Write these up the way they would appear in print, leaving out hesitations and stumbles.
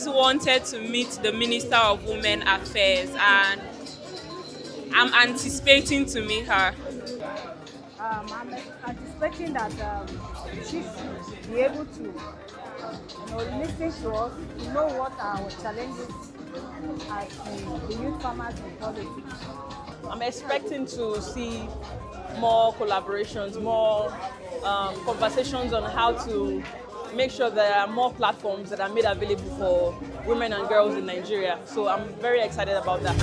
always wanted to meet the Minister of Women Affairs, and I'm anticipating to meet her. I'm anticipating that she should be able to, listen to us, to know what our challenges as the youth farmers in politics. I'm expecting to see more collaborations, more conversations on how to make sure there are more platforms that are made available for women and girls in Nigeria. So I'm very excited about that.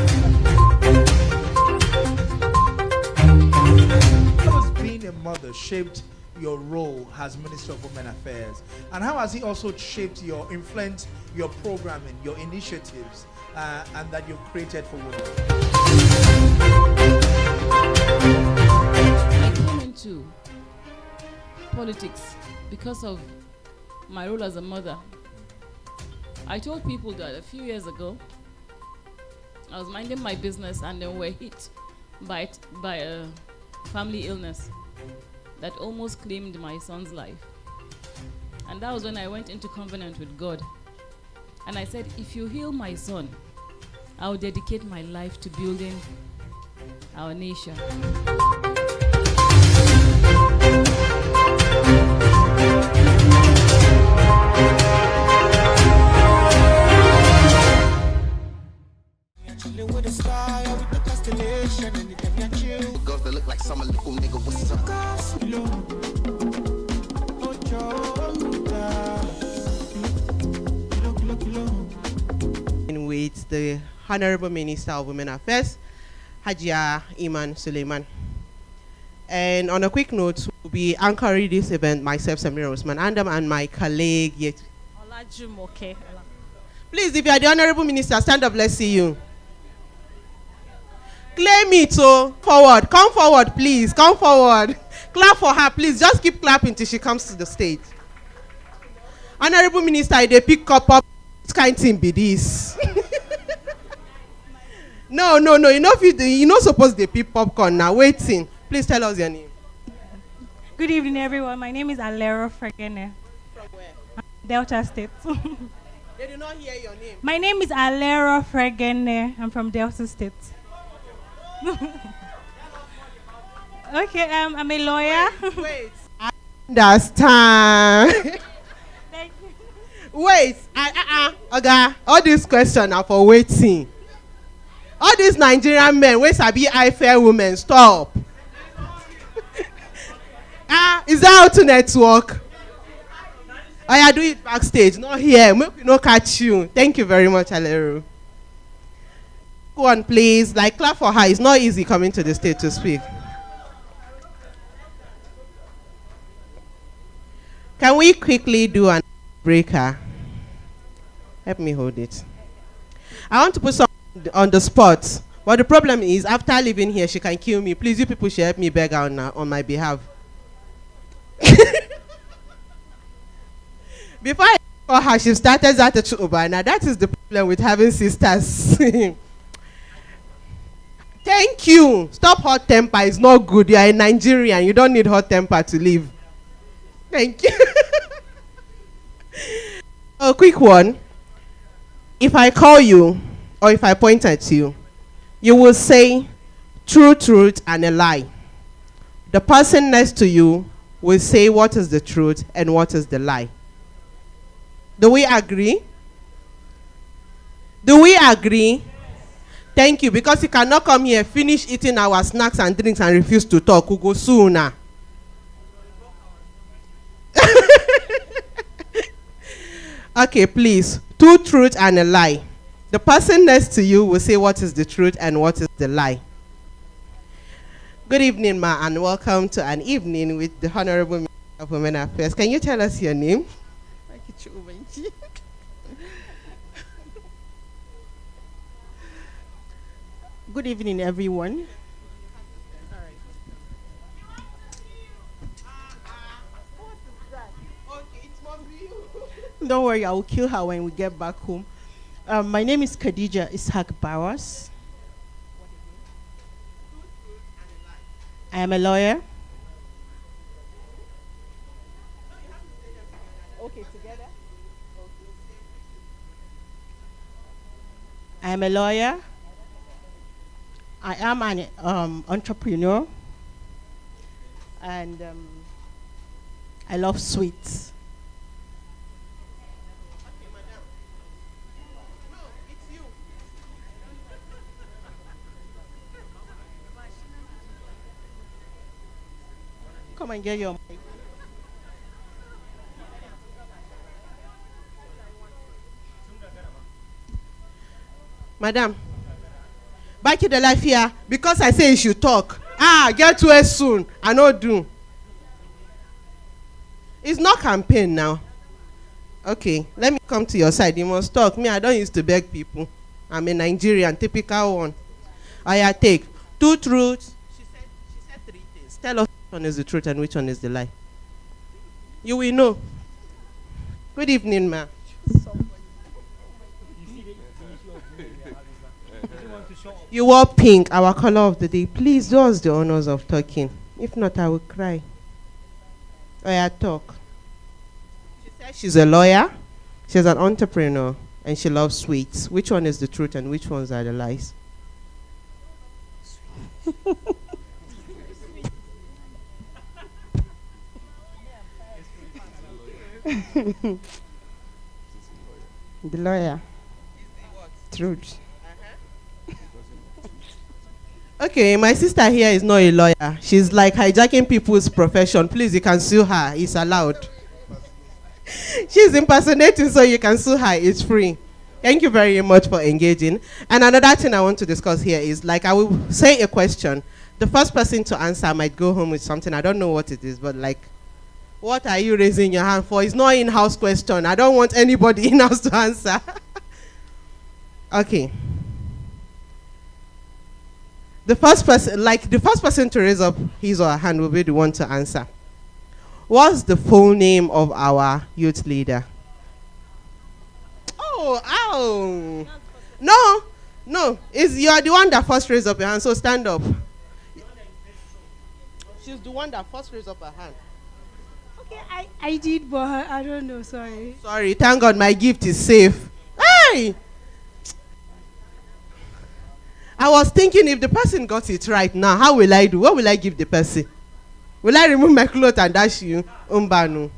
How has being a mother shaped your role as Minister of Women Affairs? And how has it also shaped your influence, your programming, your initiatives, and that you've created for women? I came into politics because of my role as a mother. I told people that a few years ago, I was minding my business and then were hit by a family illness that almost claimed my son's life. And that was when I went into covenant with God. And I said, if you heal my son, I will dedicate my life to building our nation. Girls that look like summer little nigga, what's up? With the Honorable Minister of Women Affairs, Hajiya Imaan Sulaiman. And on a quick note, we'll be anchoring this event, myself, Samira Osman Andam, and my colleague, Yet. Please, if you are the Honorable Minister, stand up, let's see you. Claim it, so forward. Come forward, please. Come forward. Clap for her, please. Just keep clapping till she comes to the stage. Honorable Minister, they pick up this kind thing be this. No. You're not supposed to pick popcorn now. Waiting. Please tell us your name. Good evening, everyone. My name is Alero Fregene. From where? Delta State. They do not hear your name. My name is Alero Fregene. I'm from Delta State. Okay, I'm a lawyer. Wait. I understand. Thank you. Wait. Okay. All these questions are for waiting. All these Nigerian men, wait, sabi I fair women, stop. Is that how to network? I do it backstage, not here. Make we no catch you. Thank you very much, Alero. Go on, please. Like, clap for her. It's not easy coming to the stage to speak. Can we quickly do an breaker? Help me hold it. I want to put some on the spot. But the problem is, after leaving here, she can kill me. Please, you people should help me beg her on my behalf. Before I call her, she started that at Uber. Now, that is the problem with having sisters. Thank you. Stop hot temper. It's not good. You are a Nigerian. You don't need hot temper to live. Thank you. A quick one. If I call you, or if I point at you, you will say truth, and a lie. The person next to you will say what is the truth and what is the lie. Do we agree? Do we agree? Thank you, because you cannot come here, finish eating our snacks and drinks and refuse to talk. We'll go sooner. Okay, please. Two truths and a lie. The person next to you will say what is the truth and what is the lie. Good evening, ma, and welcome to an evening with the Honorable Minister of Women Affairs. Can you tell us your name? Good evening, everyone. Don't worry, I will kill her when we get back home. My name is Khadija Ishaq Bawas. I am a lawyer. Okay, together. I am a lawyer. I am an entrepreneur. And I love sweets. Come and get your mic. Madam, back in the life here, because I say you should talk. Get to it soon. I know do. It's not campaign now. Okay, let me come to your side. You must talk. Me, I don't used to beg people. I'm a Nigerian, typical one. I take 2 truths. She said 3 things. Tell us which one is the truth and which one is the lie. You will know. Good evening, ma'am. You wore pink, our color of the day. Please do us the honors of talking. If not, I will cry. Talk. She said she's a lawyer, she's an entrepreneur, and she loves sweets. Which one is the truth and which ones are the lies? The lawyer. Truth. Okay, my sister here is not a lawyer. She's like hijacking people's profession. Please, you can sue her. It's allowed. She's impersonating, so you can sue her. It's free. Thank you very much for engaging. And another thing I want to discuss here is, like, I will say a question. The first person to answer might go home with something. I don't know what it is, but like, what are you raising your hand for? It's not in-house question. I don't want anybody in-house to answer. Okay. The first person to raise up his or her hand will be the one to answer. What's the full name of our youth leader? Oh. No. You are the one that first raised up your hand, so stand up. She's the one that first raised up her hand. Okay, I did, but I don't know, sorry. Sorry, thank God my gift is safe. Hey! I was thinking, if the person got it right now, how will I do? What will I give the person? Will I remove my clothes and dash you? Umbanu.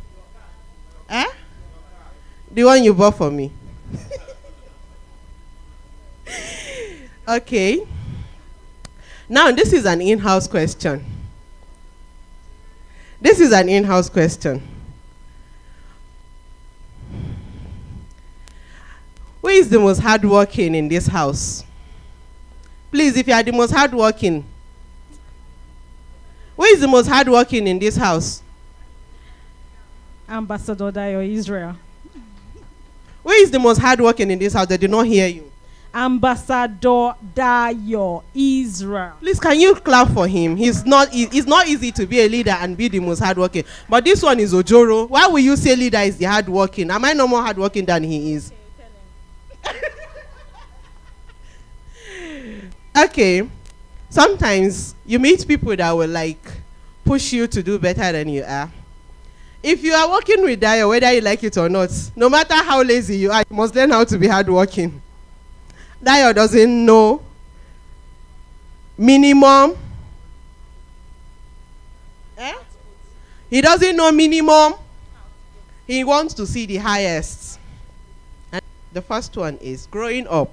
The one you bought for me. Okay. Now, this is an in-house question. Who is the most hardworking in this house? Please, if you are the most hardworking. Who is the most hardworking in this house? Ambassador Dayo, Israel. Who is the most hardworking in this house? They did not hear you. Ambassador Dayo, Israel. Please, can you clap for him? It's not easy to be a leader and be the most hardworking. But this one is Ojoro. Why will you say leader is the hardworking? Am I no more hardworking than he is? Okay. Sometimes you meet people that will like push you to do better than you are. If you are working with Dayo, whether you like it or not, no matter how lazy you are, you must learn how to be hardworking. Dayo doesn't know minimum. He doesn't know minimum. He wants to see the highest. And the first one is, growing up,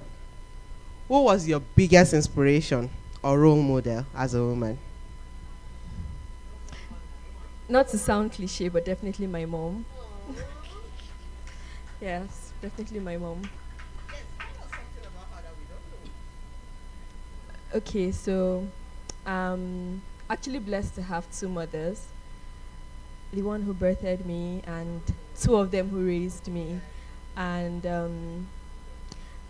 who was your biggest inspiration or role model as a woman? Not to sound cliche, but definitely my mom. Yes, definitely my mom. Okay, so I'm actually blessed to have 2 mothers. The one who birthed me and 2 of them who raised me. And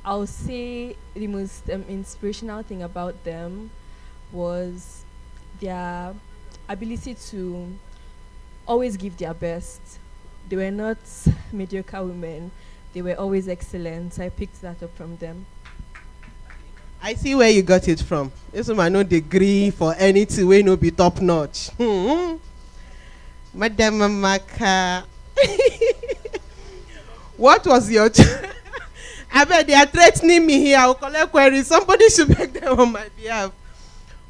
I'll say the most inspirational thing about them was their ability to always give their best. They were not mediocre women. They were always excellent. I picked that up from them. I see where you got it from. This woman no degree for anything wey no be top notch. Madam Amaka. What was your I bet they are threatening me here. I will collect queries. Somebody should make them on my behalf.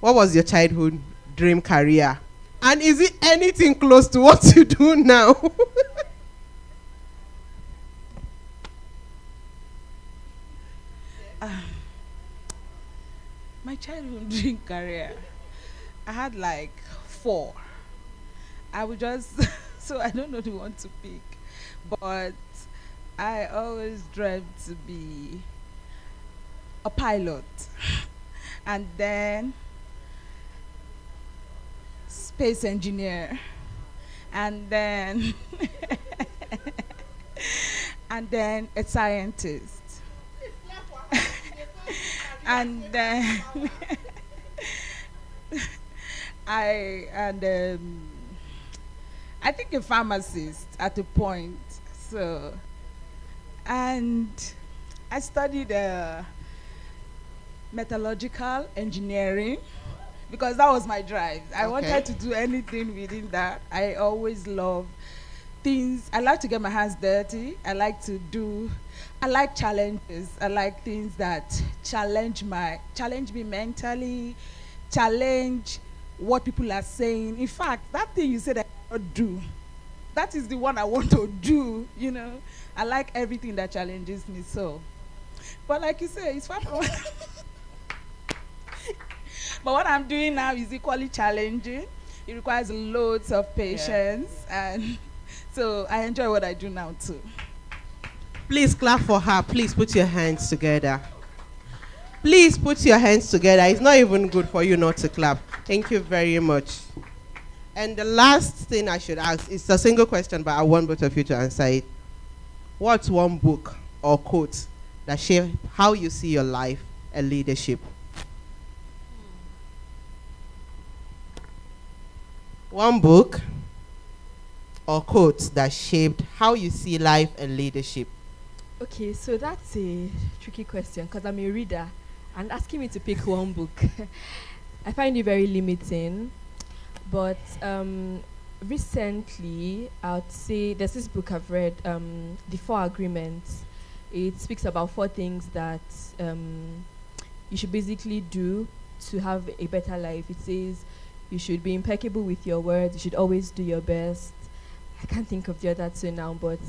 What was your childhood dream career? And is it anything close to what you do now? My childhood dream career, I had like 4. I would just, so I don't know the one to pick, but I always dreamt to be a pilot, and then space engineer, and then and then a scientist. And then I think a pharmacist at a point. So, and I studied metallurgical engineering because that was my drive. I wanted to do anything within that. I always love things. I like to get my hands dirty. I like challenges. I like things that challenge me mentally, challenge what people are saying. In fact, that thing you said I cannot do, that is the one I want to do, you know. I like everything that challenges me, so. But like you say, it's far from but what I'm doing now is equally challenging. It requires loads of patience, and so I enjoy what I do now too. Please clap for her. Please put your hands together. Please put your hands together. It's not even good for you not to clap. Thank you very much. And the last thing I should ask is a single question, but I want both of you to answer it. What's one book or quote that shape how you see your life and leadership? One book or quote that shaped how you see life and leadership. Okay, so that's a tricky question because I'm a reader, and asking me to pick one book, I find it very limiting. But recently, I would say there's this book I've read, The 4 Agreements. It speaks about 4 things that you should basically do to have a better life. It says you should be impeccable with your words. You should always do your best. I can't think of the other 2 now, but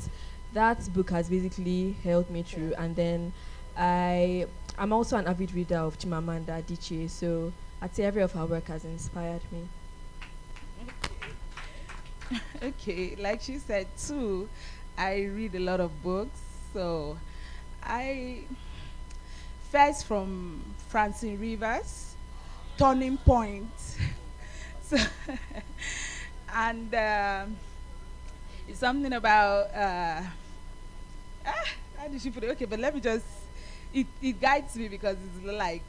that book has basically helped me through. And then I'm also an avid reader of Chimamanda Adichie, so I'd say every of her work has inspired me. Okay, like she said too, I read a lot of books. So I first from Francine Rivers, Turning Point. So and it's something about how did she put it? Okay, but let me just it guides me because it's like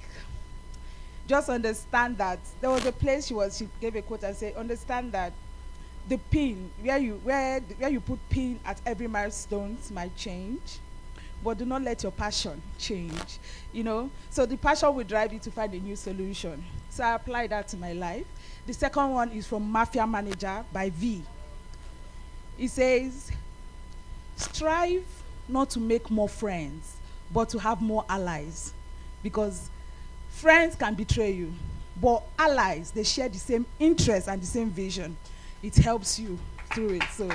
just understand that there was a place she gave a quote and said, understand that the pin where you put pin at every milestone might change, but do not let your passion change, you know. So the passion will drive you to find a new solution. So I apply that to my life. The second one is from Mafia Manager by V. It says, strive not to make more friends, but to have more allies, because friends can betray you, but allies, they share the same interests and the same vision. It helps you through it. So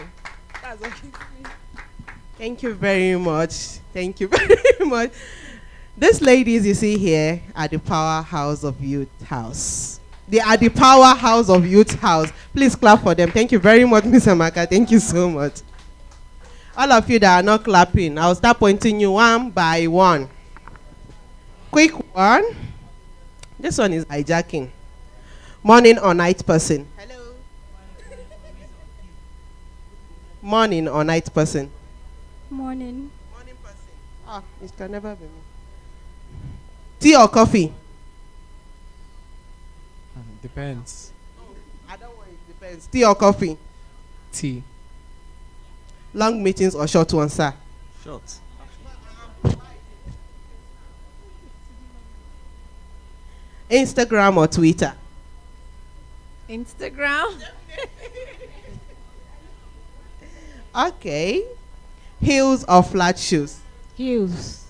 that's what it means. Thank you very much. Thank you very much. These ladies you see here are the powerhouse of Youth House. They are the powerhouse of Youth House. Please clap for them. Thank you very much, Ms. Amaka. Thank you so much. All of you that are not clapping, I'll start pointing you one by one. Quick one. This one is hijacking. Morning or night person? Hello. Morning or night person? Morning. Morning person. Ah, it can never be me. Tea or coffee? Depends. I don't want it. Depends. Tea or coffee? Tea. Long meetings or short ones, sir? Short. Instagram or Twitter? Instagram. Okay. Heels or flat shoes? Heels.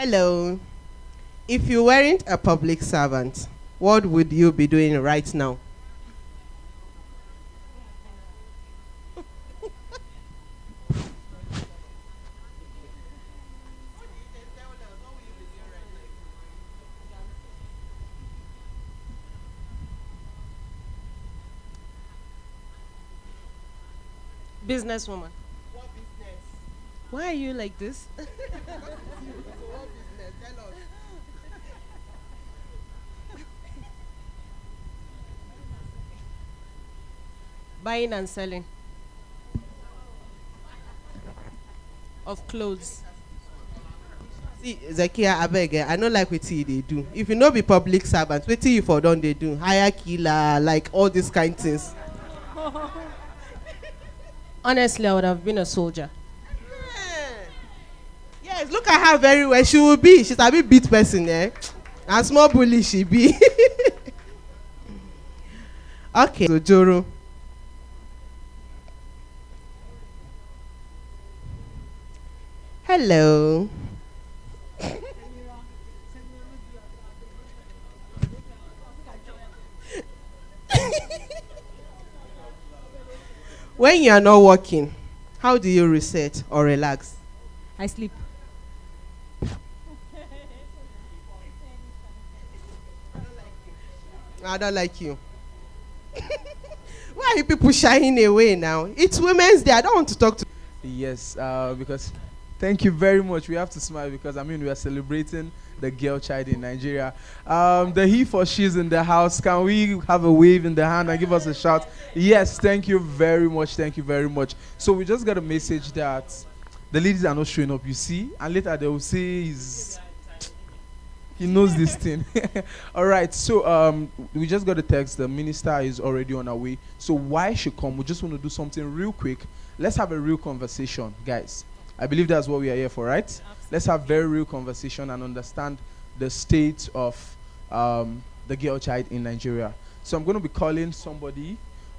Hello. If you weren't a public servant, what would you be doing right now? Businesswoman. Why are you like this? Buying and selling of clothes. See, Zakia, I beg, I don't like what they do. If you know be public servant, what you for don't they do? Hire killer, like all these kind of things. Honestly, I would have been a soldier. Yes, look at her very well. She will be. She's a bit beat person, eh? And small bully she be. Okay, so Joro. Hello. When you are not working, how do you reset or relax? I sleep. I don't like you. Why are you people shying away now? It's Women's Day. I don't want to talk to. Yes, because thank you very much. We have to smile because I mean we are celebrating the girl child in Nigeria. The he for she's in the house. Can we have a wave in the hand and give us a shout? Yes, thank you very much. Thank you very much. So we just got a message that the ladies are not showing up, you see, and later they will say he knows this thing. All right, so we just got a text. The minister is already on our way. So why she come? We just want to do something real quick. Let's have a real conversation, guys. I believe that's what we are here for, right? Absolutely. Let's have very real conversation and understand the state of the girl child in Nigeria. So I'm going to be calling somebody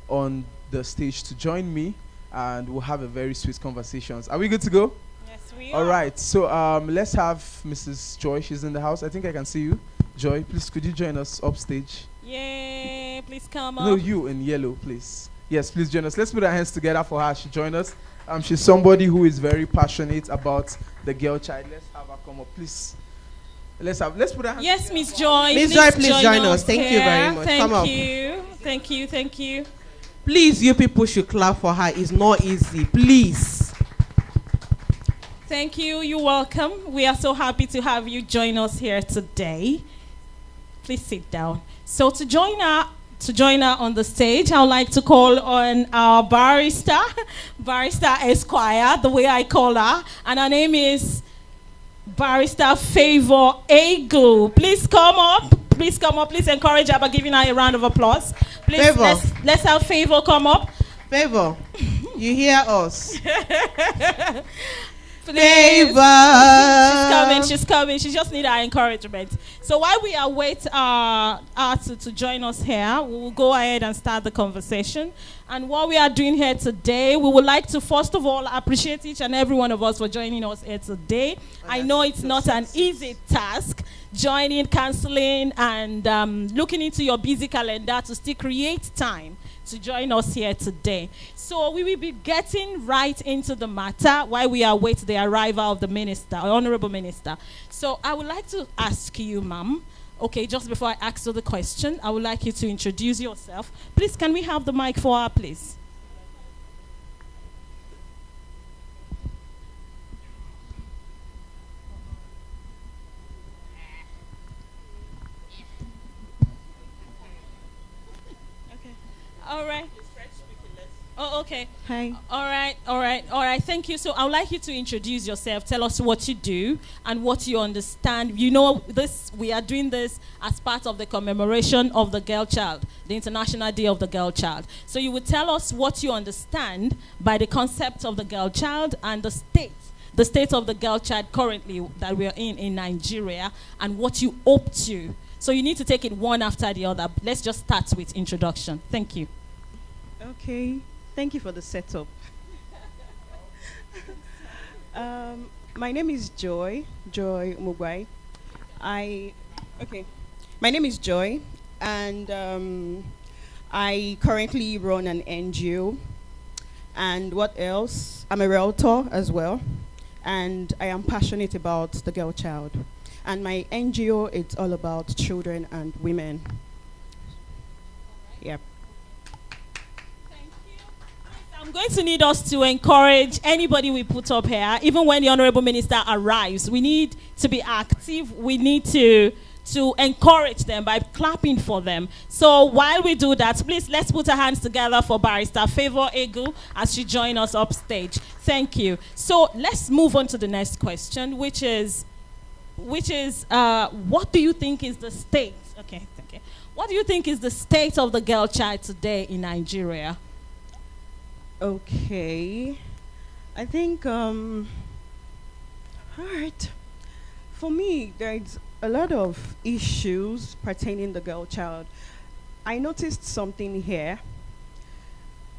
on the stage to join me, and we'll have a very sweet conversations. Are we good to go? Yes, we are. All right. So let's have Mrs. Joy. She's in the house. I think I can see you. Joy, please, could you join us upstage? Yay, please come up. No, you in yellow, please. Yes, please join us. Let's put our hands together for her. She joined us. She's somebody who is very passionate about the girl child. Let's have her come up, please. Let's put our hands. Yes, Miss Joy. Miss Joy, please join us. Thank you very much. Thank Come up. you. Thank you. Thank you. Please, you people should clap for her. It's not easy. Please. Thank you. You're welcome. We are so happy to have you join us here today. Please sit down. So to join her on the stage, I would like to call on our barrister Esquire, the way I call her, and her name is Barrister Favor Ego. Please come up. Please come up. Please encourage her by giving her a round of applause. Please, Favor. let's have Favor come up. Favor, you hear us? Please. Favor. She's coming. She just needs our encouragement. So while we await her to join us here, we will go ahead and start the conversation. And what we are doing here today, we would like to first of all appreciate each and every one of us for joining us here today. I know it's not an easy task, joining, cancelling, and looking into your busy calendar to still create time to join us here today. So we will be getting right into the matter while we await the arrival of the minister, honorable minister. So I would like to ask you, ma'am, okay, just before I ask you the question, I would like you to introduce yourself. Please, can we have the mic for her, please? Okay. All right. Oh, okay. Hi. All right. Thank you. So I would like you to introduce yourself. Tell us what you do and what you understand. You know, we are doing this as part of the commemoration of the girl child, the International Day of the Girl Child. So you would tell us what you understand by the concept of the girl child and the state of the girl child currently that we are in Nigeria, and what you hope to. So you need to take it one after the other. Let's just start with introduction. Thank you. Okay. Thank you for the setup. My name is Joy Mugwai. Okay. My name is Joy, and I currently run an NGO. And what else? I'm a realtor as well, and I am passionate about the girl child. And my NGO, it's all about children and women. Yep. I'm going to need us to encourage anybody we put up here, even when the Honorable Minister arrives. We need to be active. We need to encourage them by clapping for them. So while we do that, please let's put our hands together for Barrister Favor Egu as she joins us upstage. Thank you. So let's move on to the next question, which is what do you think is the state? Okay, thank you. What do you think is the state of the girl child today in Nigeria? Okay, I think, all right. For me, there's a lot of issues pertaining the girl child. I noticed something here.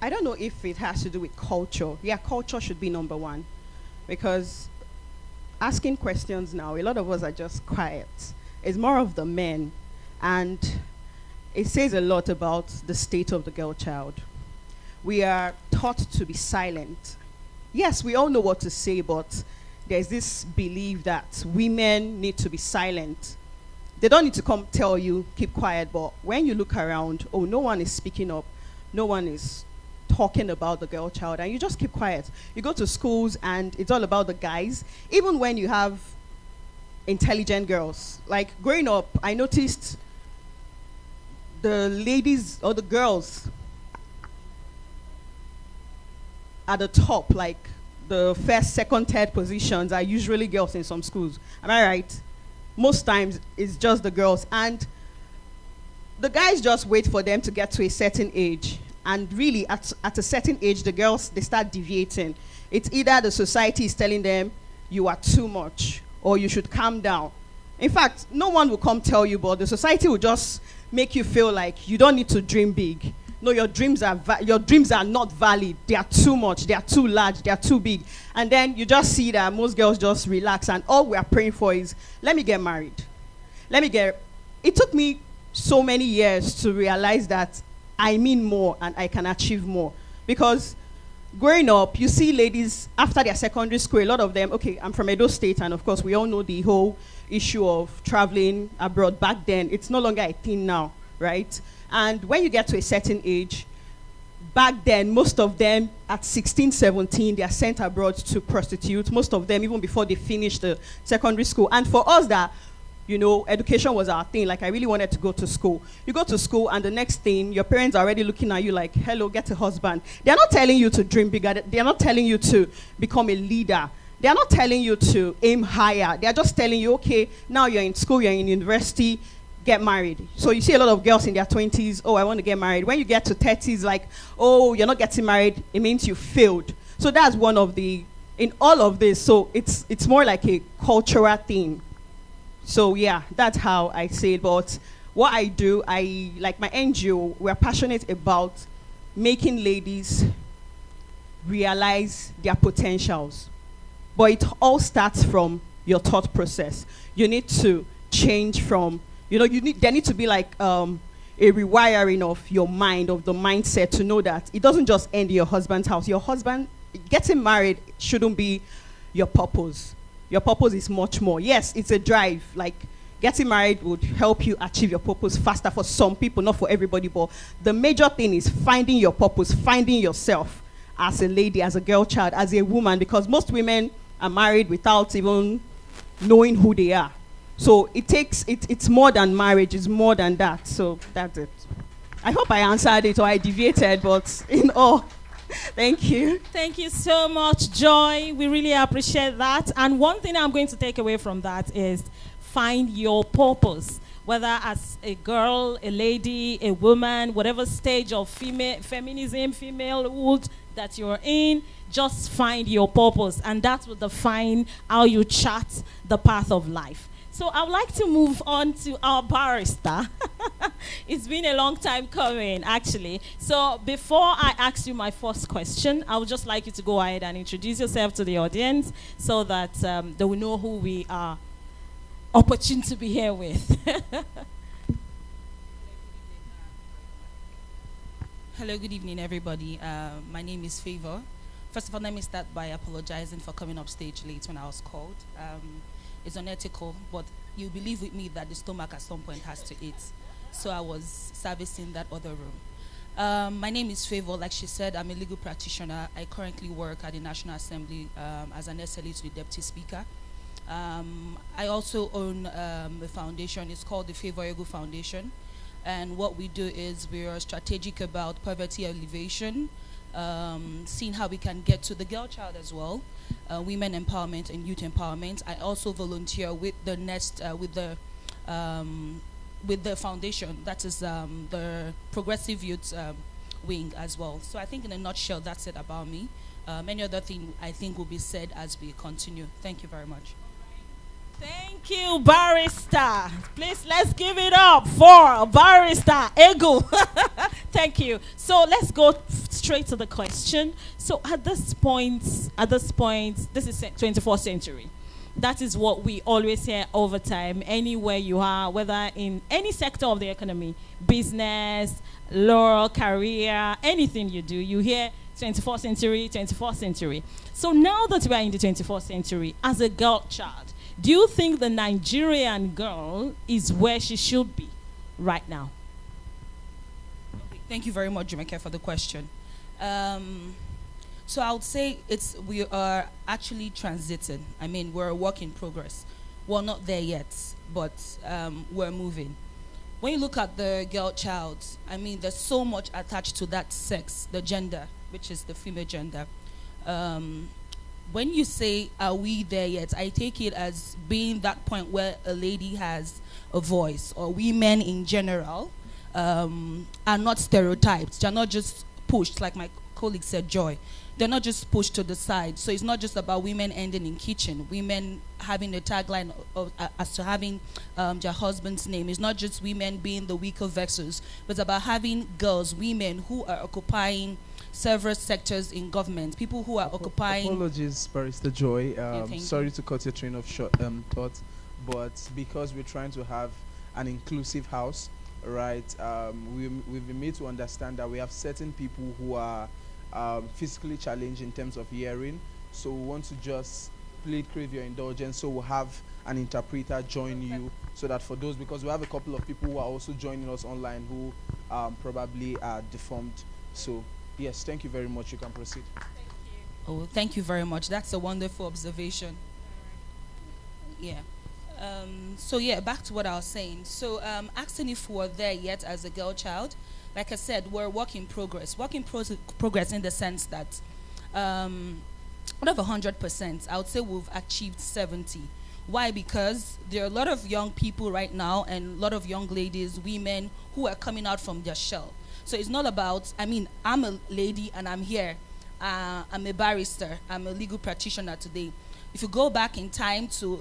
I don't know if it has to do with culture. Yeah, culture should be number one, because asking questions now, a lot of us are just quiet. It's more of the men, and it says a lot about the state of the girl child. We are taught to be silent. Yes, we all know what to say, but there's this belief that women need to be silent. They don't need to come tell you, keep quiet, but when you look around, oh, no one is speaking up, no one is talking about the girl child, and you just keep quiet. You go to schools and it's all about the guys, even when you have intelligent girls. Like growing up, I noticed the ladies or the girls at the top, like the first, second, third positions are usually girls in some schools. Am I right? Most times it's just the girls, and the guys just wait for them to get to a certain age. And really, at a certain age, the girls, they start deviating. It's either the society is telling them, you are too much, or you should calm down. In fact, no one will come tell you, but the society will just make you feel like you don't need to dream big. No, your dreams are not valid. They are too much. They are too large. They are too big. And then you just see that most girls just relax, and all we are praying for is, let me get married. It took me so many years to realize that I mean more and I can achieve more. Because growing up, you see ladies after their secondary school, a lot of them, okay, I'm from Edo State, and of course we all know the whole issue of traveling abroad. Back then, it's no longer a thing now, right? And when you get to a certain age, back then, most of them at 16, 17, they are sent abroad to prostitute. Most of them, even before they finish the secondary school. And for us that, you know, education was our thing. Like, I really wanted to go to school. You go to school, and the next thing, your parents are already looking at you like, hello, get a husband. They're not telling you to dream bigger. They're not telling you to become a leader. They're not telling you to aim higher. They're just telling you, okay, now you're in school, you're in university, get married. So you see a lot of girls in their 20s, oh, I want to get married. When you get to 30s, like, oh, you're not getting married, it means you failed. So that's one of the, in all of this, so it's more like a cultural thing. So yeah, that's how I say it. But what I do, like my NGO, we're passionate about making ladies realize their potentials. But it all starts from your thought process. You need to change from, you know, there need to be like a rewiring of your mind, of the mindset, to know that it doesn't just end in your husband's house. Your husband, getting married shouldn't be your purpose. Your purpose is much more. Yes, it's a drive. Like, getting married would help you achieve your purpose faster for some people, not for everybody. But the major thing is finding your purpose, finding yourself as a lady, as a girl child, as a woman, because most women are married without even knowing who they are. So it's more than marriage, it's more than that. So that's it. I hope I answered it, or I deviated, but in all, thank you. Thank you so much, Joy. We really appreciate that. And one thing I'm going to take away from that is find your purpose. Whether as a girl, a lady, a woman, whatever stage of feminism, femalehood that you're in, just find your purpose. And that will define how you chart the path of life. So I would like to move on to our barrister. It's been a long time coming, actually. So before I ask you my first question, I would just like you to go ahead and introduce yourself to the audience so that they will know who we are opportune to be here with. Hello, good evening, everybody. My name is Favor. First of all, let me start by apologizing for coming up stage late when I was called. It's unethical, but you believe with me that the stomach at some point has to eat. So I was servicing that other room. My name is Favor. Like she said, I'm a legal practitioner. I currently work at the National Assembly as an SLE to the Deputy Speaker. I also own a foundation. It's called the Favor Ego Foundation. And what we do is we are strategic about poverty alleviation, seeing how we can get to the girl child as well, women empowerment and youth empowerment. I also volunteer with the with the foundation, that is the Progressive Youth wing as well. So I think in a nutshell, that's it about me. Many other things I think will be said as we continue. Thank you very much. Thank you, Barrister. Please, let's give it up for Barrister Ego. Thank you. So let's go straight to the question. So at this point, this is 24th century. That is what we always hear over time, anywhere you are, whether in any sector of the economy, business, law, career, anything you do, you hear 24th century, 24th century. So now that we are in the 24th century, as a girl child, do you think the Nigerian girl is where she should be right now? Okay, thank you very much, Jumeke, for the question. So I would say we are actually transiting. I mean, we're a work in progress. We're not there yet, but we're moving. When you look at the girl child, I mean, there's so much attached to that sex, the gender, which is the female gender. When you say, are we there yet, I take it as being that point where a lady has a voice, or women in general are not stereotyped. They're not just pushed, like my colleague said, Joy. They're not just pushed to the side. So it's not just about women ending in kitchen, women having a tagline as to having their husband's name. It's not just women being the weaker vessels, but it's about having girls, women who are occupying several sectors in government, people who are occupying... Apologies, Barrister Joy. Sorry you. to cut your train of thought, but because we're trying to have an inclusive house, right, we've been made to understand that we have certain people who are physically challenged in terms of hearing, so we want to just plead, crave your indulgence, so we'll have an interpreter join you, so that for those, because we have a couple of people who are also joining us online who probably are deformed. So yes, thank you very much. You can proceed. Thank you. Oh, thank you very much. That's a wonderful observation. Yeah. So yeah, back to what I was saying. So asking if we're there yet as a girl child, like I said, we're a work in progress. Work in progress in the sense that out of 100%, I would say we've achieved 70. Why? Because there are a lot of young people right now and a lot of young ladies, women who are coming out from their shell. So it's not about, I mean, I'm a lady and I'm here. I'm a barrister. I'm a legal practitioner today. If you go back in time to,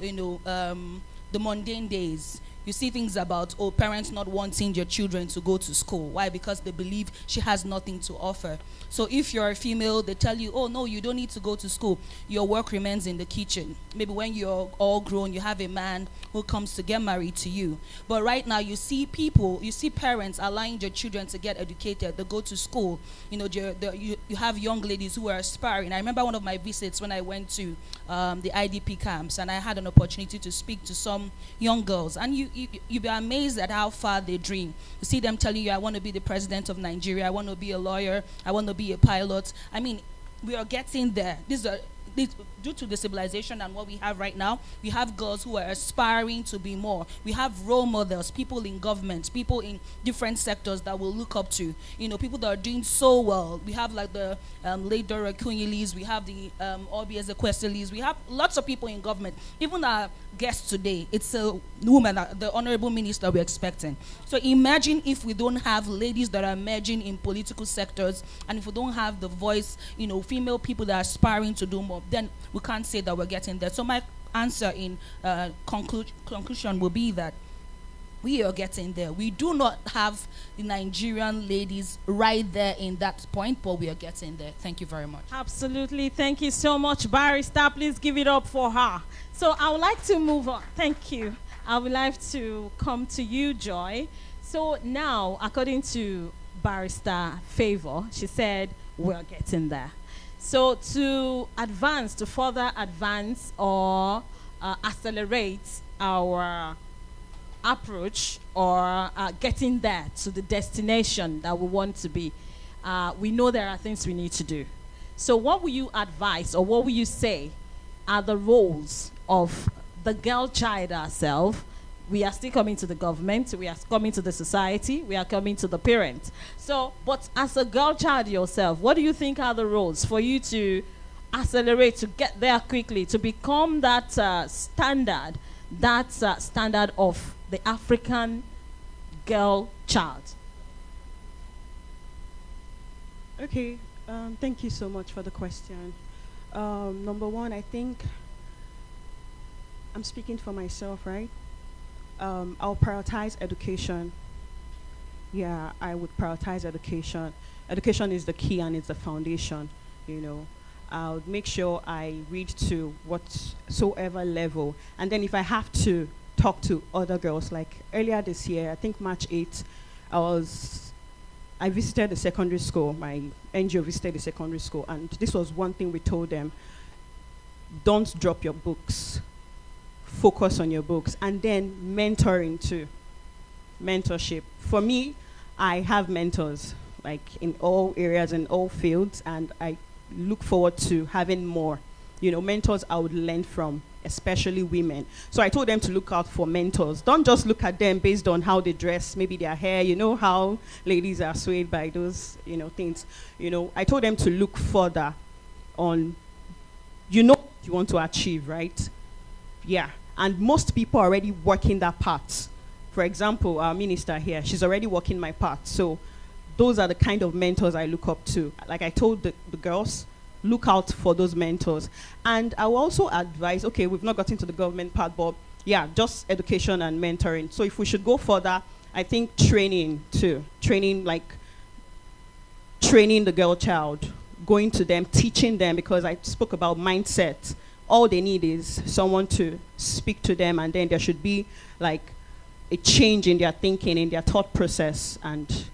the mundane days, you see things about, parents not wanting their children to go to school. Why? Because they believe she has nothing to offer. So if you're a female, they tell you, oh, no, you don't need to go to school. Your work remains in the kitchen. Maybe when you're all grown, you have a man who comes to get married to you. But right now, you see parents allowing their children to get educated, they go to school. You have young ladies who are aspiring. I remember one of my visits when I went to the IDP camps, and I had an opportunity to speak to some young girls. And you'd be amazed at how far they dream. You see them telling you, I want to be the president of Nigeria, I want to be a lawyer, I want to be a pilot. I mean, we are getting there. Due to the civilization and what we have right now, we have girls who are aspiring to be more. We have role models, people in government, people in different sectors that we'll look up to. People that are doing so well. We have like the late Dora Kunyilis, we have the Obi Ezekwesili's, we have lots of people in government. Even our guest today, it's a woman, the honorable minister we're expecting. So imagine if we don't have ladies that are emerging in political sectors, and if we don't have the voice, female people that are aspiring to do more, then we can't say that we're getting there. So my answer in conclusion will be that We are getting there. We do not have the Nigerian ladies right there in that point, but we are getting there. Thank you very much. Absolutely. Thank you so much, Barrister. Please give it up for her. So I would like to move on. Thank you. I would like to come to you, Joy. So now, according to Barrister Favor, she said, we're getting there. So to further advance or accelerate our approach or getting there to the destination that we want to be, we know there are things we need to do. So what will you advise or what will you say are the roles of the girl child herself? We are still coming to the government, we are coming to the society, we are coming to the parent. So, but as a girl child yourself, what do you think are the roles for you to accelerate, to get there quickly, to become that standard of the African girl child? Okay, thank you so much for the question. Number one, I think I'm speaking for myself, right? I'll prioritize education. Yeah, I would prioritize education. Education is the key and it's the foundation, you know. I'll make sure I read to whatsoever level. And then if I have to talk to other girls, like earlier this year, I think March 8th, I visited the secondary school. My NGO visited the secondary school, and this was one thing we told them: don't drop your books, focus on your books. And then mentoring too, mentorship. For me, I have mentors, like in all areas, in all fields, and I look forward to having more, you know, mentors I would learn from, especially women. So I told them to look out for mentors. Don't just look at them based on how they dress, maybe their hair, you know how ladies are swayed by those, you know, things. You know, I told them to look further on, you know, what you want to achieve, right? Yeah, and most people are already working that part. For example, our minister here, she's already working my part. So those are the kind of mentors I look up to. Like I told the girls, look out for those mentors. And I will also advise, okay, we've not gotten to the government part, but yeah, just education and mentoring. So if we should go further, I think training too. Training, like training the girl child, going to them, teaching them, because I spoke about mindset. All they need is someone to speak to them, and then there should be like a change in their thinking, in their thought process, and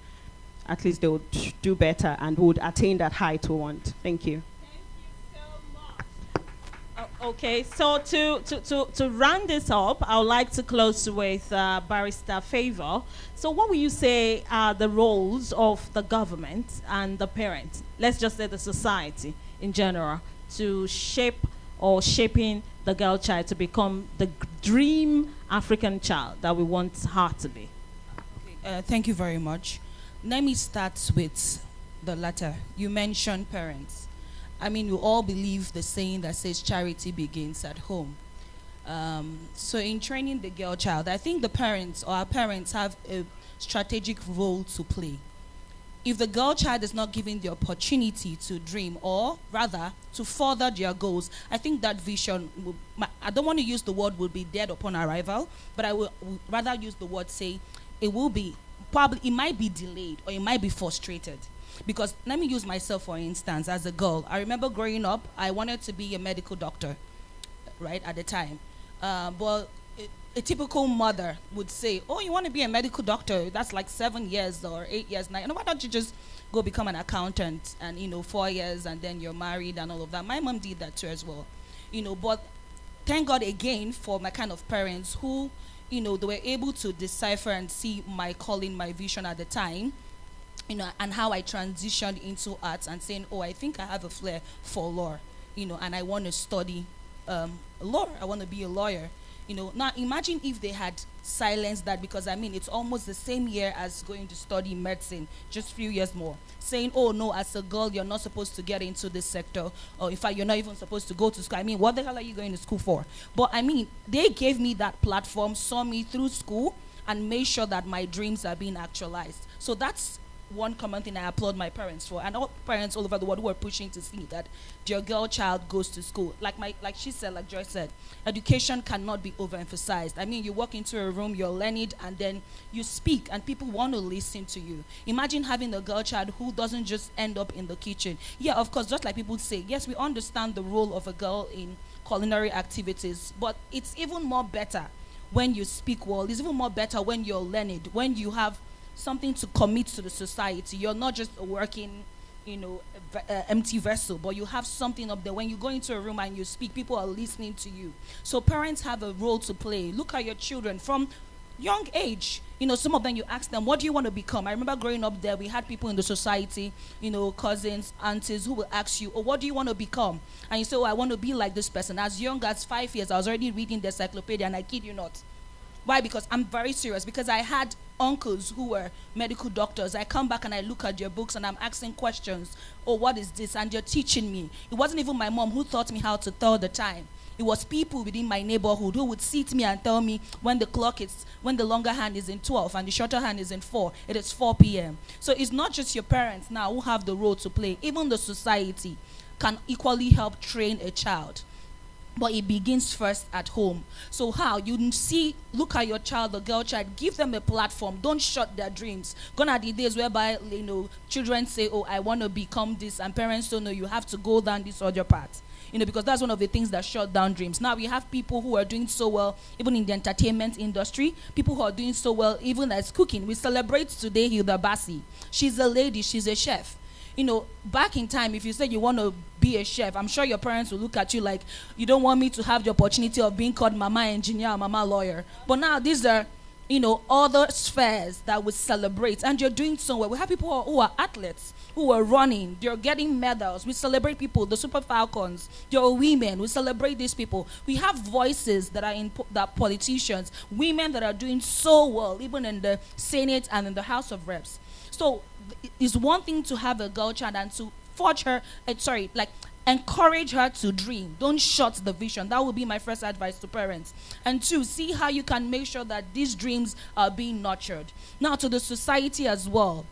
at least they would do better and would attain that height we want. Thank you. Okay, so to round this up, I would like to close with Barrister Favor. So what will you say are the roles of the government and the parents, let's just say the society in general, to shape or shaping the girl child to become the dream African child that we want her to be? Okay, thank you very much. Let me start with the latter. You mentioned parents. I mean, we all believe the saying that says charity begins at home. So in training the girl child, I think the parents or our parents have a strategic role to play. If the girl child is not given the opportunity to dream, or rather to further their goals, I think that vision, I don't want to use the word will be dead upon arrival, but I will rather use the word say it will be, probably it might be delayed or it might be frustrated. Because let me use myself for instance. As a girl, I remember growing up, I wanted to be a medical doctor, right, at the time. But a typical mother would say, oh, you want to be a medical doctor? That's like 7 years or 8 years, 9. Why don't you just go become an accountant and, 4 years and then you're married and all of that? My mom did that too as well. But thank God again for my kind of parents who, they were able to decipher and see my calling, my vision at the time, and how I transitioned into arts and saying, oh, I think I have a flair for law, and I want to study law. I want to be a lawyer. Now imagine if they had silenced that, because it's almost the same year as going to study medicine, just a few years more, saying, oh no, as a girl you're not supposed to get into this sector, or in fact you're not even supposed to go to school. What the hell are you going to school for? But they gave me that platform, saw me through school, and made sure that my dreams are being actualized. So that's one common thing I applaud my parents for, and all parents all over the world who are pushing to see that your girl child goes to school. Like she said, like Joy said, education cannot be overemphasized. I mean, you walk into a room, you're learned, and then you speak, and people want to listen to you. Imagine having a girl child who doesn't just end up in the kitchen. Yeah, of course, just like people say, yes, we understand the role of a girl in culinary activities, but it's even more better when you speak well. It's even more better when you're learned, when you have something to commit to the society. You're not just a working, empty vessel, but you have something up there. When you go into a room and you speak, people are listening to you. So parents have a role to play. Look at your children from young age. Some of them, you ask them, what do you want to become? I remember growing up there, we had people in the society, cousins, aunties, who will ask you, oh, what do you want to become? And you say, oh, I want to be like this person. As young as 5 years, I was already reading the encyclopedia, and I kid you not. Why? Because I'm very serious. Because I had uncles who were medical doctors. I come back and I look at your books and I'm asking questions. Oh, what is this? And you're teaching me. It wasn't even my mom who taught me how to tell the time. It was people within my neighborhood who would sit me and tell me when the longer hand is in 12 and the shorter hand is in 4, it is 4 p.m. So it's not just your parents now who have the role to play. Even the society can equally help train a child. But it begins first at home. So how? You look at your child, the girl child, give them a platform. Don't shut their dreams. Gone are the days whereby, children say, oh, I want to become this, and parents don't know you have to go down this other path. Because that's one of the things that shut down dreams. Now we have people who are doing so well, even in the entertainment industry, people who are doing so well, even as cooking. We celebrate today Hilda Bassi. She's a lady, she's a chef. Back in time, if you said you want to be a chef, I'm sure your parents will look at you like, you don't want me to have the opportunity of being called mama engineer or mama lawyer. But now these are, other spheres that we celebrate, and you're doing so well. We have people who are athletes, who are running, they're getting medals. We celebrate people, the Super Falcons, there are women, we celebrate these people. We have voices that are that politicians, women that are doing so well, even in the Senate and in the House of Reps. So it's one thing to have a girl child and to encourage her to dream. Don't shut the vision. That would be my first advice to parents. And 2, see how you can make sure that these dreams are being nurtured. Now, to the society as well.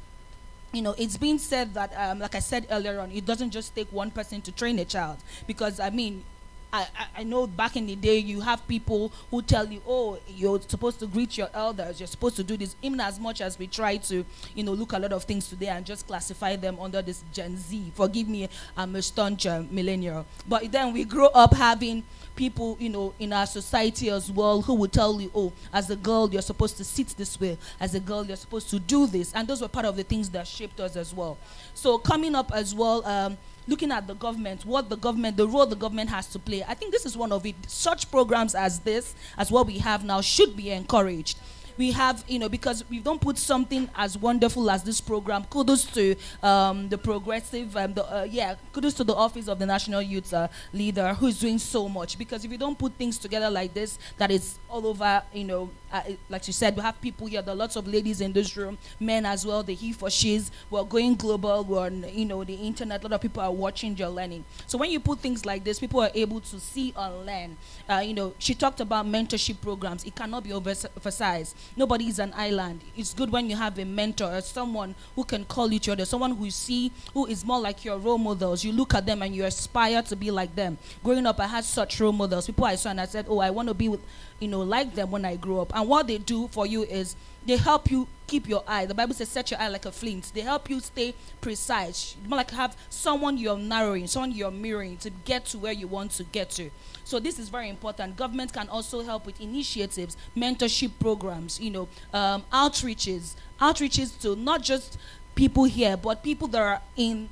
It's been said that, like I said earlier on, it doesn't just take one person to train a child. Because, I know back in the day, you have people who tell you, oh, you're supposed to greet your elders, you're supposed to do this, even as much as we try to, look at a lot of things today and just classify them under this Gen Z. Forgive me, I'm a staunch millennial. But then we grow up having people, in our society as well, who will tell you, oh, as a girl, you're supposed to sit this way. As a girl, you're supposed to do this. And those were part of the things that shaped us as well. So coming up as well, looking at the government, the role the government has to play. I think this is one of it. Such programs as this, as what we have now, should be encouraged. We have, because we don't put something as wonderful as this program. Kudos to the progressive, kudos to the Office of the National Youth Leader, who's doing so much. Because if you don't put things together like this, that is all over, like you said, we have people here, there are lots of ladies in this room, men as well, the he for she's, we're going global, we're on, the internet, a lot of people are watching, you're learning. So when you put things like this, people are able to see and learn. She talked about mentorship programs. It cannot be emphasized. Nobody is an island. It's good when you have a mentor or someone who can call each other, someone who you see who is more like your role models. You look at them and you aspire to be like them. Growing up, I had such role models. People I saw and I said, oh, I want to be with, like them when I grow up. And what they do for you is they help you keep your eye. The Bible says set your eye like a flint. They help you stay precise. More like have someone you're narrowing, someone you're mirroring to get to where you want to get to. So this is very important. Government can also help with initiatives, mentorship programs, outreaches to not just people here, but people that are in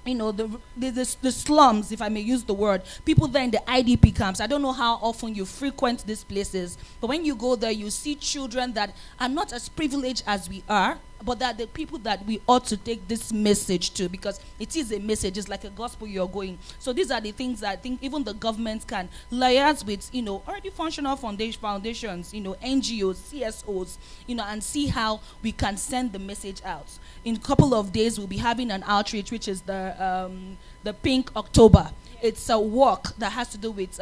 the slums, if I may use the word, people there in the IDP camps. I don't know how often you frequent these places, but when you go there, you see children that are not as privileged as we are, but that the people that we ought to take this message to, because it is a message. It's like a gospel you're going. So these are the things that I think even the government can liaise with, already functional foundations, NGOs, CSOs, and see how we can send the message out. In a couple of days, we'll be having an outreach, which is the Pink October. It's a walk that has to do with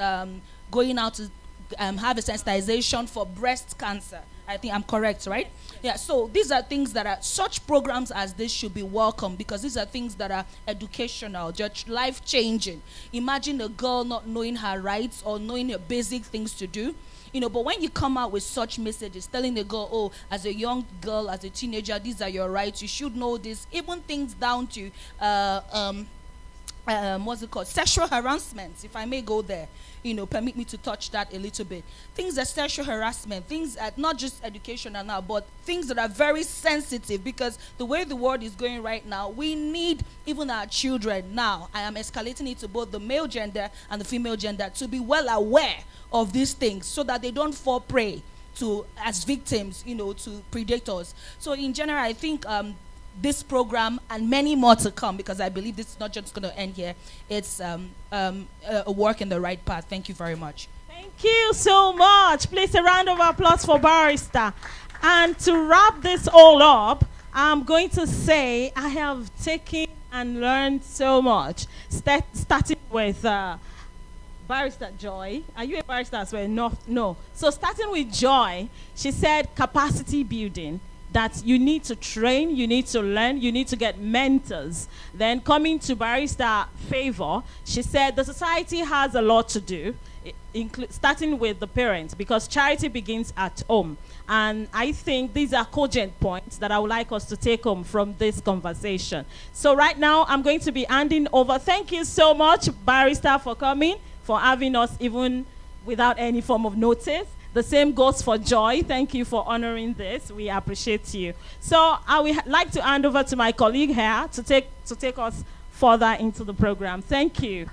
going out to have a sensitization for breast cancer. I think I'm correct, right? Yeah, so these are things that are, such programs as this should be welcome, because these are things that are educational, just life-changing. Imagine a girl not knowing her rights or knowing the basic things to do. But when you come out with such messages, telling the girl, oh, as a young girl, as a teenager, these are your rights, you should know this, even things down to, what's it called, sexual harassment, if I may go there. Permit me to touch that a little bit. Things that sexual harassment, things that not just educational now, but things that are very sensitive, because the way the world is going right now, we need even our children now, I am escalating it to both the male gender and the female gender, to be well aware of these things so that they don't fall prey to, as victims, to predators. So in general, I think this program and many more to come, because I believe this is not just going to end here. It's a work in the right path. Thank you very much. Thank you so much. Please, a round of applause for Barrister. And to wrap this all up, I'm going to say I have taken and learned so much, starting with Barrister Joy. Are you a barrister as well? No. So starting with Joy, she said capacity building, that you need to train, you need to learn, you need to get mentors. Then coming to Barrister Favor, she said the society has a lot to do, starting with the parents, because charity begins at home. And I think these are cogent points that I would like us to take home from this conversation. So right now, I'm going to be handing over. Thank you so much, Barrister, for coming, for having us even without any form of notice. The same goes for Joy. Thank you for honoring this. We appreciate you. So I would like to hand over to my colleague here to take us further into the program. Thank you.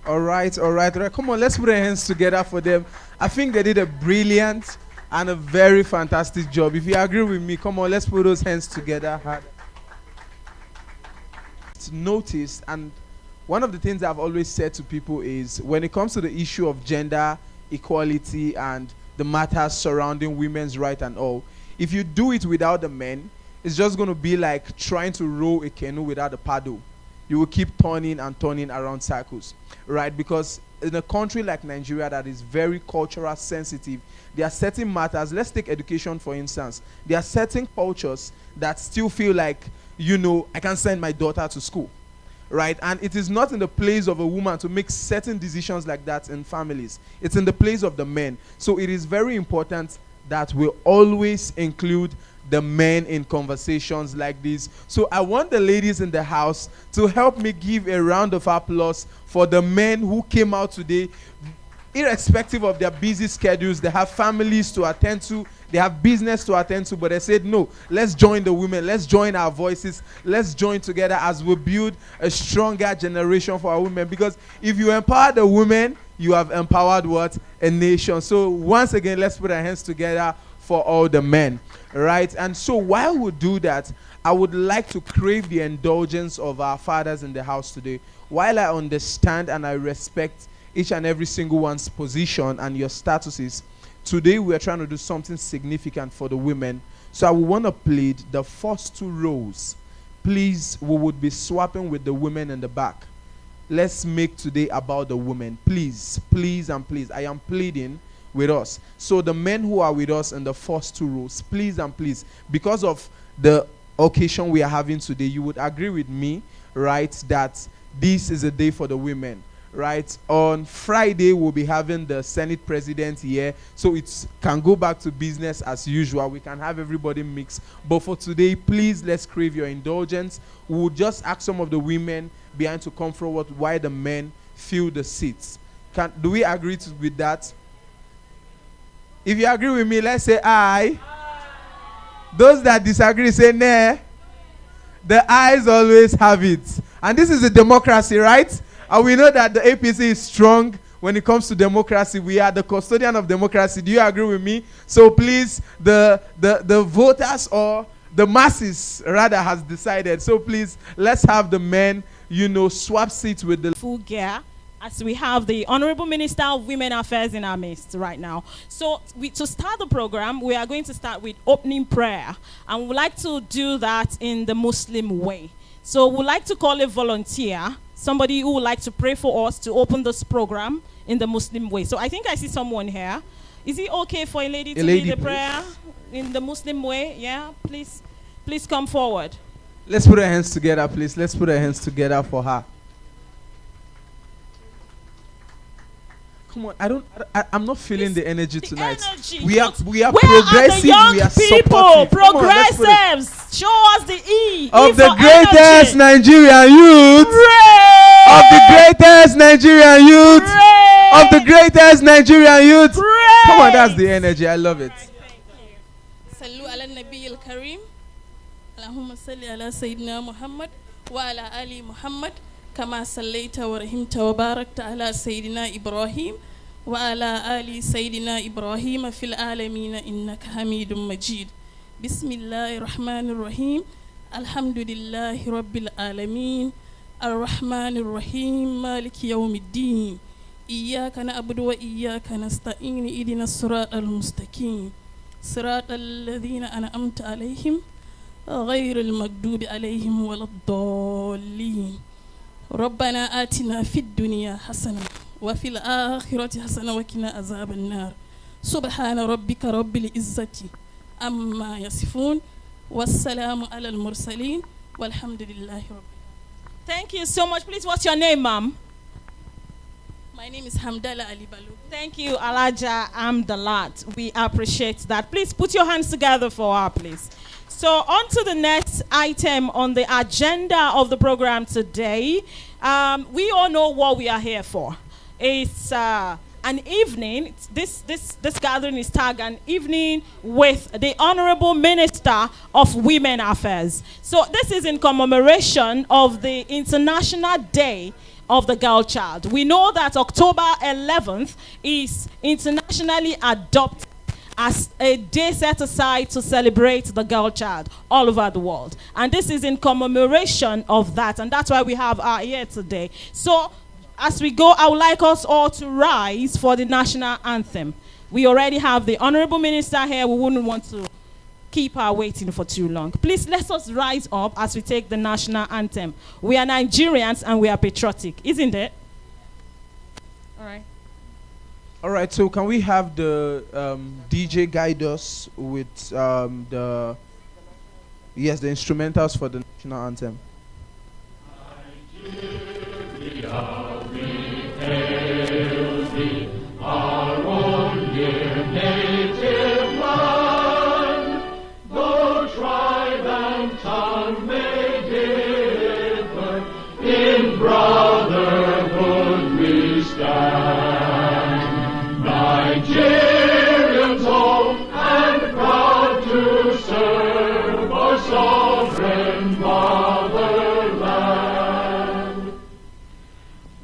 All right. Come on, let's put our hands together for them. I think they did a brilliant and a very fantastic job. If you agree with me, come on, let's put those hands together hard. It's noticed, and one of the things I've always said to people is, when it comes to the issue of gender equality and the matters surrounding women's rights and all, if you do it without the men, it's just going to be like trying to row a canoe without a paddle. You will keep turning and turning around circles, right? Because in a country like Nigeria that is very cultural sensitive, there are certain matters. Let's take education, for instance. There are certain cultures that still feel like, I can send my daughter to school, right? And it is not in the place of a woman to make certain decisions like that in families. It's in the place of the men. So it is very important that we always include the men in conversations like this. So I want the ladies in the house to help me give a round of applause for the men who came out today. Irrespective of their busy schedules, they have families to attend to, they have business to attend to, but they said, no, let's join the women, let's join our voices, let's join together as we build a stronger generation for our women. Because if you empower the women, you have empowered what? A nation. So once again, let's put our hands together for all the men, right? And so while we do that, I would like to crave the indulgence of our fathers in the house today. While I understand and I respect each and every single one's position and your statuses, today we are trying to do something significant for the women. So I would want to plead the first two rows. Please, we would be swapping with the women in the back. Let's make today about the women. Please, please, and please. I am pleading with us. So the men who are with us in the first two rows, please and please, because of the occasion we are having today, you would agree with me, right, that this is a day for the women. Right, on Friday we'll be having the Senate president here, so it can go back to business as usual. We can have everybody mix, but for today, please, let's crave your indulgence. We'll just ask some of the women behind to come forward while the men fill the seats. Do we agree with that? If you agree with me, let's say aye. Those that disagree, say nay. The ayes always have it, and this is a democracy, right? And we know that the APC is strong when it comes to democracy. We are the custodian of democracy. Do you agree with me? So please, the voters, or the masses rather, has decided. So please, let's have the men, swap seats with the full gear, as we have the Honorable Minister of Women Affairs in our midst right now. So to start the program, we are going to start with opening prayer. And we'd like to do that in the Muslim way. So we'd like to call a volunteer, somebody who would like to pray for us to open this program in the Muslim way. So I think I see someone here. Is it okay for a lady to lady, lead the please. prayer in the Muslim way? Yeah, please come forward. Let's put our hands together, please. Let's put our hands together for her. Come on, I'm not feeling the energy tonight. Energy. We are Where are progressive. the young We are people? supportive. Come on, let's put it- Progressives. Show us the E. Of E the for greatest energy. Nigerian youth. Pray. Of the greatest Nigerian youth. Pray. Of the greatest Nigerian youth. Pray. Come on, that's the energy. I love it. صلوا على النبي الكريم اللهم صل على سيدنا محمد وعلى آل محمد كما صليت ورحمت وباركت على سيدنا إبراهيم وعلى آل سيدنا إبراهيم في العالمين إنك حميد مجيد بسم الله الرحمن الرحيم الحمد لله رب العالمين الرحمن الرحيم مالك يوم الدين إياك نعبد وإياك نستعين اهدنا الصراط المستقيم صراط الذين أنعمت عليهم غير المغضوب عليهم ولا الضالين ربنا آتنا في الدنيا حسنة وفي الآخرة حسنة وقنا عذاب النار سبحان ربك رب العزة عما يصفون والسلام على المرسلين والحمد لله رب. Thank you so much. Please, what's your name, ma'am? My name is Hamdala Ali Balu. Thank you, Alaja Amdalat. We appreciate that. Please put your hands together for her, please. So on to the next item on the agenda of the program today. We all know what we are here for. It's an evening. This gathering is tagged an evening with the Honorable Minister of Women Affairs. So this is in commemoration of the International Day of the Girl Child. We know that October 11th is internationally adopted as a day set aside to celebrate the girl child all over the world. And this is in commemoration of that. And that's why we have our here today. So as we go, I would like us all to rise for the national anthem. We already have the Honorable Minister here. We wouldn't want to keep her waiting for too long. Please let us rise up as we take the national anthem. We are Nigerians and we are patriotic, isn't it? All right. All right, so can we have the DJ guide us with the instrumentals for the national anthem? Our own dear native land, though tribe and tongue may differ, in brotherhood we stand. Nigerians old and proud to serve our sovereign fatherland.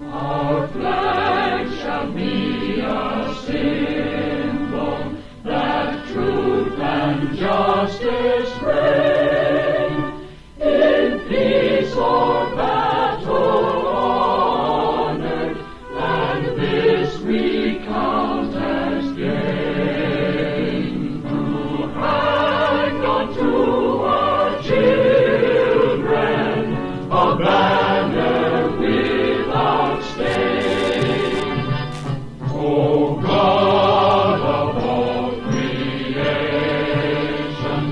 Our flag shall be a symbol that truth and justice reign. In peace or battle honored, and this we count as gain. To hang on to our children a banner without stain. O God of all creation,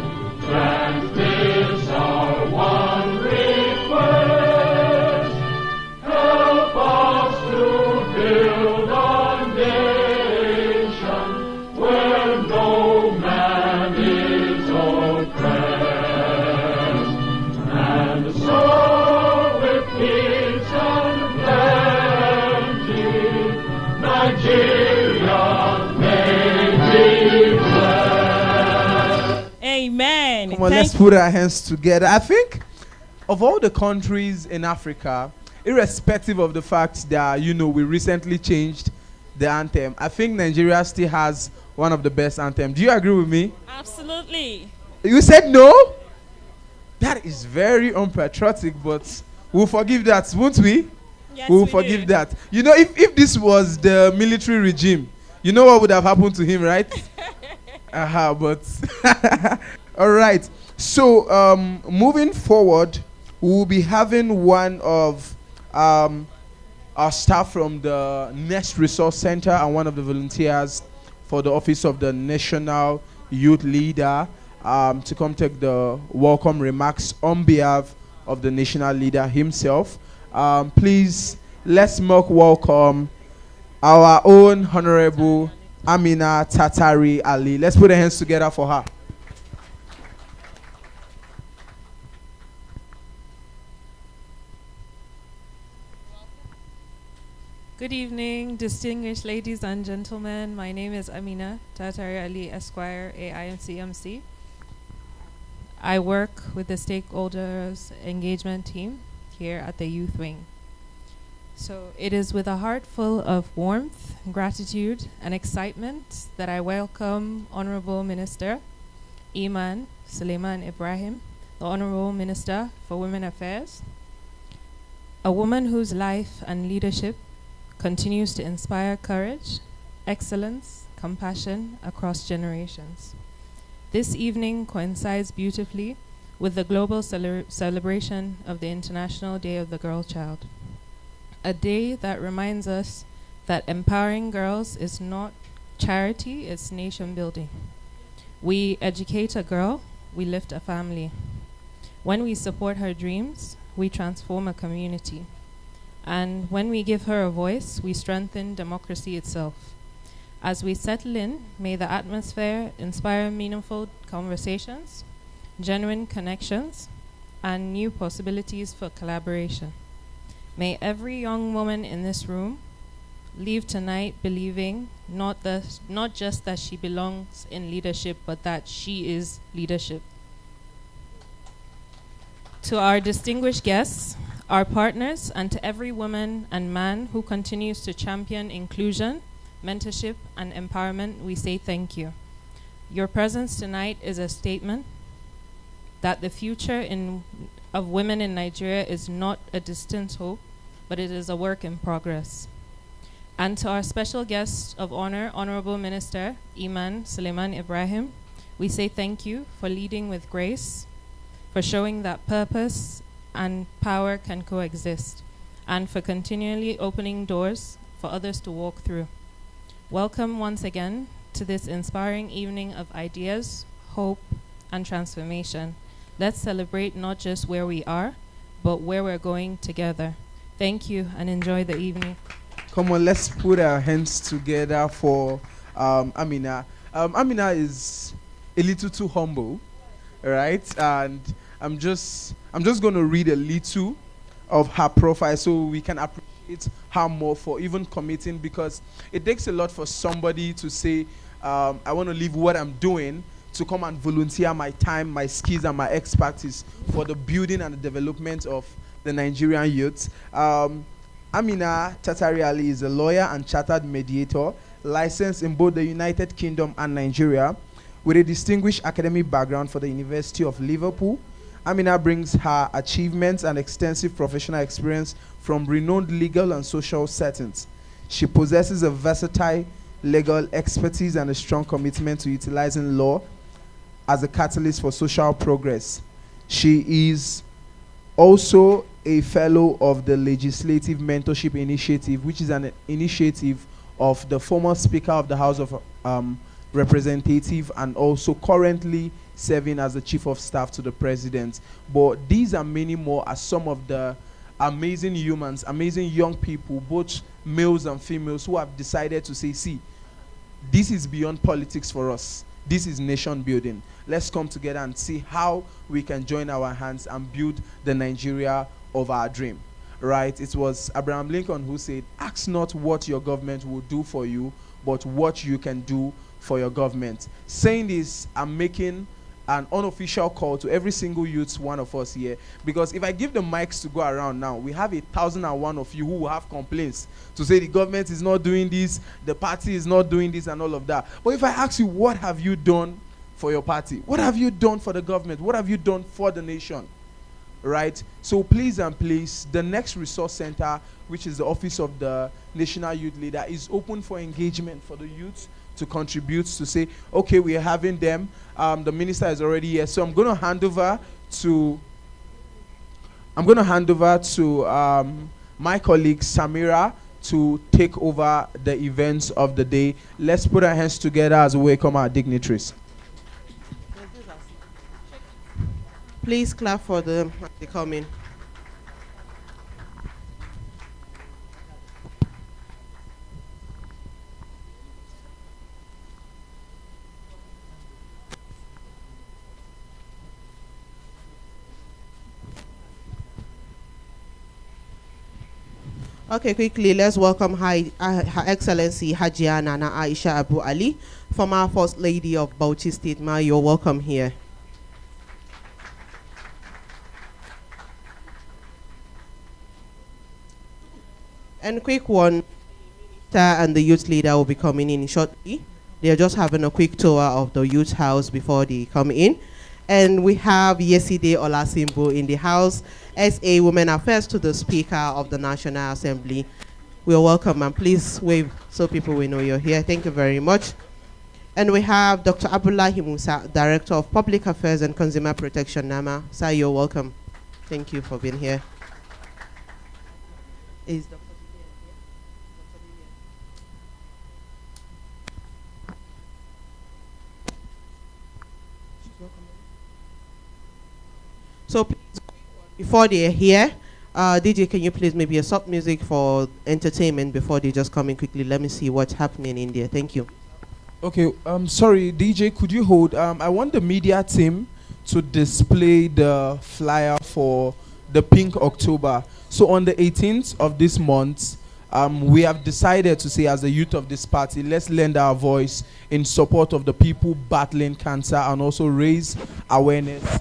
grant this our one request. Help us to build a nation where no man is oppressed, and so with peace and plenty, Nigeria may be blessed. Amen. Come on, let's put our hands together. I think of all the countries in Africa, irrespective of the fact that, we recently changed the anthem, I think Nigeria still has one of the best anthems. Do you agree with me? Absolutely. You said no? That is very unpatriotic, but we'll forgive that, won't we? Yes, we'll we forgive do. that. If this was the military regime, you know what would have happened to him, right? But all right. So moving forward, we'll be having one of our staff from the Nest Resource Center and one of the volunteers for the office of the National Youth Leader to come take the welcome remarks on behalf of the national leader himself. Please, let's welcome our own Honorable Amina Tatari Ali. Let's put our hands together for her. Good evening, distinguished ladies and gentlemen. My name is Amina Tatari Ali Esquire, AIMCMC. I work with the stakeholders engagement team here at the Youth Wing. So it is with a heart full of warmth, gratitude, and excitement that I welcome Honorable Minister Imaan Sulaiman-Ibrahim, the Honorable Minister for Women Affairs, a woman whose life and leadership continues to inspire courage, excellence, compassion across generations. This evening coincides beautifully with the global celebration of the International Day of the Girl Child, a day that reminds us that empowering girls is not charity, it's nation building. We educate a girl, we lift a family. When we support her dreams, we transform a community. And when we give her a voice, we strengthen democracy itself. As we settle in, may the atmosphere inspire meaningful conversations, genuine connections, and new possibilities for collaboration. May every young woman in this room leave tonight believing not just that she belongs in leadership, but that she is leadership. To our distinguished guests, our partners, and to every woman and man who continues to champion inclusion, mentorship, and empowerment, we say thank you. Your presence tonight is a statement that the future of women in Nigeria is not a distant hope, but it is a work in progress. And to our special guest of honor, Honorable Minister Imaan Sulaiman-Ibrahim, we say thank you for leading with grace, for showing that purpose and power can coexist, and for continually opening doors for others to walk through. Welcome once again to this inspiring evening of ideas, hope, and transformation. Let's celebrate not just where we are, but where we're going together. Thank you and enjoy the evening. Come on, let's put our hands together for Amina. Amina is a little too humble, right? And I'm just going to read a little of her profile so we can appreciate her more for even committing, because it takes a lot for somebody to say, I want to leave what I'm doing to come and volunteer my time, my skills, and my expertise for the building and the development of the Nigerian youth. Amina Tatari Ali is a lawyer and chartered mediator, licensed in both the United Kingdom and Nigeria, with a distinguished academic background for the University of Liverpool. Amina brings her achievements and extensive professional experience from renowned legal and social settings. She possesses a versatile legal expertise and a strong commitment to utilizing law as a catalyst for social progress. She is also a fellow of the Legislative Mentorship Initiative, which is an initiative of the former Speaker of the House of Representatives, and also currently serving as the Chief of Staff to the President. But these and many more are some of the amazing humans, amazing young people, both males and females, who have decided to say, see, this is beyond politics for us. This is nation building. Let's come together and see how we can join our hands and build the Nigeria of our dream, right? It was Abraham Lincoln who said, ask not what your government will do for you, but what you can do for your government. Saying this, I'm making an unofficial call to every single youth one of us here, because if I give the mics to go around now, we have 1,001 of you who will have complaints to say the government is not doing this, the party is not doing this, and all of that. But if I ask you, what have you done for your party? What have you done for the government? What have you done for the nation? Right? So please and please, the next resource center, which is the office of the National Youth Leader, is open for engagement for the youth to contribute, to say, okay, we are having them. The minister is already here. So I'm going to hand over to my colleague Samira to take over the events of the day. Let's put our hands together as we welcome our dignitaries. Please clap for them as they come in. Okay, quickly, let's welcome Her Excellency Hajiya Nana Aisha Abu Ali, former First Lady of Bauchi State. Ma, you're welcome here. And quick one, and the youth leader will be coming in shortly. They're just having a quick tour of the youth house before they come in. And we have Yeside Olasimbo in the house, SA Women Affairs to the Speaker of the National Assembly. We're welcome, and please wave so people will know you're here. Thank you very much. And we have Dr. Abdullahi Musa, Director of Public Affairs and Consumer Protection, NAMA. Sir, you're welcome. Thank you for being here. Is Dr. So please, before they are here, DJ, can you please maybe stop music for entertainment before they just come in quickly? Let me see what's happening in there. Thank you. Okay, sorry, DJ, could you hold? I want the media team to display the flyer for the Pink October. So on the 18th of this month, we have decided to say, as the youth of this party, let's lend our voice in support of the people battling cancer and also raise awareness.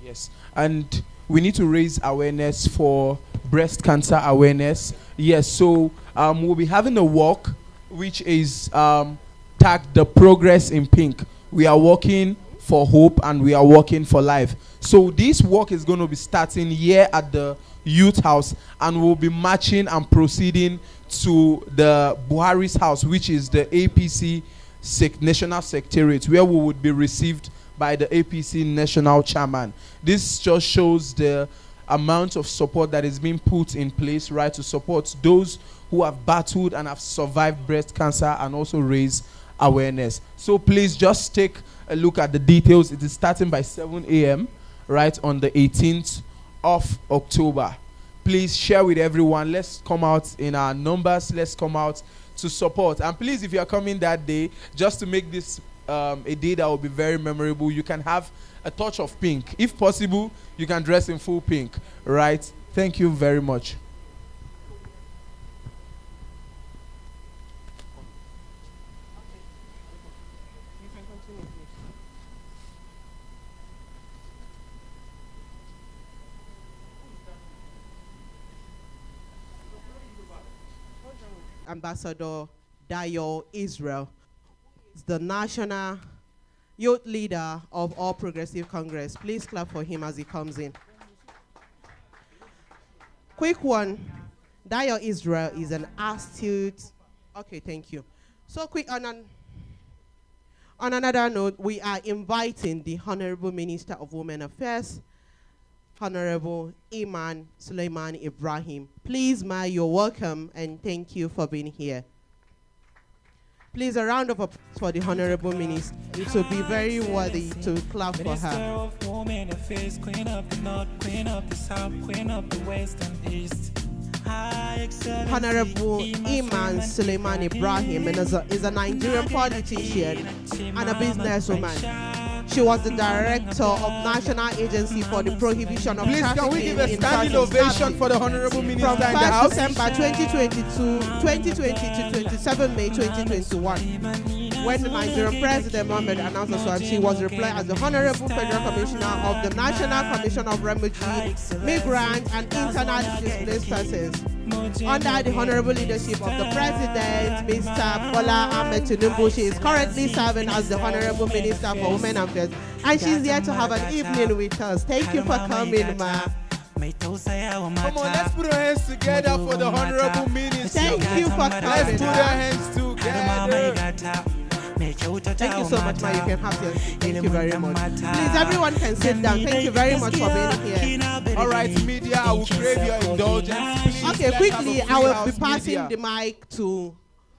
Yes, and we need to raise awareness for breast cancer awareness. Yes, so we'll be having a walk which is tagged the Progress in Pink. We are working for hope and we are working for life. So this walk is going to be starting here at the youth house, and we'll be marching and proceeding to the Buhari's house, which is the APC National Secretariat, where we would be received by the APC National Chairman. This just shows the amount of support that is being put in place, right, to support those who have battled and have survived breast cancer and also raise awareness. So please just take a look at the details. It is starting by 7 a.m., right, on the 18th of October. Please share with everyone. Let's come out in our numbers. Let's come out to support. And please, if you are coming that day, just to make this a day that will be very memorable, you can have a touch of pink. If possible, you can dress in full pink, right? Thank you very much. Ambassador Dayo Israel, the national youth leader of All Progressive Congress. Please clap for him as he comes in. Quick one, Dayo Israel is an astute. Okay, thank you. So quick on another note, we are inviting the Honorable Minister of Women Affairs, Honorable Imaan Sulaiman-Ibrahim. Please, Ma, you're welcome, and thank you for being here. Please, a round of applause for the Honorable Minister. It will be very worthy to clap for her. Honorable Imaan Sulaiman-Ibrahim is a Nigerian politician and a businesswoman. She was the director of National Agency for the Prohibition of Trafficking. Please, can we give a standing ovation for the Honorable Minister from in the House? 1st December 2020 to 27 May 2021. When the Nigerian President Mohammed announced her swap, she was replaced as the Honorable Federal Commissioner of the National Commission of Refugees, Migrants and Internally Displaced Persons. Under the honorable leadership of the President, Mr. Bola Ahmed Tinubu, she is currently serving as the Honorable Minister for Women Affairs, and she's here to have an evening with us. Thank you for coming, ma. Come on, let's put our hands together for the Honorable Minister. Thank you for coming. Let's put our hands together. Thank you so much, Ma. You can have your seat. Thank you very much. Please, everyone can sit down. Thank you very much for being here. All right, media, I will crave your indulgence. Please, okay, quickly, I will be media. passing the mic to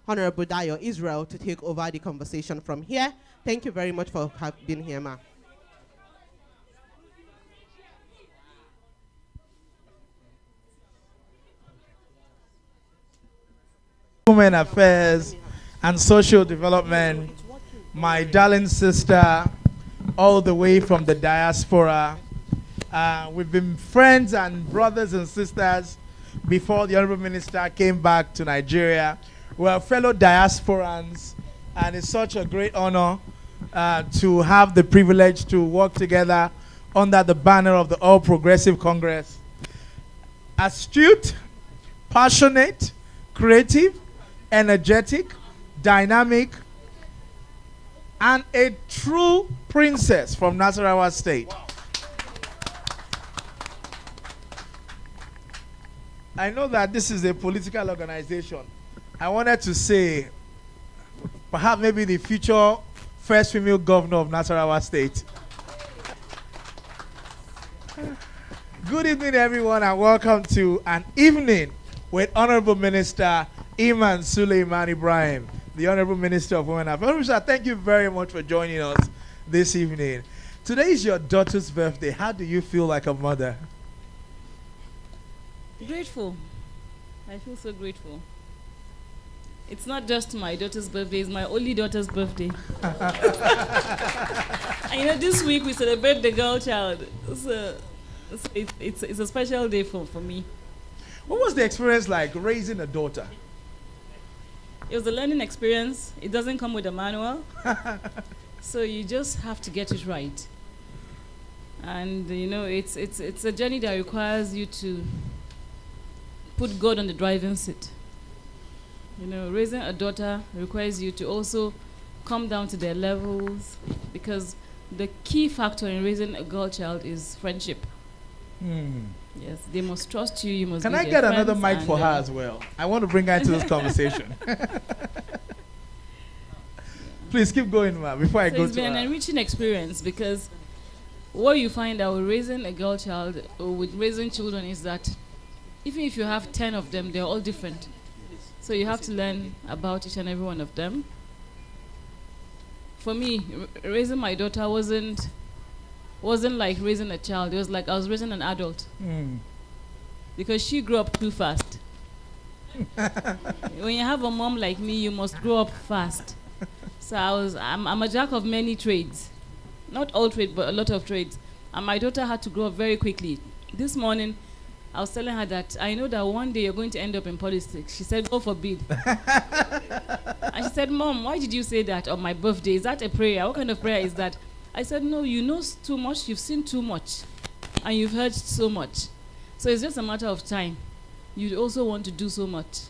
Honorable Dayo Israel to take over the conversation from here. Thank you very much for being here, Ma. Women Affairs and Social Development, my darling sister, all the way from the diaspora. We've been friends and brothers and sisters before the Honorable Minister came back to Nigeria. We're fellow diasporans, and it's such a great honor to have the privilege to work together under the banner of the All Progressive Congress. Astute, passionate, creative, energetic, dynamic, and a true princess from Nasarawa State. I know that this is a political organization. I wanted to say, perhaps maybe the future first female governor of Nasarawa State. Good evening, everyone, and welcome to an evening with Honorable Minister Imaan Sulaiman-Ibrahim, the Honorable Minister of Women Affairs. Honorable Sir, thank you very much for joining us this evening. Today is your daughter's birthday. How do you feel like a mother? Grateful. I feel so grateful. It's not just my daughter's birthday, it's my only daughter's birthday. And you know, this week we celebrate the girl child. So it's a special day for me. What was the experience like raising a daughter? It was a learning experience. It doesn't come with a manual. So you just have to get it right. And you know, it's a journey that requires you to put God on the driving seat. You know, raising a daughter requires you to also come down to their levels, because the key factor in raising a girl child is friendship. Yes, they must trust you. You must. Can be I their get another friends, mic for her as well? I want to bring her into this conversation. Please keep going, ma'am, before I go to her. It's been an enriching experience, because what you find out with raising a girl child or with raising children is that even if you have 10 of them, they're all different. So you have to learn about each and every one of them. For me, raising my daughter wasn't like raising a child. It was like I was raising an adult. Because she grew up too fast. When you have a mom like me, you must grow up fast. So I'm a jack of many trades. Not all trades, but a lot of trades. And my daughter had to grow up very quickly. This morning, I was telling her that I know that one day you're going to end up in politics. She said, "God forbid." And she said, "Mom, why did you say that on my birthday? Is that a prayer? What kind of prayer is that?" I said, "No, you know too much, you've seen too much, and you've heard so much. So it's just a matter of time. You also want to do so much."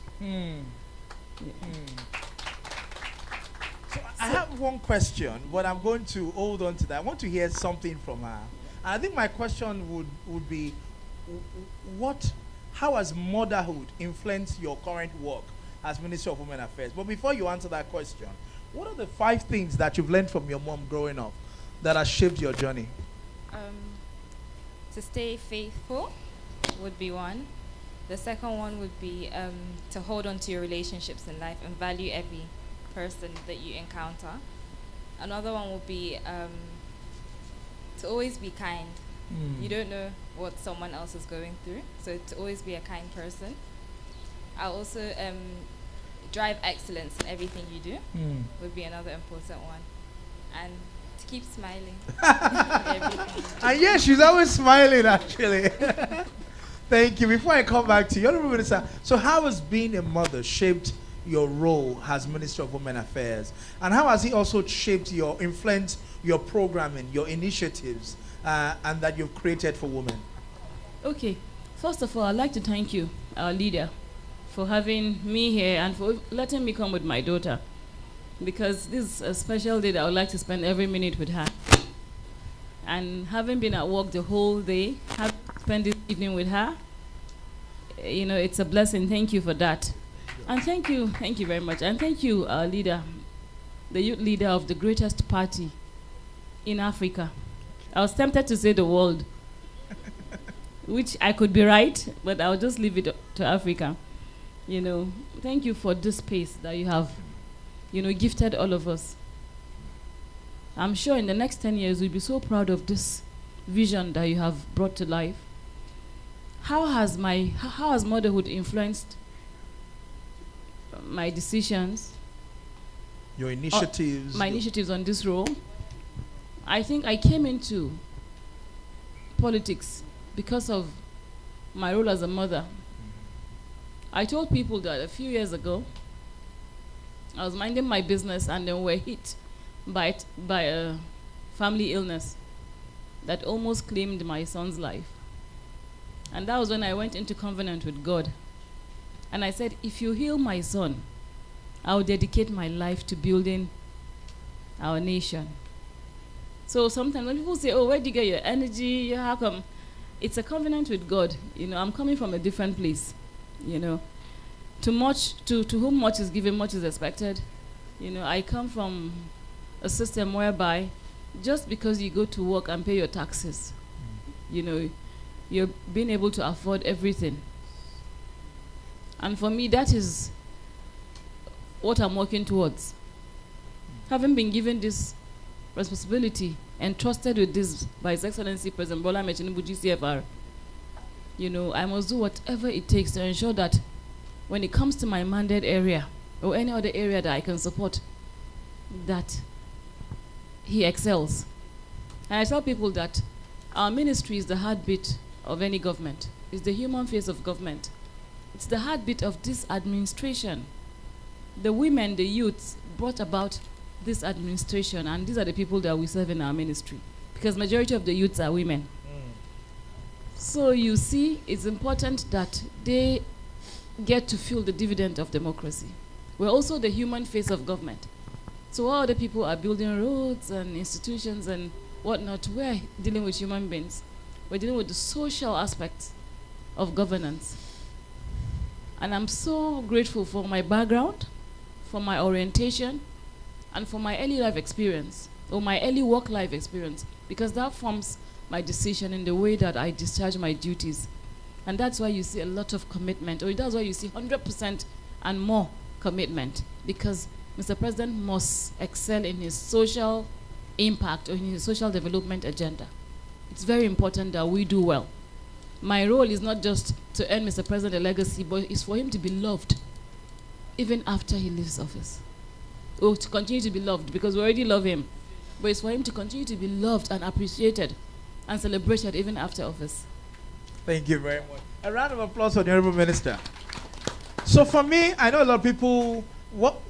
So I have one question, but I'm going to hold on to that. I want to hear something from her. And I think my question would be, how has motherhood influenced your current work as Minister of Women Affairs? But before you answer that question, what are the 5 things that you've learned from your mom growing up that has shaped your journey? To stay faithful would be one. The second one would be to hold on to your relationships in life and value every person that you encounter. Another one would be to always be kind. You don't know what someone else is going through, so to always be a kind person. I also drive excellence in everything you do would be another important one. And to keep smiling. And yes, she's always smiling, actually. Thank you. Before I come back to you, Honorable Minister, so how has being a mother shaped your role as Minister of Women Affairs? And how has it also influenced your programming, your initiatives, and that you've created for women? Okay. First of all, I'd like to thank you, our leader, for having me here and for letting me come with my daughter. Because this is a special day that I would like to spend every minute with her. And having been at work the whole day, having spent this evening with her, you know, it's a blessing. Thank you for that. And thank you very much. And thank you, our leader. the youth leader of the greatest party in Africa. I was tempted to say the world, which I could be right, but I'll just leave it to Africa. You know, thank you for this space that you have, you know, gifted all of us. I'm sure in the next 10 years we'll be so proud of this vision that you have brought to life. How has motherhood influenced my decisions? Your initiatives? My initiatives on this role? I think I came into politics because of my role as a mother. I told people that a few years ago, I was minding my business and then were hit by a family illness that almost claimed my son's life. And that was when I went into covenant with God. And I said, if you heal my son, I will dedicate my life to building our nation. So sometimes when people say, oh, where do you get your energy? How come? It's a covenant with God. You know, I'm coming from a different place. You know, to whom much is given, much is expected. You know, I come from a system whereby just because you go to work and pay your taxes, you know, you're being able to afford everything. And for me, that is what I'm working towards. Having been given this responsibility and trusted with this by His Excellency President Bola Ahmed Tinubu GCFR, you know, I must do whatever it takes to ensure that when it comes to my mandate area or any other area that I can support, that he excels. And I tell people that our ministry is the heartbeat of any government. It's the human face of government. It's the heartbeat of this administration. The women, the youths brought about this administration, and these are the people that we serve in our ministry, because majority of the youths are women. So you see, it's important that they get to feel the dividend of democracy. We're also the human face of government. So while other people are building roads and institutions and whatnot, we're dealing with human beings. We're dealing with the social aspects of governance. And I'm so grateful for my background, for my orientation, and for my early life experience, or my early work life experience, because that forms my decision in the way that I discharge my duties. And that's why you see a lot of commitment, or that's why you see 100% and more commitment, because Mr. President must excel in his social impact or in his social development agenda. It's very important that we do well. My role is not just to earn Mr. President a legacy, but it's for him to be loved even after he leaves office. Or to continue to be loved, because we already love him. But it's for him to continue to be loved and appreciated and celebrated even after office. Thank you very much. A round of applause for the Honorable Minister. So for me, I know a lot of people,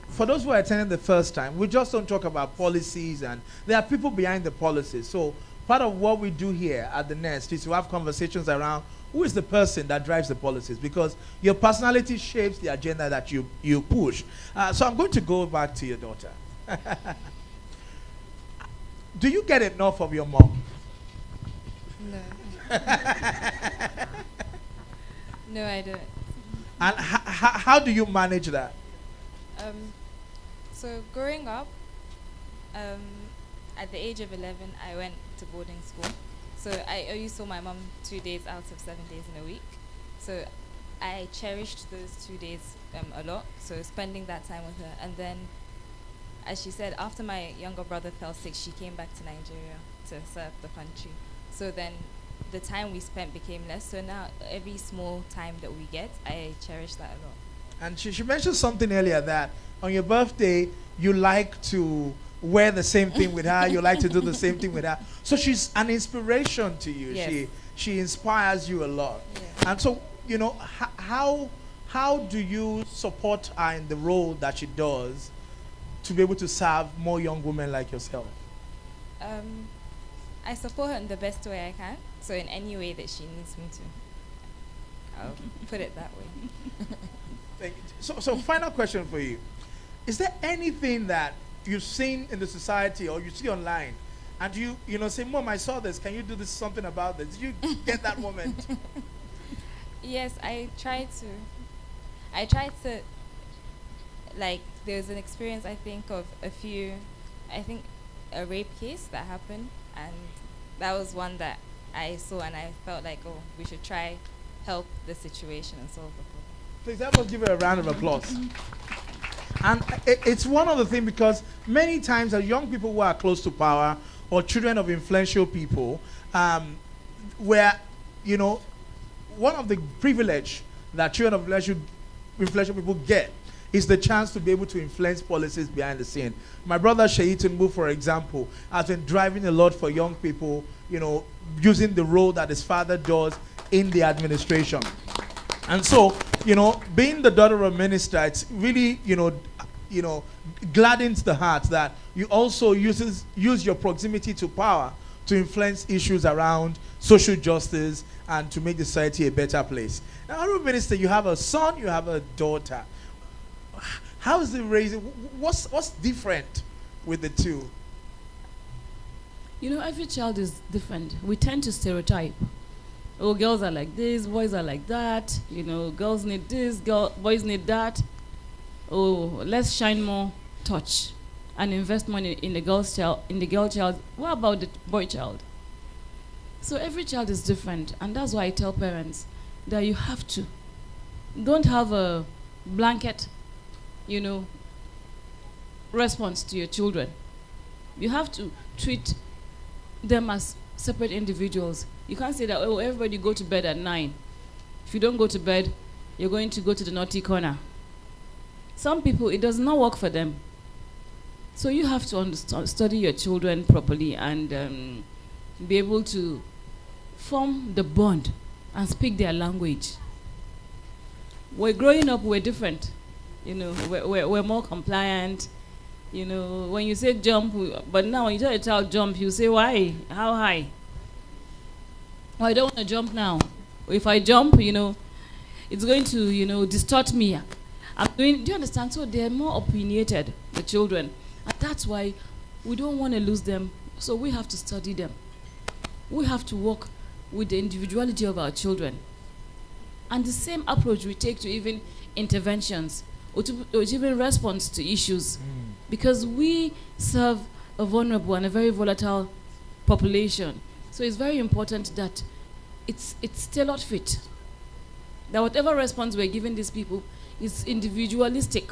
for those who are attending the first time, we just don't talk about policies, and there are people behind the policies. So part of what we do here at the Nest is to have conversations around who is the person that drives the policies, because your personality shapes the agenda that you push. So I'm going to go back to your daughter. Do you get enough of your mom? No. No, I don't. And how do you manage that? So growing up, at the age of 11, I went to boarding school. So I only saw my mom 2 days out of 7 days in a week. So I cherished those 2 days a lot. So spending that time with her. And then, as she said, after my younger brother fell sick, she came back to Nigeria to serve the country. So then the time we spent became less. So now every small time that we get, I cherish that a lot. And she mentioned something earlier that on your birthday, you like to wear the same thing with her, you like to do the same thing with her. So she's an inspiration to you. Yes. She inspires you a lot. Yes. And so, you know, how do you support her in the role that she does to be able to serve more young women like yourself? I support her in the best way I can. So in any way that she needs me to. I'll put it that way. Thank you. So final question for you. Is there anything that you've seen in the society or you see online and you say, Mom, I saw this, can you do something about this? Did you get that moment? Yes, I try to like there's an experience, I think, of a rape case that happened, and that was one that I saw, and I felt like, oh, we should try help the situation and solve the problem. Please help us give her a round of applause. And it's one of the things, because many times as young people who are close to power or children of influential people, where, you know, one of the privilege that children of influential people get is the chance to be able to influence policies behind the scene. My brother Sheyi Tinubu, for example, has been driving a lot for young people, you know, using the role that his father does in the administration. And so, you know, being the daughter of a minister, it's really, you know, gladdens the heart that you also use your proximity to power to influence issues around social justice and to make the society a better place. Now, Honorable Minister, you have a son, you have a daughter. How is the raising? What's different with the two? You know, every child is different. We tend to stereotype. Oh, girls are like this, boys are like that. You know, girls need this, boys need that. Oh, let's shine more touch and invest money in the girl child. What about the boy child? So every child is different, and that's why I tell parents that you have to. Don't have a blanket, you know, response to your children. You have to treat them as separate individuals. You can't say that, oh, everybody go to bed at 9. If you don't go to bed, you're going to go to the naughty corner. Some people, it does not work for them. So you have to study your children properly and be able to form the bond and speak their language. We're growing up, we're different. You know, we're more compliant. You know, when you say jump, but now when you tell a child jump, you say, why? How high? Well, I don't want to jump now. If I jump, you know, it's going to, you know, distort me. Do you understand? So they're more opinionated, the children. And that's why we don't want to lose them. So we have to study them. We have to work with the individuality of our children. And the same approach we take to even interventions or even response to issues. Because we serve a vulnerable and a very volatile population. So it's very important that it's tailored fit. That whatever response we're giving these people is individualistic.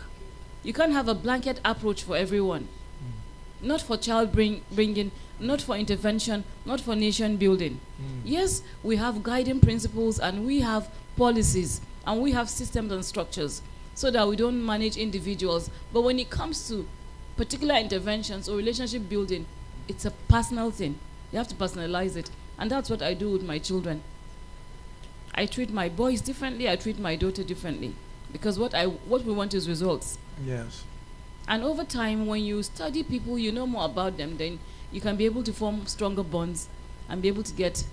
You can't have a blanket approach for everyone. Not for child bringing, not for intervention, not for nation building. Yes, we have guiding principles and we have policies and we have systems and structures so that we don't manage individuals. But when it comes to particular interventions or relationship building, it's a personal thing. You have to personalize it. And that's what I do with my children. I treat my boys differently, I treat my daughter differently. Because what we want is results. Yes. And over time, when you study people, you know more about them, then you can be able to form stronger bonds and be able to get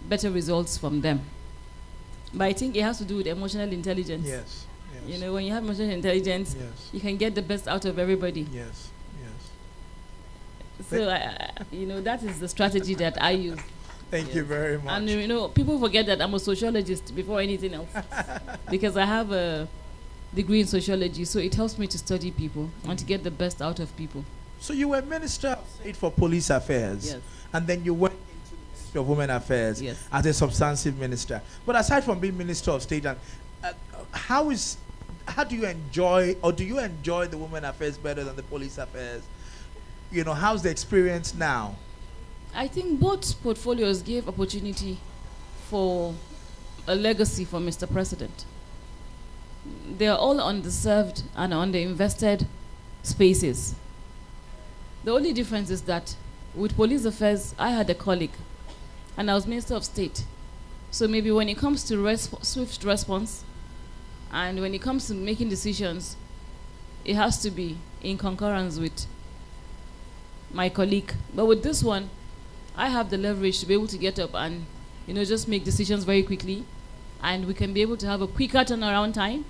better results from them. But I think it has to do with emotional intelligence. Yes. You know, when you have emotional intelligence, you can get the best out of everybody. Yes. So, you know, that is the strategy that I use. Thank you very much. And, you know, people forget that I'm a sociologist before anything else. Because I have a degree in sociology, so it helps me to study people and to get the best out of people. So you were Minister of State for Police Affairs. Yes. And then you went into the Ministry of Women Affairs as a substantive minister. But aside from being Minister of State, how do you enjoy, or do you enjoy the Women Affairs better than the Police Affairs? You know, how's the experience now? I think both portfolios gave opportunity for a legacy for Mr. President. They are all underserved and underinvested spaces. The only difference is that with police affairs, I had a colleague, and I was Minister of State. So maybe when it comes to swift response, and when it comes to making decisions, it has to be in concurrence with my colleague. But with this one, I have the leverage to be able to get up and, you know, just make decisions very quickly, and we can be able to have a quicker turnaround time.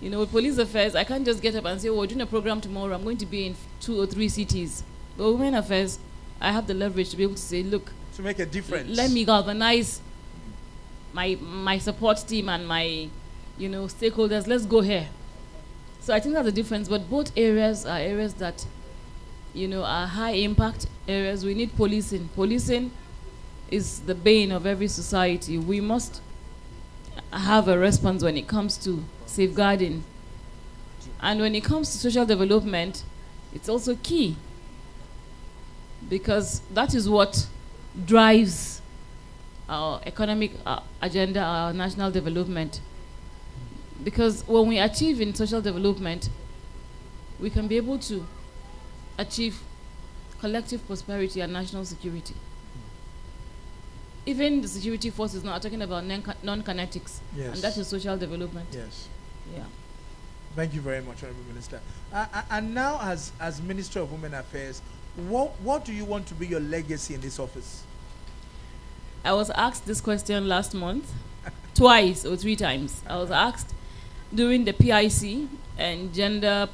You know, with police affairs, I can't just get up and say, oh, we're doing a program tomorrow, I'm going to be in 2 or 3 cities. But with women affairs, I have the leverage to be able to say, look, to make a difference, let me galvanize my support team and my, you know, stakeholders. Let's go here. So I think that's the difference. But both areas are areas that, you know, are high impact areas. We need policing. Policing is the bane of every society. We must have a response when it comes to safeguarding. And when it comes to social development, it's also key, because that is what drives our economic agenda, our national development. Because when we achieve in social development, we can be able to achieve collective prosperity and national security. Even the security forces now are talking about non-kinetics, Yes. and that is social development. Yes. Yeah. Thank you very much, Honorable Minister. And now, as Minister of Women Affairs, what do you want to be your legacy in this office? I was asked this question last month, twice or 3 times. I was asked during the PIC and gender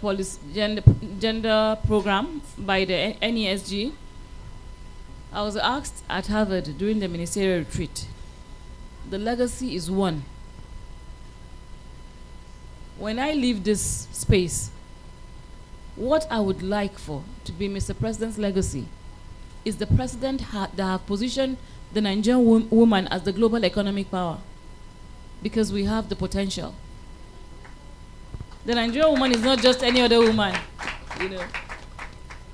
program by the NESG. I was asked at Harvard during the ministerial retreat. The legacy is one. When I leave this space, what I would like for to be Mr. President's legacy is the president that have positioned the Nigerian woman as the global economic power, because we have the potential. The Nigerian woman is not just any other woman, you know.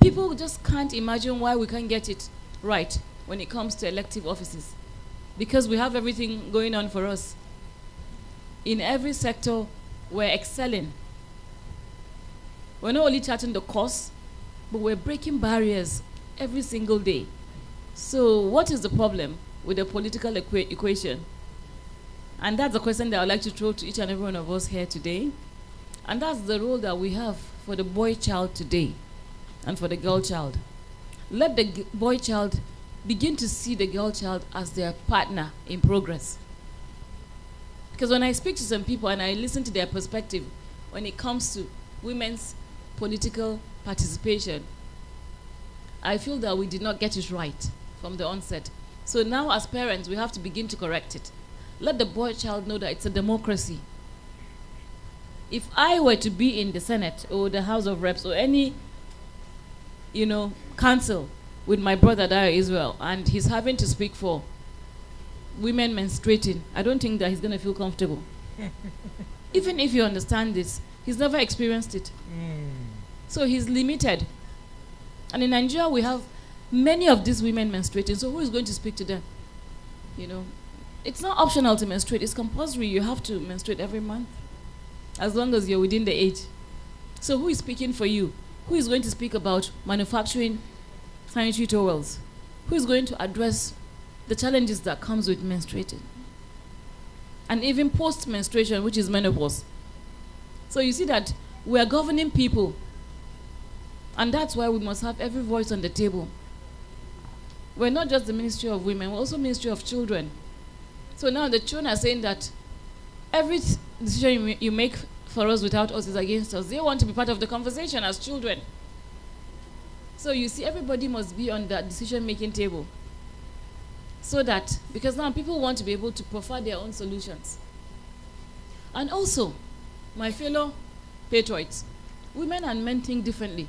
People just can't imagine why we can't get it right when it comes to elective offices, because we have everything going on for us. In every sector, we're excelling. We're not only charting the course, but we're breaking barriers every single day. So what is the problem with the political equation? And that's the question that I'd like to throw to each and every one of us here today. And that's the role that we have for the boy child today and for the girl child. Let the boy child begin to see the girl child as their partner in progress. Because when I speak to some people and I listen to their perspective when it comes to women's political participation, I feel that we did not get it right from the onset. So now as parents, we have to begin to correct it. Let the boy child know that it's a democracy. If I were to be in the Senate or the House of Reps or any, you know, council with my brother Dara Israel, and he's having to speak for women menstruating, I don't think that he's going to feel comfortable. Even if you understand this, he's never experienced it. So he's limited. And in Nigeria, we have many of these women menstruating, so who is going to speak to them? You know, it's not optional to menstruate, it's compulsory. You have to menstruate every month, as long as you're within the age. So who is speaking for you? Who is going to speak about manufacturing sanitary towels? Who is going to address the challenges that comes with menstruating? And even post-menstruation, which is menopause. So you see that we are governing people. And that's why we must have every voice on the table. We're not just the Ministry of Women, we're also Ministry of Children. So now the children are saying that every decision you make for us without us is against us. They want to be part of the conversation as children. So you see, everybody must be on that decision-making table. So that, because now people want to be able to prefer their own solutions. And also, my fellow patriots, women and men think differently.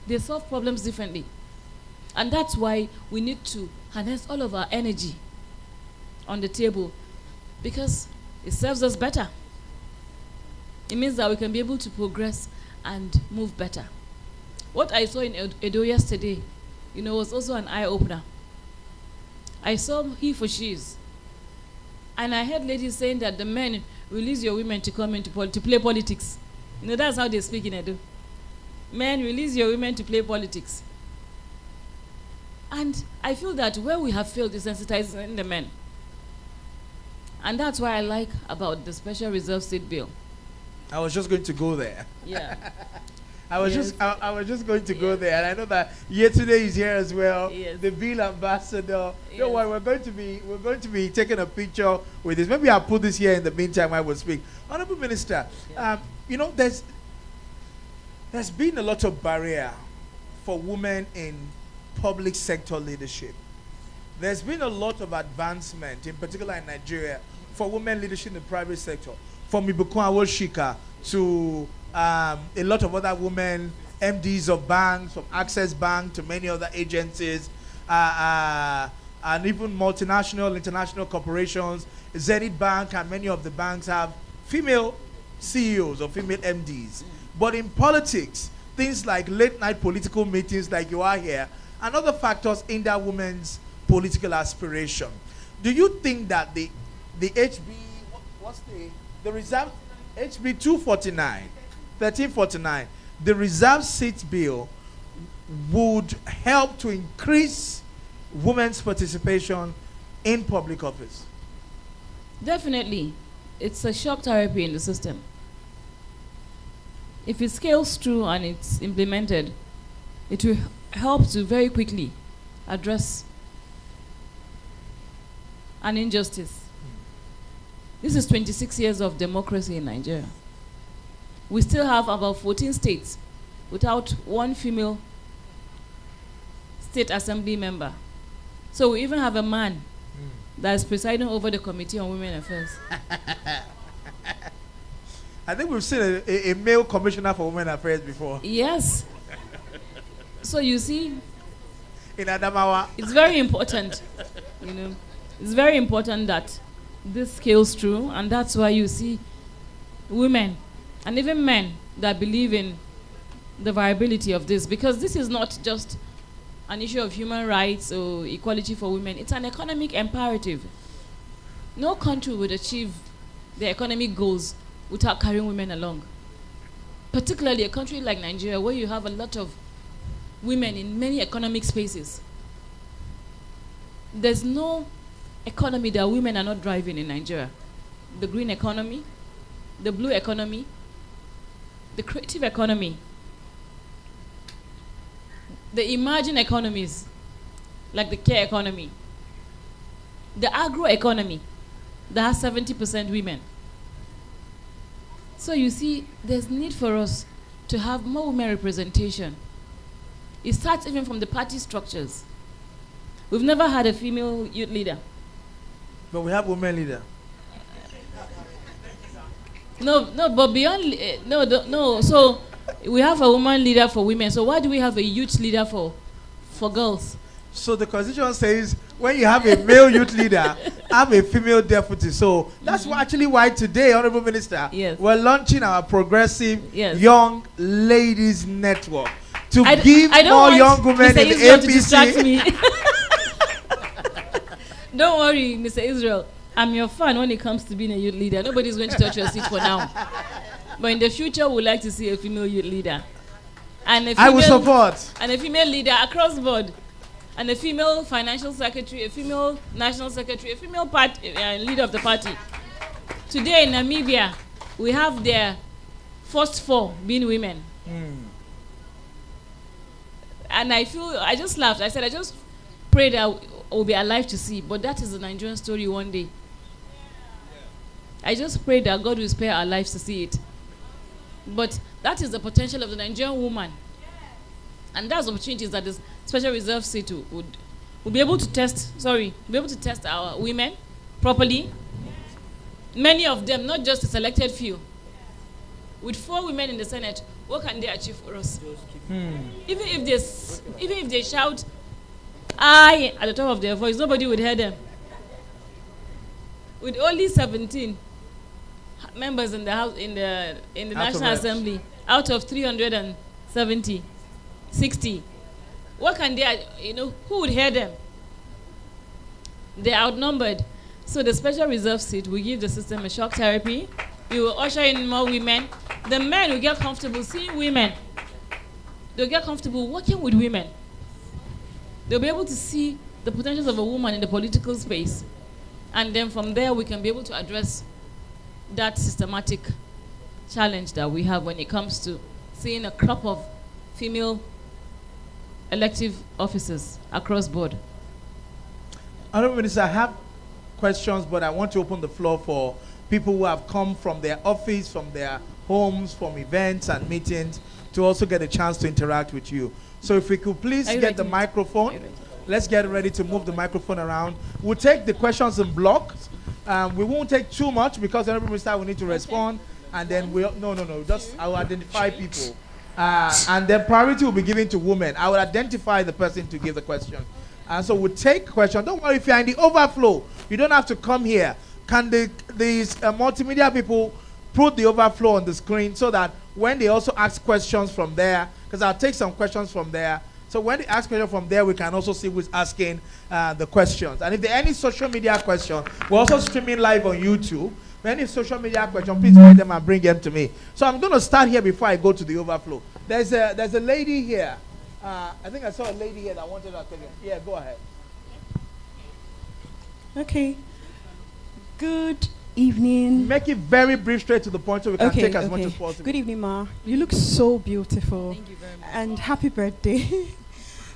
They solve problems differently. And that's why we need to harness all of our energy on the table, because it serves us better. It means that we can be able to progress and move better. What I saw in Edo yesterday, you know, was also an eye-opener. I saw he for she's. And I heard ladies saying that the men release your women to come into to play politics. You know, that's how they speak in Edo. Men, release your women to play politics. And I feel that where we have failed is sensitizing the men. And that's why I like about the Special Reserve State Bill. I was just going to go there. Yeah. I was just going to go there, and I know that today is here as well. Yes. The bill ambassador. Yes. Don't worry, we're going to be taking a picture with this. Maybe I'll put this here in the meantime I will speak. Honorable Minister, you know, there's been a lot of barrier for women in public sector leadership. There's been a lot of advancement, in particular in Nigeria, for women leadership in the private sector. From Ibukun Awoshika to a lot of other women, MDs of banks, from Access Bank to many other agencies, and even multinational, international corporations. Zenith Bank and many of the banks have female CEOs or female MDs. But in politics, things like late night political meetings like you are here, and other factors hinder women's political aspiration. Do you think that the HB, what's the reserve, HB 249, 1349, the reserve seat bill would help to increase women's participation in public office? Definitely. It's a shock therapy in the system. If it scales through and it's implemented, it will help to very quickly address an injustice. This is 26 years of democracy in Nigeria. We still have about 14 states without one female state assembly member. So we even have a man that is presiding over the Committee on Women Affairs. I think we've seen a male commissioner for women affairs before. Yes. So you see, in Adamawa, it's very important. You know, it's very important that this scales through, and that's why you see women and even men that believe in the viability of this, because this is not just an issue of human rights or equality for women. It's an economic imperative. No country would achieve their economic goals without carrying women along. Particularly a country like Nigeria, where you have a lot of women in many economic spaces. There's no economy that women are not driving in Nigeria. The green economy, the blue economy, the creative economy, the emerging economies, like the care economy, the agro economy that has 70% women. So you see, there's need for us to have more women representation. It starts even from the party structures. We've never had a female youth leader. But we have women leader. No, but beyond, no. So we have a woman leader for women. So why do we have a youth leader for girls? So the constitution says when you have a male youth leader, have a female deputy. So that's actually why today, Honorable Minister, we're launching our progressive young ladies network to give more young women in the APC. Don't worry, Mr. Israel. I'm your fan when it comes to being a youth leader. Nobody's going to touch your seat for now. But in the future, we'd like to see a female youth leader. And a female, I will support. And a female leader across board. And a female financial secretary, a female national secretary, a female leader of the party. Today in Namibia, we have their first 4 being women. And I just laughed. I said, I just pray that we'll be alive to see. But that is the Nigerian story one day. I just pray that God will spare our lives to see it. But that is the potential of the Nigerian woman. And that's opportunities that the Special Reserve Seat would be able to test, our women properly. Many of them, not just a selected few. With 4 women in the Senate, what can they achieve for us? Even if they shout "aye" at the top of their voice, nobody would hear them. With only 17 members in the House, in the National Assembly, out of 370, 60, what can they? Who would hear them? They're outnumbered. So the Special Reserve Seat will give the system a shock therapy. We will usher in more women. The men will get comfortable seeing women. They'll get comfortable working with women. They'll be able to see the potentials of a woman in the political space. And then from there, we can be able to address that systematic challenge that we have when it comes to seeing a crop of female elective officers across board. Honorable Minister, I have questions, but I want to open the floor for people who have come from their office, from their homes, from events and meetings, to also get a chance to interact with you. So if we could please get the microphone. Let's get ready to move the microphone around. We'll take the questions in blocks. We won't take too much because Honorable Minister will need to respond. and then I will identify people. And then priority will be given to women. I will identify the person to give the question. And so we'll take questions. Don't worry if you're in the overflow. You don't have to come here. Can these multimedia people put the overflow on the screen so that when they also ask questions from there, because I'll take some questions from there. So when they ask questions from there, we can also see who's asking the questions. And if there are any social media questions, we're also streaming live on YouTube. Any social media question, please write them and bring them to me. So I'm going to start here before I go to the overflow. There's a lady here. I think I saw a lady here that wanted to tell you. Yeah, go ahead. Okay. Good evening. Make it very brief, straight to the point, so we can take as much as possible. Good evening, Ma. You look so beautiful. Thank you very much. And happy birthday.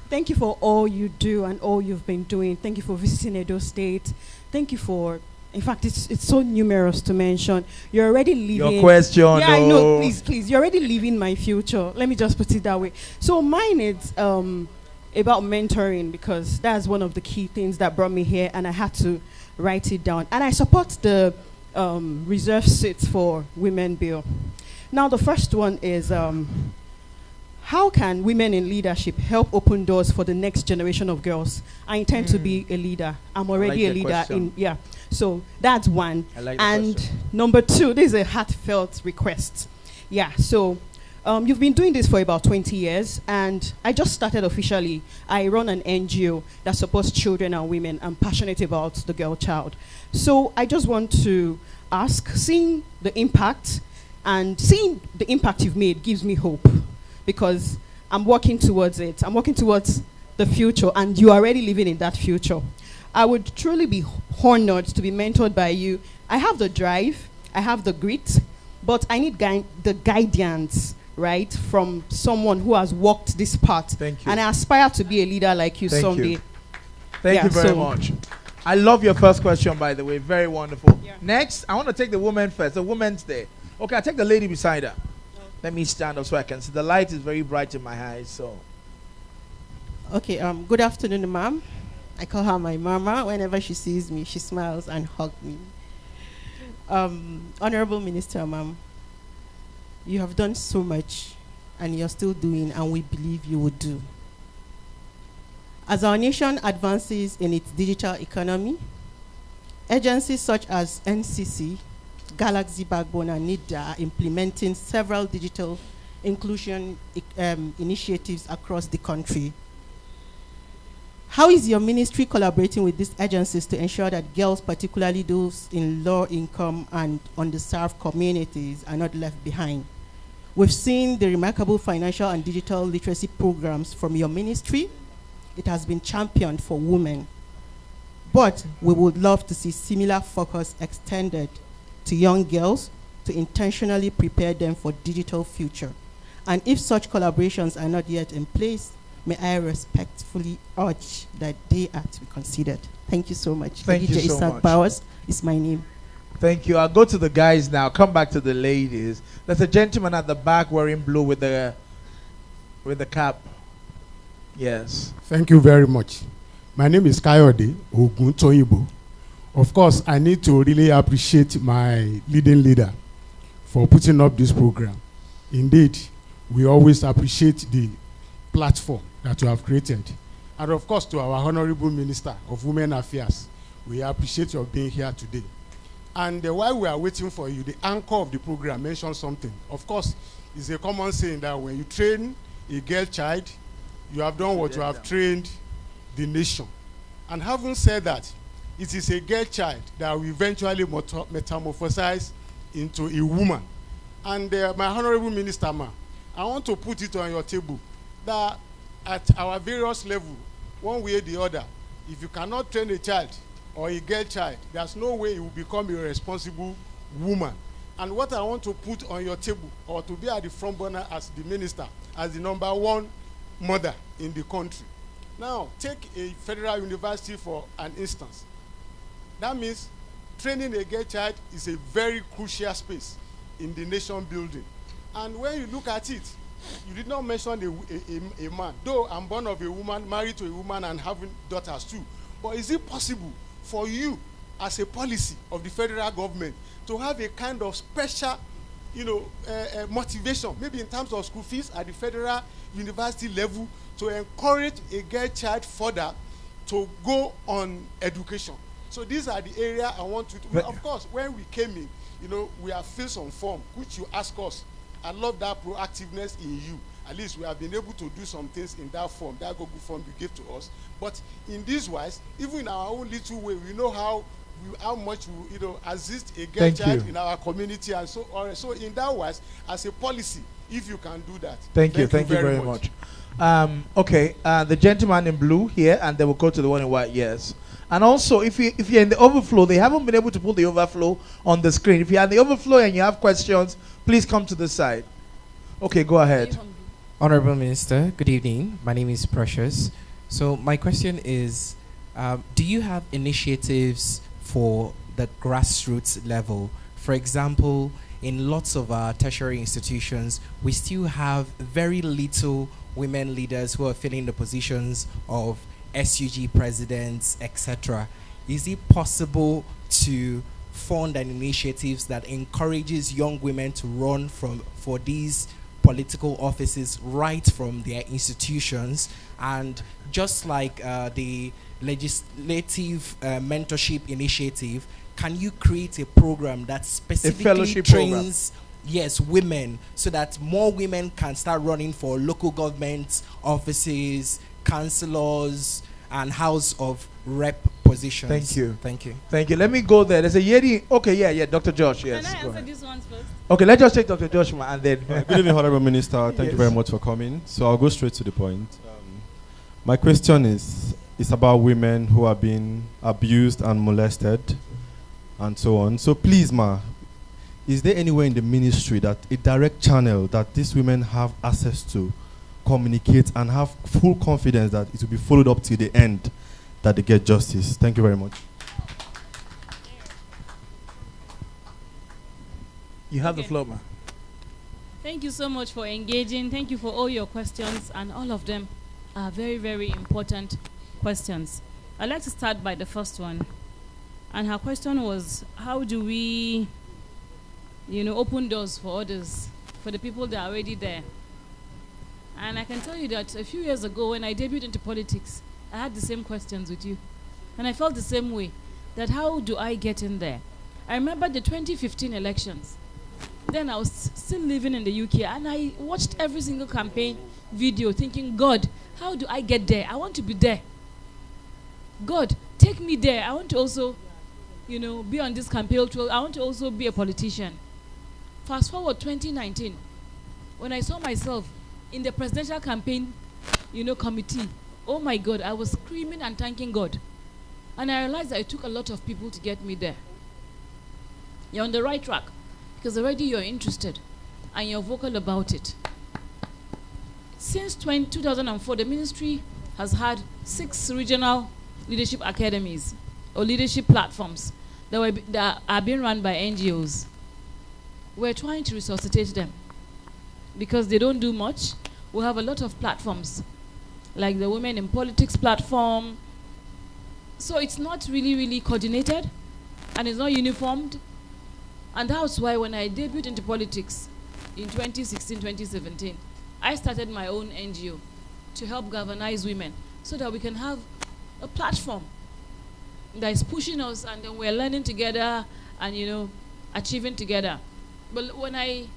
Thank you for all you do and all you've been doing. Thank you for visiting Edo State. Thank you for... In fact, it's so numerous to mention. You're already living... Your question. Yeah, I know. Please. You're already living my future. Let me just put it that way. So mine is about mentoring, because that's one of the key things that brought me here, and I had to write it down. And I support the reserve seats for women bill. Now, the first one is... how can women in leadership help open doors for the next generation of girls? I intend to be a leader. I'm already a leader. So that's one. And number two, this is a heartfelt request. So you've been doing this for about 20 years, and I just started officially. I run an NGO that supports children and women. I'm passionate about the girl child. So I just want to ask, seeing the impact you've made gives me hope, because I'm working towards it. I'm working towards the future, and you're already living in that future. I would truly be honored to be mentored by you. I have the drive, I have the grit, but I need the guidance, right, from someone who has walked this path. Thank you. And I aspire to be a leader like you someday. Thank you very much. I love your first question, by the way. Very wonderful. Next, I want to take the woman first. The woman's there. Okay, I'll take the lady beside her. Let me stand up so I can see. The light is very bright in my eyes, so. Okay, good afternoon, ma'am. I call her my mama. Whenever she sees me, she smiles and hugs me. Honorable Minister, ma'am, you have done so much, and you're still doing, and we believe you will do. As our nation advances in its digital economy, agencies such as NCC, Galaxy Backbone, and NIDA are implementing several digital inclusion initiatives across the country. How is your ministry collaborating with these agencies to ensure that girls, particularly those in low-income and underserved communities, are not left behind? We've seen the remarkable financial and digital literacy programs from your ministry. It has been championed for women. But we would love to see similar focus extended to young girls to intentionally prepare them for digital future. And if such collaborations are not yet in place, may I respectfully urge that they are to be considered. Thank you so much. Thank you so much. Powers is my name. Thank you. I'll go to the guys now. Come back to the ladies. There's a gentleman at the back wearing blue with the cap. Yes. Thank you very much. My name is Kayode Oguntoyibo. Of course, I need to really appreciate my leading leader for putting up this program. Indeed, we always appreciate the platform that you have created. And of course, to our Honorable Minister of Women Affairs, we appreciate your being here today. And while we are waiting for you, the anchor of the program mentioned something. Of course, it's a common saying that when you train a girl child, you have done what you have trained the nation. And having said that, it is a girl child that will eventually metamorphosize into a woman. And my Honorable Minister, Ma, I want to put it on your table that at our various levels, one way or the other, if you cannot train a child or a girl child, there's no way you will become a responsible woman. And what I want to put on your table, or to be at the front burner as the minister, as the #1 mother in the country. Now, take a federal university for an instance. That means training a girl child is a very crucial space in the nation building. And when you look at it, you did not mention a man. Though I'm born of a woman, married to a woman, and having daughters too. But is it possible for you, as a policy of the federal government, to have a kind of special motivation, maybe in terms of school fees at the federal university level, to encourage a girl child further to go on education. So these are the area I want to. Of course, when we came in, we have filled some form, which you ask us. I love that proactiveness in you. At least we have been able to do some things in that form, that Google form you gave to us. But in this wise, even in our own little way, we know how much we assist a girl child in our community, and so on. So in that wise, as a policy, if you can do that. Thank you very much. Okay, the gentleman in blue here, and then we'll go to the one in white. Yes. And also, if you're in the overflow, they haven't been able to put the overflow on the screen. If you're in the overflow and you have questions, please come to the side. Okay, go ahead. Honorable Minister, good evening. My name is Precious. So my question is, do you have initiatives for the grassroots level? For example, in lots of our tertiary institutions, we still have very little women leaders who are filling the positions of SUG presidents, etc. Is it possible to fund an initiatives that encourages young women to run for these political offices right from their institutions? And just like the legislative mentorship initiative, can you create a program that specifically trains women, so that more women can start running for local government offices, councillors, and House of Rep positions? Thank you. Let me go there. There's a Yeti. Okay, yeah, Dr. Josh. Yes. Can I answer this one first? Okay, let's just take Dr. Joshua and then. Good evening, Honorable Minister. Thank you very much for coming. So I'll go straight to the point. My question is about women who are being abused and molested and so on. So please, ma, is there anywhere in the ministry that a direct channel that these women have access to communicate and have full confidence that it will be followed up to the end, that they get justice? Thank you very much. You have the floor, ma. Thank you so much for engaging. Thank you for all your questions, and all of them are very, very important questions. I'd like to start by the first one. And her question was, how do we, open doors for others, for the people that are already there? And I can tell you that a few years ago, when I debuted into politics, I had the same questions with you. And I felt the same way, that how do I get in there? I remember the 2015 elections. Then I was still living in the UK, and I watched every single campaign video thinking, God, how do I get there? I want to be there. God, take me there. I want to also, be on this campaign trail. I want to also be a politician. Fast forward 2019, when I saw myself in the presidential campaign, committee, oh my God, I was screaming and thanking God. And I realized that it took a lot of people to get me there. You're on the right track, because already you're interested and you're vocal about it. Since 2004, the ministry has had 6 regional leadership academies or leadership platforms that are being run by NGOs. We're trying to resuscitate them because they don't do much. We have a lot of platforms, like the Women in Politics platform. So it's not really coordinated, and it's not uniformed. And that's why when I debuted into politics in 2016, 2017, I started my own NGO to help galvanize women so that we can have a platform that is pushing us, and then we're learning together and, achieving together. But when I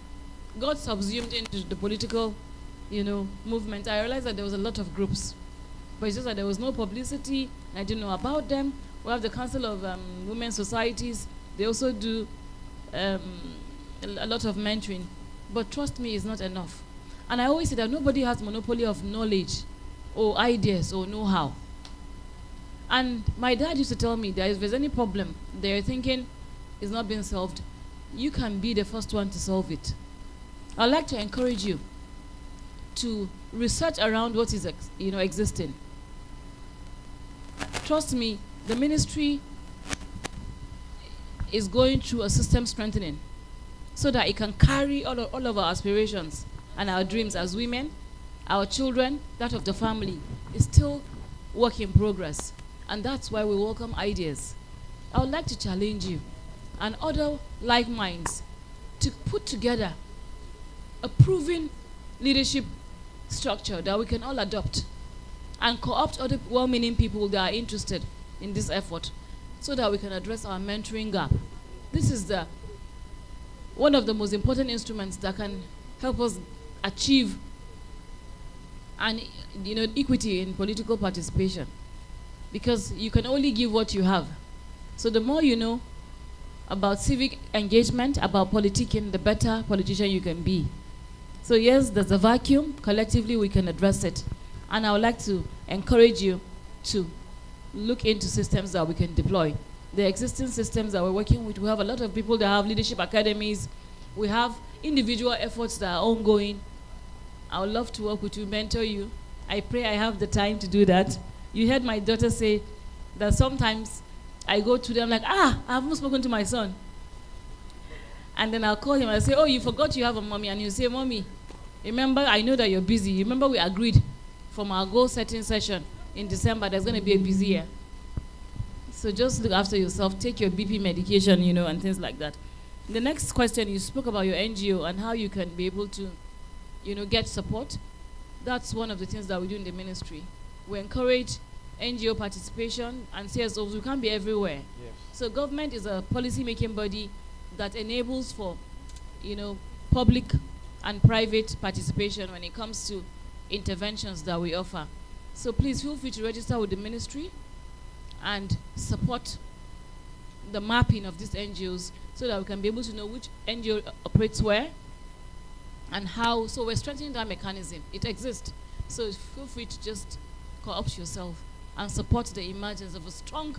got subsumed into the political, movement, I realized that there was a lot of groups. But it's just that there was no publicity, and I didn't know about them. We have the Council of Women's Societies. They also do a lot of mentoring. But trust me, it's not enough. And I always say that nobody has monopoly of knowledge or ideas or know-how. And my dad used to tell me that if there's any problem they're thinking is not being solved, you can be the first one to solve it. I'd like to encourage you to research around what is existing. Trust me, the ministry is going through a system strengthening so that it can carry all of our aspirations and our dreams as women, our children, that of the family. Is still work in progress. And that's why we welcome ideas. I would like to challenge you and other like minds to put together a proven leadership structure that we can all adopt and co-opt other well-meaning people that are interested in this effort so that we can address our mentoring gap. This is one of the most important instruments that can help us achieve equity in political participation, because you can only give what you have. So the more you know about civic engagement, about politicking, the better politician you can be. So yes, there's a vacuum. Collectively, we can address it. And I would like to encourage you to look into systems that we can deploy. The existing systems that we're working with, we have a lot of people that have leadership academies. We have individual efforts that are ongoing. I would love to work with you, mentor you. I pray I have the time to do that. You heard my daughter say that sometimes I go to them like, I haven't spoken to my son. And then I'll call him and I'll say, oh, you forgot you have a mommy. And you say, mommy, remember, I know that you're busy. Remember we agreed from our goal setting session in December, there's going to be a busy year. So just look after yourself, take your BP medication, and things like that. The next question, you spoke about your NGO and how you can be able to, get support. That's one of the things that we do in the ministry. We encourage NGO participation and CSOs. We can't be everywhere. Yes. So government is a policy-making body that enables for, public and private participation when it comes to interventions that we offer. So please feel free to register with the ministry and support the mapping of these NGOs so that we can be able to know which NGO operates where and how. So we're strengthening that mechanism. It exists. So feel free to just co-opt yourself and support the emergence of a strong,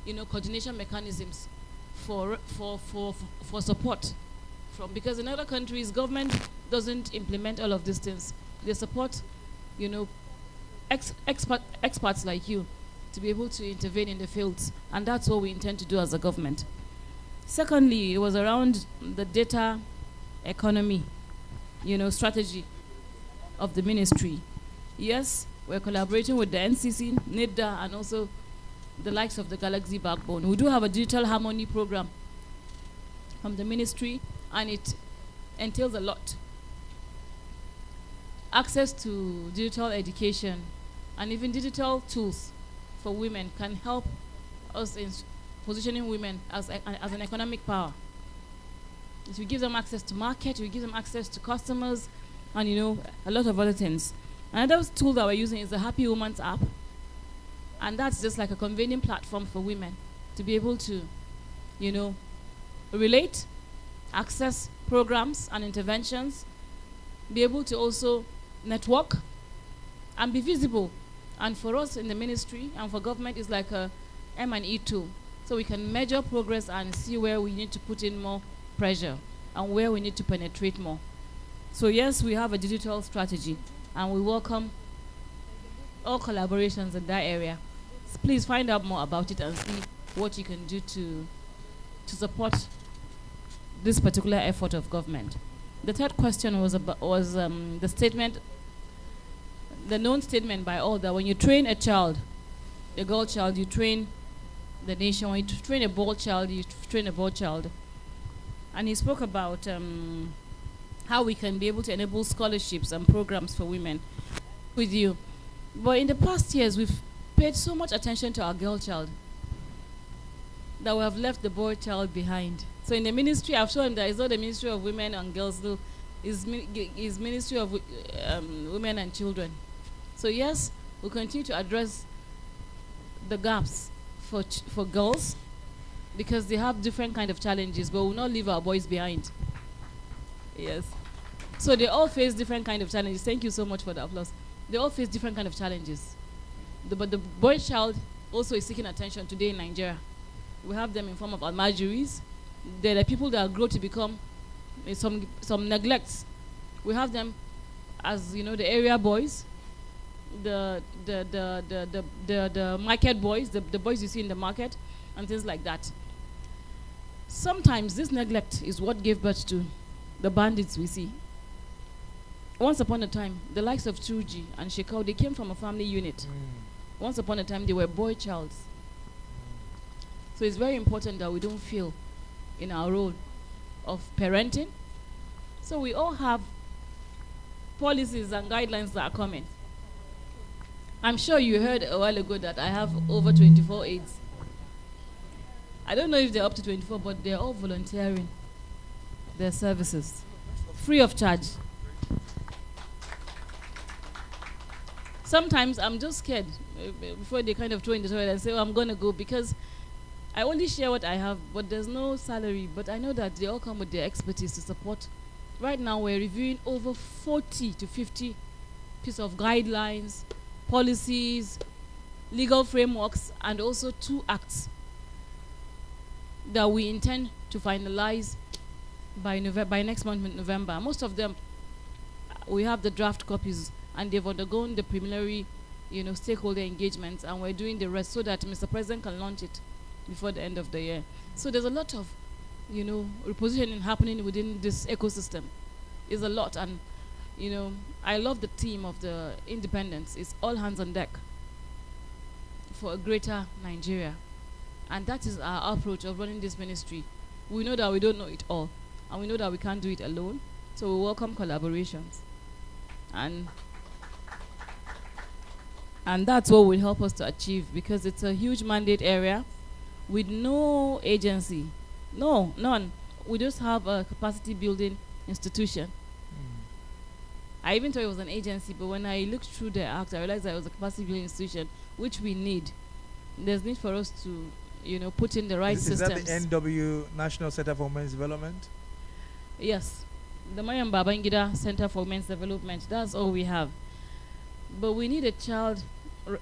coordination mechanisms for support. Because in other countries, government doesn't implement all of these things. They support, experts like you to be able to intervene in the fields, and that's what we intend to do as a government. Secondly, it was around the data economy, strategy of the ministry. Yes, we're collaborating with the NCC, NIDA, and also the likes of the Galaxy Backbone. We do have a digital harmony program from the ministry, and it entails a lot. Access to digital education and even digital tools for women can help us in positioning women as an economic power. If we give them access to market, we give them access to customers, and a lot of other things. Another tool that we're using is the Happy Woman's app, and that's just like a convenient platform for women to be able to, relate, access programs and interventions, be able to also network, and be visible. And for us in the ministry and for government, it's like a M&E tool. So we can measure progress and see where we need to put in more pressure and where we need to penetrate more. So yes, we have a digital strategy, and we welcome all collaborations in that area. So please find out more about it and see what you can do to support this particular effort of government. The third question was the statement, the known statement by all that when you train a child, a girl child, you train the nation. When you train a boy child, you train a boy child. And he spoke about how we can be able to enable scholarships and programs for women with you. But in the past years, we've paid so much attention to our girl child that we have left the boy child behind. So in the ministry, I've shown that it's not the Ministry of Women and Girls, though, it's Ministry of Women and Children. So yes, we'll continue to address the gaps for girls because they have different kind of challenges, but we'll not leave our boys behind. Yes. So they all face different kind of challenges. Thank you so much for the applause. They all face different kind of challenges. But the boy child also is seeking attention today in Nigeria. We have them in form of almajiris. They're the people that grow to become some neglects. We have them as the area boys, the market boys, the boys you see in the market, and things like that. Sometimes this neglect is what gave birth to the bandits we see. Once upon a time, the likes of Chuji and Shekau, they came from a family unit. Once upon a time, they were boy childs. So it's very important that we don't fail in our role of parenting So we all have policies and guidelines that are coming. I'm sure you heard a while ago that I have over 24 aides. I don't know if they're up to 24, but they're all volunteering their services, free of charge. Sometimes I'm just scared before they kind of throw in the toilet and say, oh, I'm going to go, because I only share what I have, but there's no salary. But I know that they all come with their expertise to support. Right now, we're reviewing over 40 to 50 pieces of guidelines, policies, legal frameworks, and also 2 acts that we intend to finalize by next month in November. Most of them, we have the draft copies, and they've undergone the preliminary, stakeholder engagements, and we're doing the rest so that Mr. President can launch it before the end of the year. So there's a lot of, repositioning happening within this ecosystem. It's a lot, and, I love the team of the independents. It's all hands on deck for a greater Nigeria. And that is our approach of running this ministry. We know that we don't know it all, and we know that we can't do it alone, so we welcome collaborations. And that's what will help us to achieve, because it's a huge mandate area with no agency. No, none. We just have a capacity building institution. I even thought it was an agency, but when I looked through the act, I realized that it was a capacity building institution, which we need. There's need for us to, put in the right systems. Is that the NW National Center for Women's Development? Yes. The Mariam Babangida Center for Women's Development. That's all we have. But we need a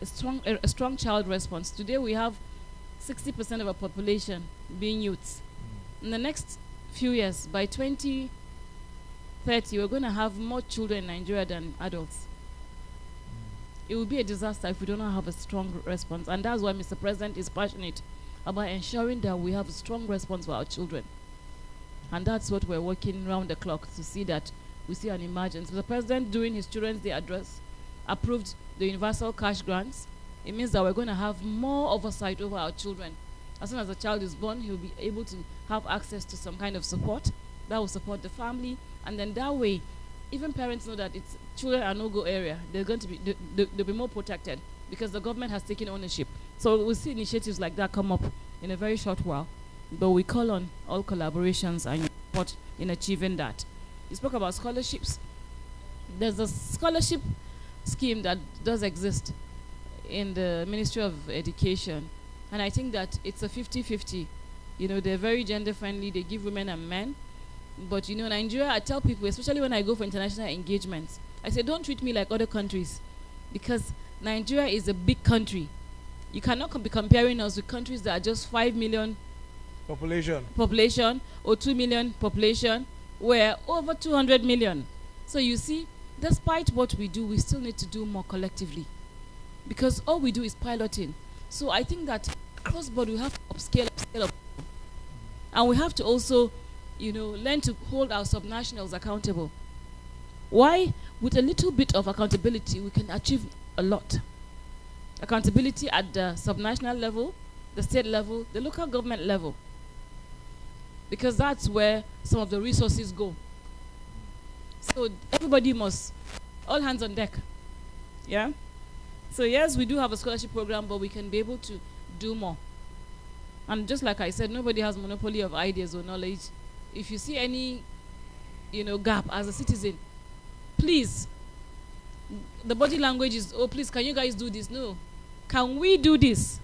strong child response. Today we have 60% of our population being youths. In the next few years, by 2030, we're going to have more children in Nigeria than adults. It will be a disaster if we do not have a strong response. And that's why Mr. President is passionate about ensuring that we have a strong response for our children. And that's what we're working round the clock to see that we see an emergence. The President, during his Children's Day address, approved the universal cash grants. It means that we're going to have more oversight over our children. As soon as a child is born, he'll be able to have access to some kind of support that will support the family. And then that way, even parents know that it's children are no-go area. They're going to be, they'll be more protected because the government has taken ownership. So we'll see initiatives like that come up in a very short while. But we call on all collaborations and support in achieving that. You spoke about scholarships. There's a scholarship scheme that does exist in the Ministry of Education. And I think that it's a 50-50. They're very gender-friendly. They give women and men. But, Nigeria, I tell people, especially when I go for international engagements, I say, don't treat me like other countries. Because Nigeria is a big country. You cannot be comparing us with countries that are just 5 million population or 2 million population. We're over 200 million. So you see, despite what we do, we still need to do more collectively. Because all we do is piloting. So I think that cross-border we have to upscale up. And we have to also, learn to hold our subnationals accountable. Why? With a little bit of accountability, we can achieve a lot. Accountability at the subnational level, the state level, the local government level. Because that's where some of the resources go. So everybody must, all hands on deck. Yeah? So yes, we do have a scholarship program, but we can be able to do more. And just like I said, nobody has monopoly of ideas or knowledge. If you see any, gap as a citizen, please, the body language is, oh, please, can you guys do this? No. Can we do this?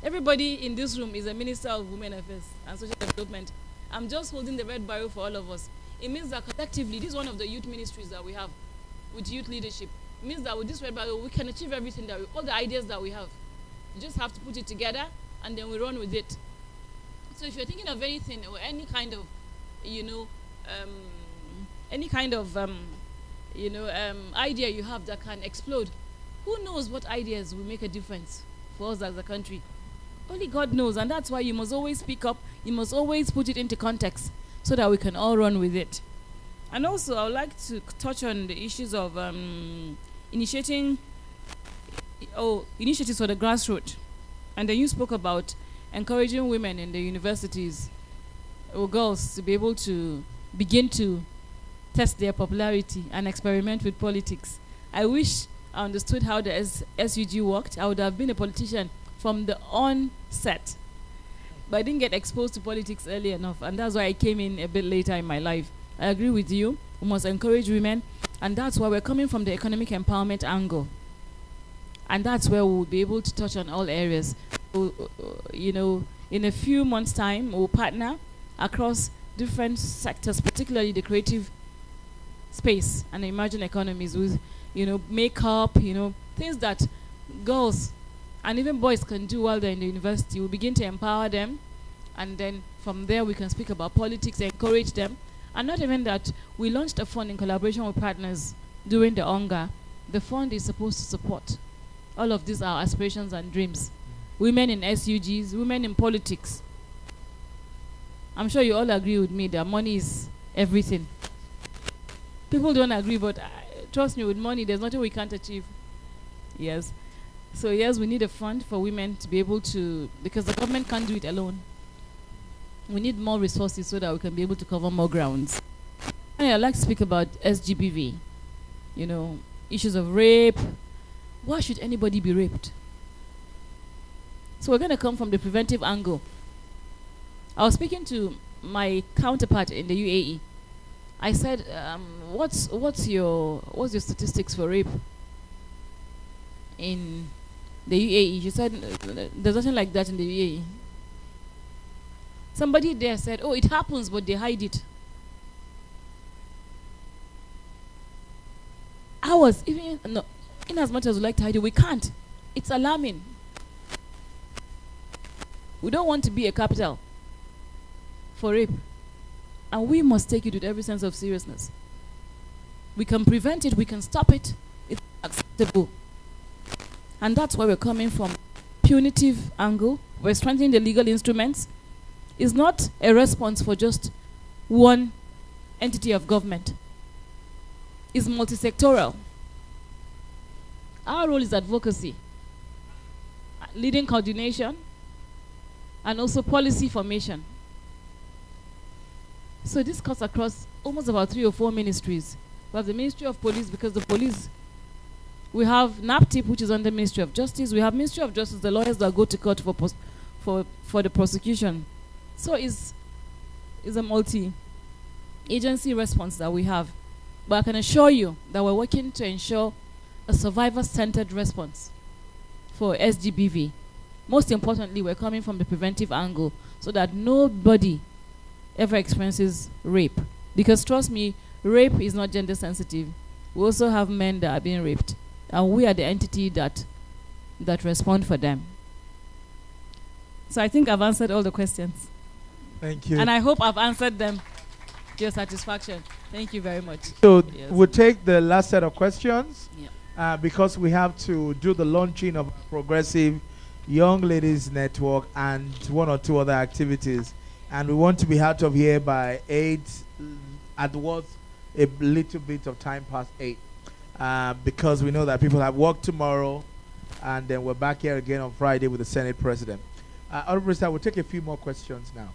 Everybody in this room is a Minister of Women Affairs and Social Development. I'm just holding the red barrel for all of us. It means that collectively, this is one of the youth ministries that we have with youth leadership. It means that with this red barrel, we can achieve everything that all the ideas that we have. You just have to put it together, and then we run with it. So if you're thinking of anything or any kind of, idea you have that can explode, who knows what ideas will make a difference for us as a country? Only God knows, and that's why you must always speak up. You must always put it into context so that we can all run with it. And also, I would like to touch on the issues of initiatives for the grassroots. And then you spoke about encouraging women in the universities or girls to be able to begin to test their popularity and experiment with politics. I wish I understood how the SUG worked. I would have been a politician from the onset. But I didn't get exposed to politics early enough, and that's why I came in a bit later in my life. I agree with you. We must encourage women, and that's why we're coming from the economic empowerment angle. And that's where we'll be able to touch on all areas. You know, in a few months' time, we'll partner across different sectors, particularly the creative space and the emerging economies with, you know, makeup, you know, things that girls and even boys can do while they're in the university. We'll begin to empower them, and then from there we can speak about politics, encourage them. And not even that, we launched a fund in collaboration with partners during the hunger. The fund is supposed to support all of these are aspirations and dreams. Women in SUGs, women in politics. I'm sure you all agree with me that money is everything. People don't agree, but trust me, with money, there's nothing we can't achieve. Yes. So yes, we need a fund for women to be able to, because the government can't do it alone. We need more resources so that we can be able to cover more grounds. And I'd like to speak about SGBV. You know, issues of rape. Why should anybody be raped? So we're going to come from the preventive angle. I was speaking to my counterpart in the UAE. I said, what's your statistics for rape in the UAE? She said, there's nothing like that in the UAE. Somebody there said, oh, it happens, but they hide it. In as much as we like to hide it, we can't. It's alarming. We don't want to be a capital for rape. And we must take it with every sense of seriousness. We can prevent it, we can stop it. It's acceptable. And that's where we're coming from. Punitive angle. We're strengthening the legal instruments. It's not a response for just one entity of government. It's multi-sectoral. Our role is advocacy, leading coordination, and also policy formation. So this cuts across almost about 3 or 4 ministries. We have the Ministry of Police, because the police, we have NAPTIP, which is under Ministry of Justice. We have Ministry of Justice, the lawyers that go to court for the prosecution. So it's a multi-agency response that we have. But I can assure you that we're working to ensure a survivor-centered response for SGBV. Most importantly, we're coming from the preventive angle so that nobody ever experiences rape. Because trust me, rape is not gender sensitive. We also have men that are being raped. And we are the entity that respond for them. So I think I've answered all the questions. Thank you. And I hope I've answered them to your satisfaction. Thank you very much. So yes. we'll take the last set of questions Yeah. Because we have to do the launching of Progressive Young Ladies Network and 1 or 2 other activities. And we want to be out of here by 8, at worst a little bit of time past 8. Because we know that people have work tomorrow, and then we're back here again on Friday with the Senate President. Honorable Minister, we'll take a few more questions now.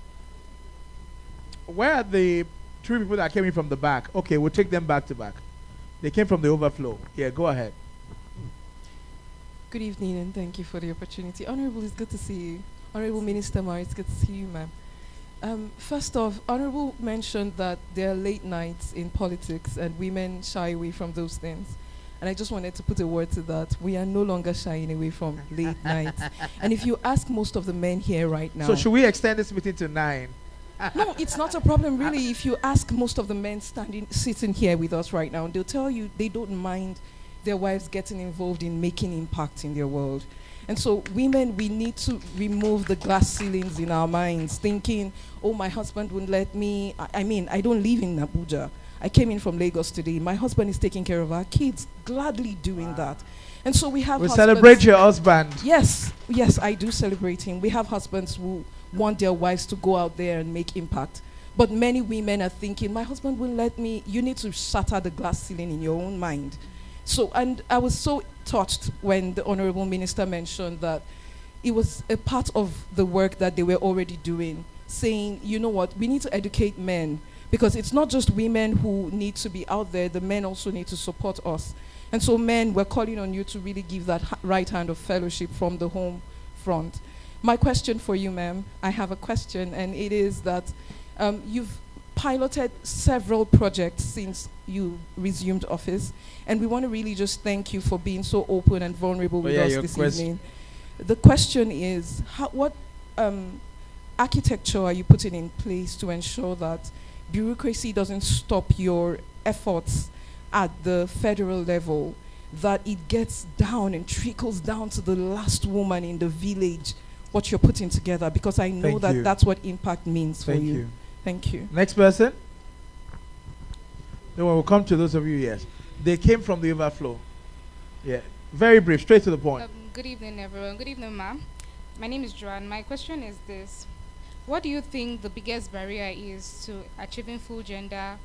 Where are the 3 people that came in from the back? Okay, we'll take them back to back. They came from the overflow. Yeah, go ahead. Good evening, and thank you for the opportunity. Honorable, it's good to see you. Honorable Minister Mar, it's good to see you, ma'am. First off, Honorable mentioned that there are late nights in politics and women shy away from those things. And I just wanted to put a word to that. We are no longer shying away from late nights. And if you ask most of the men here right now... So should we extend this meeting to 9? No, it's not a problem, really. If you ask most of the men sitting here with us right now, they'll tell you they don't mind their wives getting involved in making impact in their world. And so women, we need to remove the glass ceilings in our minds, thinking, oh, my husband wouldn't let me. I mean, I don't live in Abuja. I came in from Lagos today. My husband is taking care of our kids, gladly doing that. And so we have celebrate your husband. Yes, yes, I do celebrate him. We have husbands who want their wives to go out there and make impact. But many women are thinking, my husband won't let me. You need to shatter the glass ceiling in your own mind. So, and I was so touched when the Honorable Minister mentioned that it was a part of the work that they were already doing, saying, you know what, we need to educate men Because it's not just women who need to be out there, the men also need to support us. And so men, we're calling on you to really give that right hand of fellowship from the home front. My question for you, ma'am, I have a question, and it is that you've piloted several projects since you resumed office, and we want to really just thank you for being so open and vulnerable with us this evening. The question is, what architecture are you putting in place to ensure that bureaucracy doesn't stop your efforts at the federal level, that it gets down and trickles down to the last woman in the village, what you're putting together? Because I know that that's what impact means for you. Thank you. Next person. Then we'll come to those of you, yes. They came from the overflow. Yeah. Very brief, straight to the point. Good evening, everyone. Good evening, ma'am. My name is Joanne. My question is this. What do you think the biggest barrier is to achieving full gender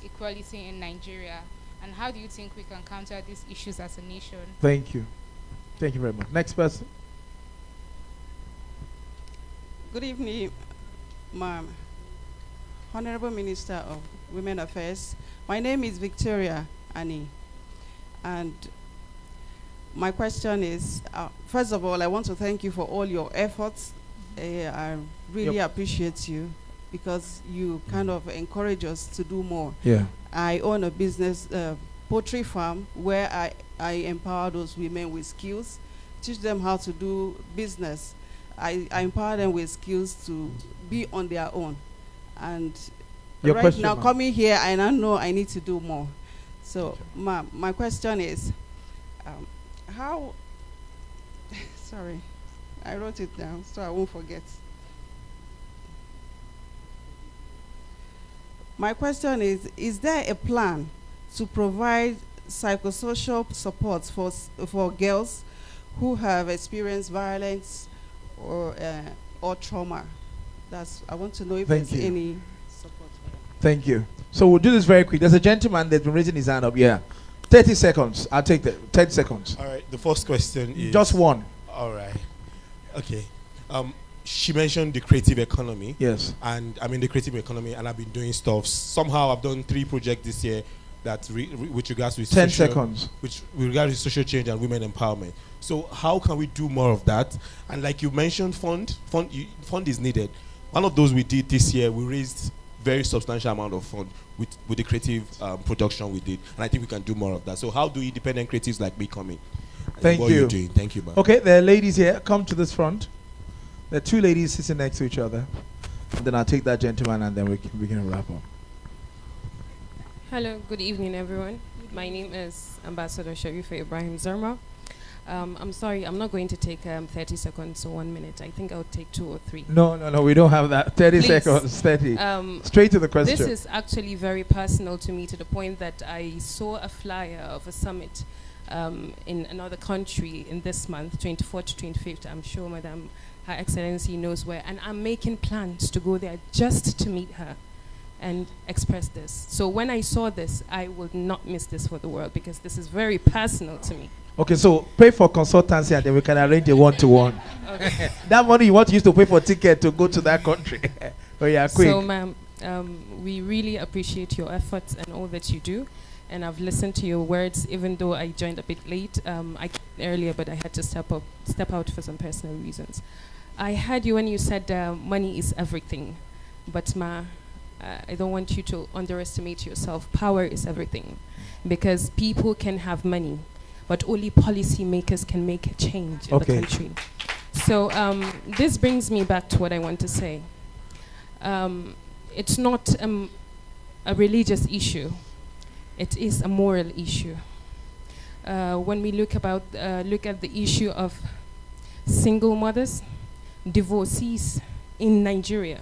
equality in Nigeria? And how do you think we can counter these issues as a nation? Thank you. Thank you very much. Next person. Good evening, ma'am. Honorable Minister of Women Affairs. My name is Victoria Annie. And my question is, first of all, I want to thank you for all your efforts. I really appreciate you because you kind of encourage us to do more. Yeah. I own a business, poultry farm, where I empower those women with skills, teach them how to do business. I empower them with skills to be on their own. And right now, coming here, I now know I need to do more. So, ma'am, my question is, how, sorry, I wrote it down so I won't forget. My question is there a plan to provide psychosocial support for girls who have experienced violence or trauma? I want to know if there's any support for that. Thank you. So we'll do this very quick. There's a gentleman that's been raising his hand up. Yeah. 30 seconds. I'll take that. 30 seconds. All right. The first question is... Just one. All right. Okay. She mentioned the creative economy. Yes. And I'm in the creative economy, and I've been doing stuff. Somehow I've done 3 projects this year that with regards to 10 seconds. With regards to social change and women empowerment. So how can we do more of that? And like you mentioned, fund is needed. One of those we did this year, we raised very substantial amount of fund with the creative production we did, and I think we can do more of that. So how do independent creatives like me come in? Thank what you. You're doing? Thank you, ma'am. Okay, there are ladies here. Come to this front. There are 2 ladies sitting next to each other. And then I'll take that gentleman, and then we can wrap up. Hello, good evening, everyone. My name is Ambassador Sharifa Ibrahim Zerma. I'm sorry, I'm not going to take 30 seconds or 1 minute. I think I'll take 2 or 3. No, we don't have that. 30 seconds, 30. Straight to the question. This is actually very personal to me, to the point that I saw a flyer of a summit in another country in this month, 24th to 25th. I'm sure Madam Her Excellency knows where. And I'm making plans to go there just to meet her and express this. So when I saw this, I would not miss this for the world, because this is very personal to me. Okay, so pay for consultancy, and then we can arrange a one-to-one. Okay. That money you want to use to pay for ticket to go to that country. Oh yeah, quick. So, ma'am, we really appreciate your efforts and all that you do. And I've listened to your words, even though I joined a bit late. I came earlier, but I had to step out for some personal reasons. I heard you when you said money is everything. But, I don't want you to underestimate yourself. Power is everything. Because people can have money, but only policymakers can make a change in the country. So this brings me back to what I want to say. It's not a religious issue. It is a moral issue. When we look at the issue of single mothers, divorcees in Nigeria,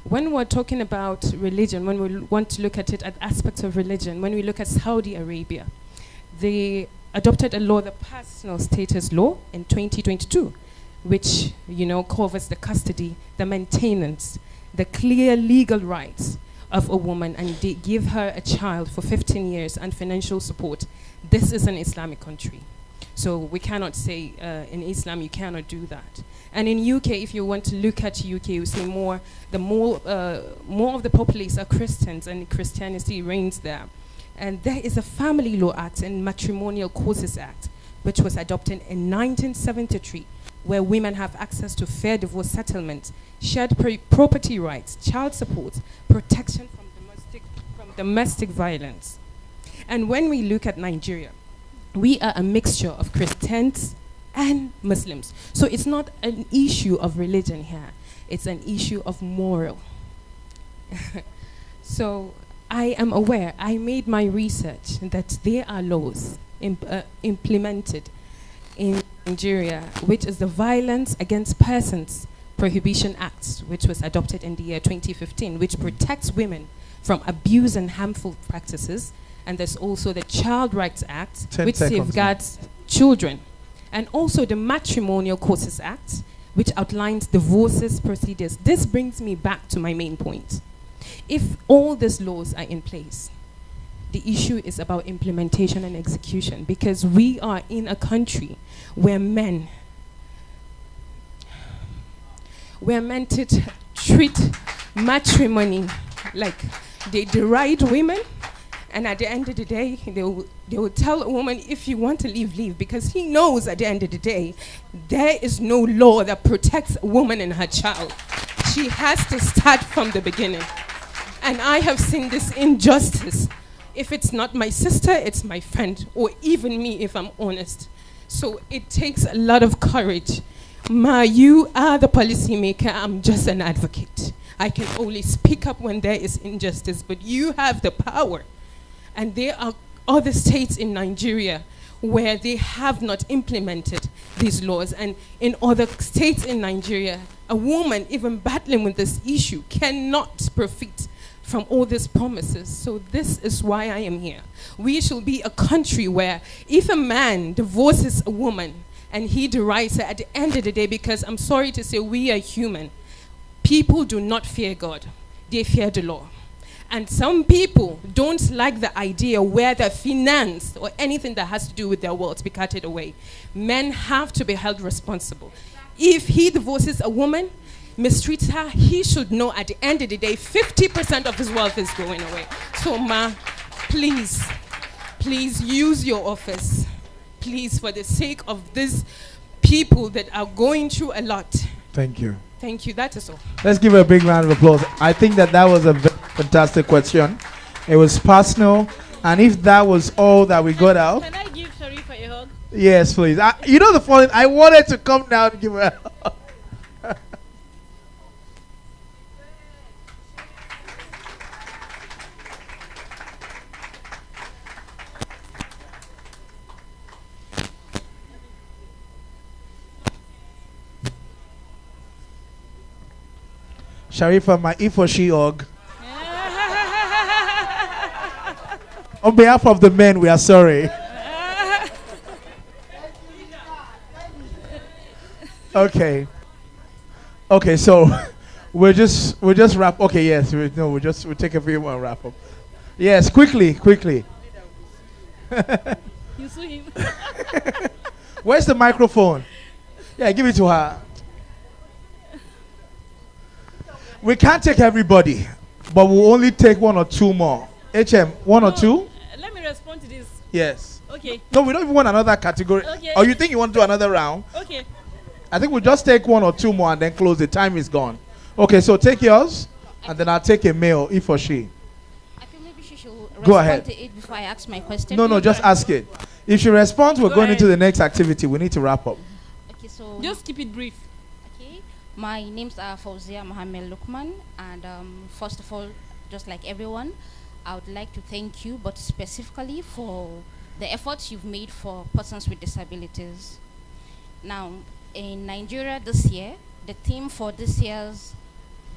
when we're talking about religion, when we want to look at it at aspects of religion, when we look at Saudi Arabia, they adopted a law, the personal status law, in 2022, which covers the custody, the maintenance, the clear legal rights of a woman, and they give her a child for 15 years and financial support. This is an Islamic country. So we cannot say in Islam you cannot do that. And in UK, if you want to look at UK, you see more of the populace are Christians, and Christianity reigns there. And there is a Family Law Act and Matrimonial Causes Act, which was adopted in 1973, where women have access to fair divorce settlement, shared property rights, child support, protection from domestic violence. And when we look at Nigeria, we are a mixture of Christians and Muslims. So it's not an issue of religion here. It's an issue of moral. So I am aware, I made my research that there are laws implemented in Nigeria, which is the Violence Against Persons Prohibition Act, which was adopted in the year 2015, which protects women from abuse and harmful practices. And there's also the Child Rights Act, which safeguards children. And also the Matrimonial Causes Act, which outlines divorces procedures. This brings me back to my main point. If all these laws are in place, the issue is about implementation and execution, because we are in a country where men to treat matrimony like they deride women, and at the end of the day, they will tell a woman, if you want to leave, leave, because he knows at the end of the day, there is no law that protects a woman and her child. She has to start from the beginning. And I have seen this injustice. If it's not my sister, it's my friend, or even me, if I'm honest. So it takes a lot of courage. Ma, you are the policymaker, I'm just an advocate. I can only speak up when there is injustice, but you have the power. And there are other states in Nigeria where they have not implemented these laws. And in other states in Nigeria, a woman even battling with this issue cannot profit from all these promises. So this is why I am here. We shall be a country where if a man divorces a woman and he derides her at the end of the day, because I'm sorry to say we are human, people do not fear God, they fear the law. And some people don't like the idea where their finance or anything that has to do with their wealth be carted away. Men have to be held responsible. If he divorces a woman, mistreats her, he should know at the end of the day 50% of his wealth is going away. So ma, please use your office. Please, for the sake of these people that are going through a lot. Thank you. Thank you, that is all. Let's give her a big round of applause. I think that was a very fantastic question. It was personal, and if that was all that we got out. Can I give Sharifa a hug? Yes, please. You know the funny, I wanted to come down and give her a hug. Sharifa, my E for she hug. On behalf of the men, we are sorry. Okay. Okay, so we'll just wrap. Okay, yes, we'll take a few more and wrap up. Yes, quickly. You saw him. Where's the microphone? Yeah, give it to her. We can't take everybody, but we'll only take one or two more. HM, one or two? Let me respond to this. Yes. Okay. No, we don't even want another category. Okay. Or you think you want to do another round? Okay. I think we'll just take one or two more and then close. The time is gone. Okay, so take yours, and then I'll take a male, if or she. I think maybe she should Go respond ahead. to it before I ask my question. No, just ask it. If she responds, we're going into the next activity. We need to wrap up. Okay, so just keep it brief. Okay, my name's Fauzia Mohammed Lukman, and first of all, just like everyone, I would like to thank you, but specifically for the efforts you've made for persons with disabilities. Now, in Nigeria this year, the theme for this year's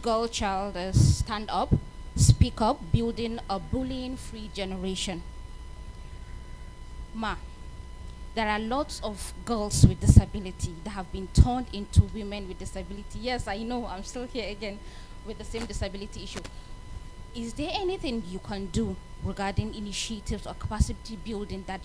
Girl Child is Stand Up, Speak Up, Building a Bullying-Free Generation. Ma, there are lots of girls with disability that have been turned into women with disability. Yes, I know, I'm still here again with the same disability issue. is there anything you can do regarding initiatives or capacity building that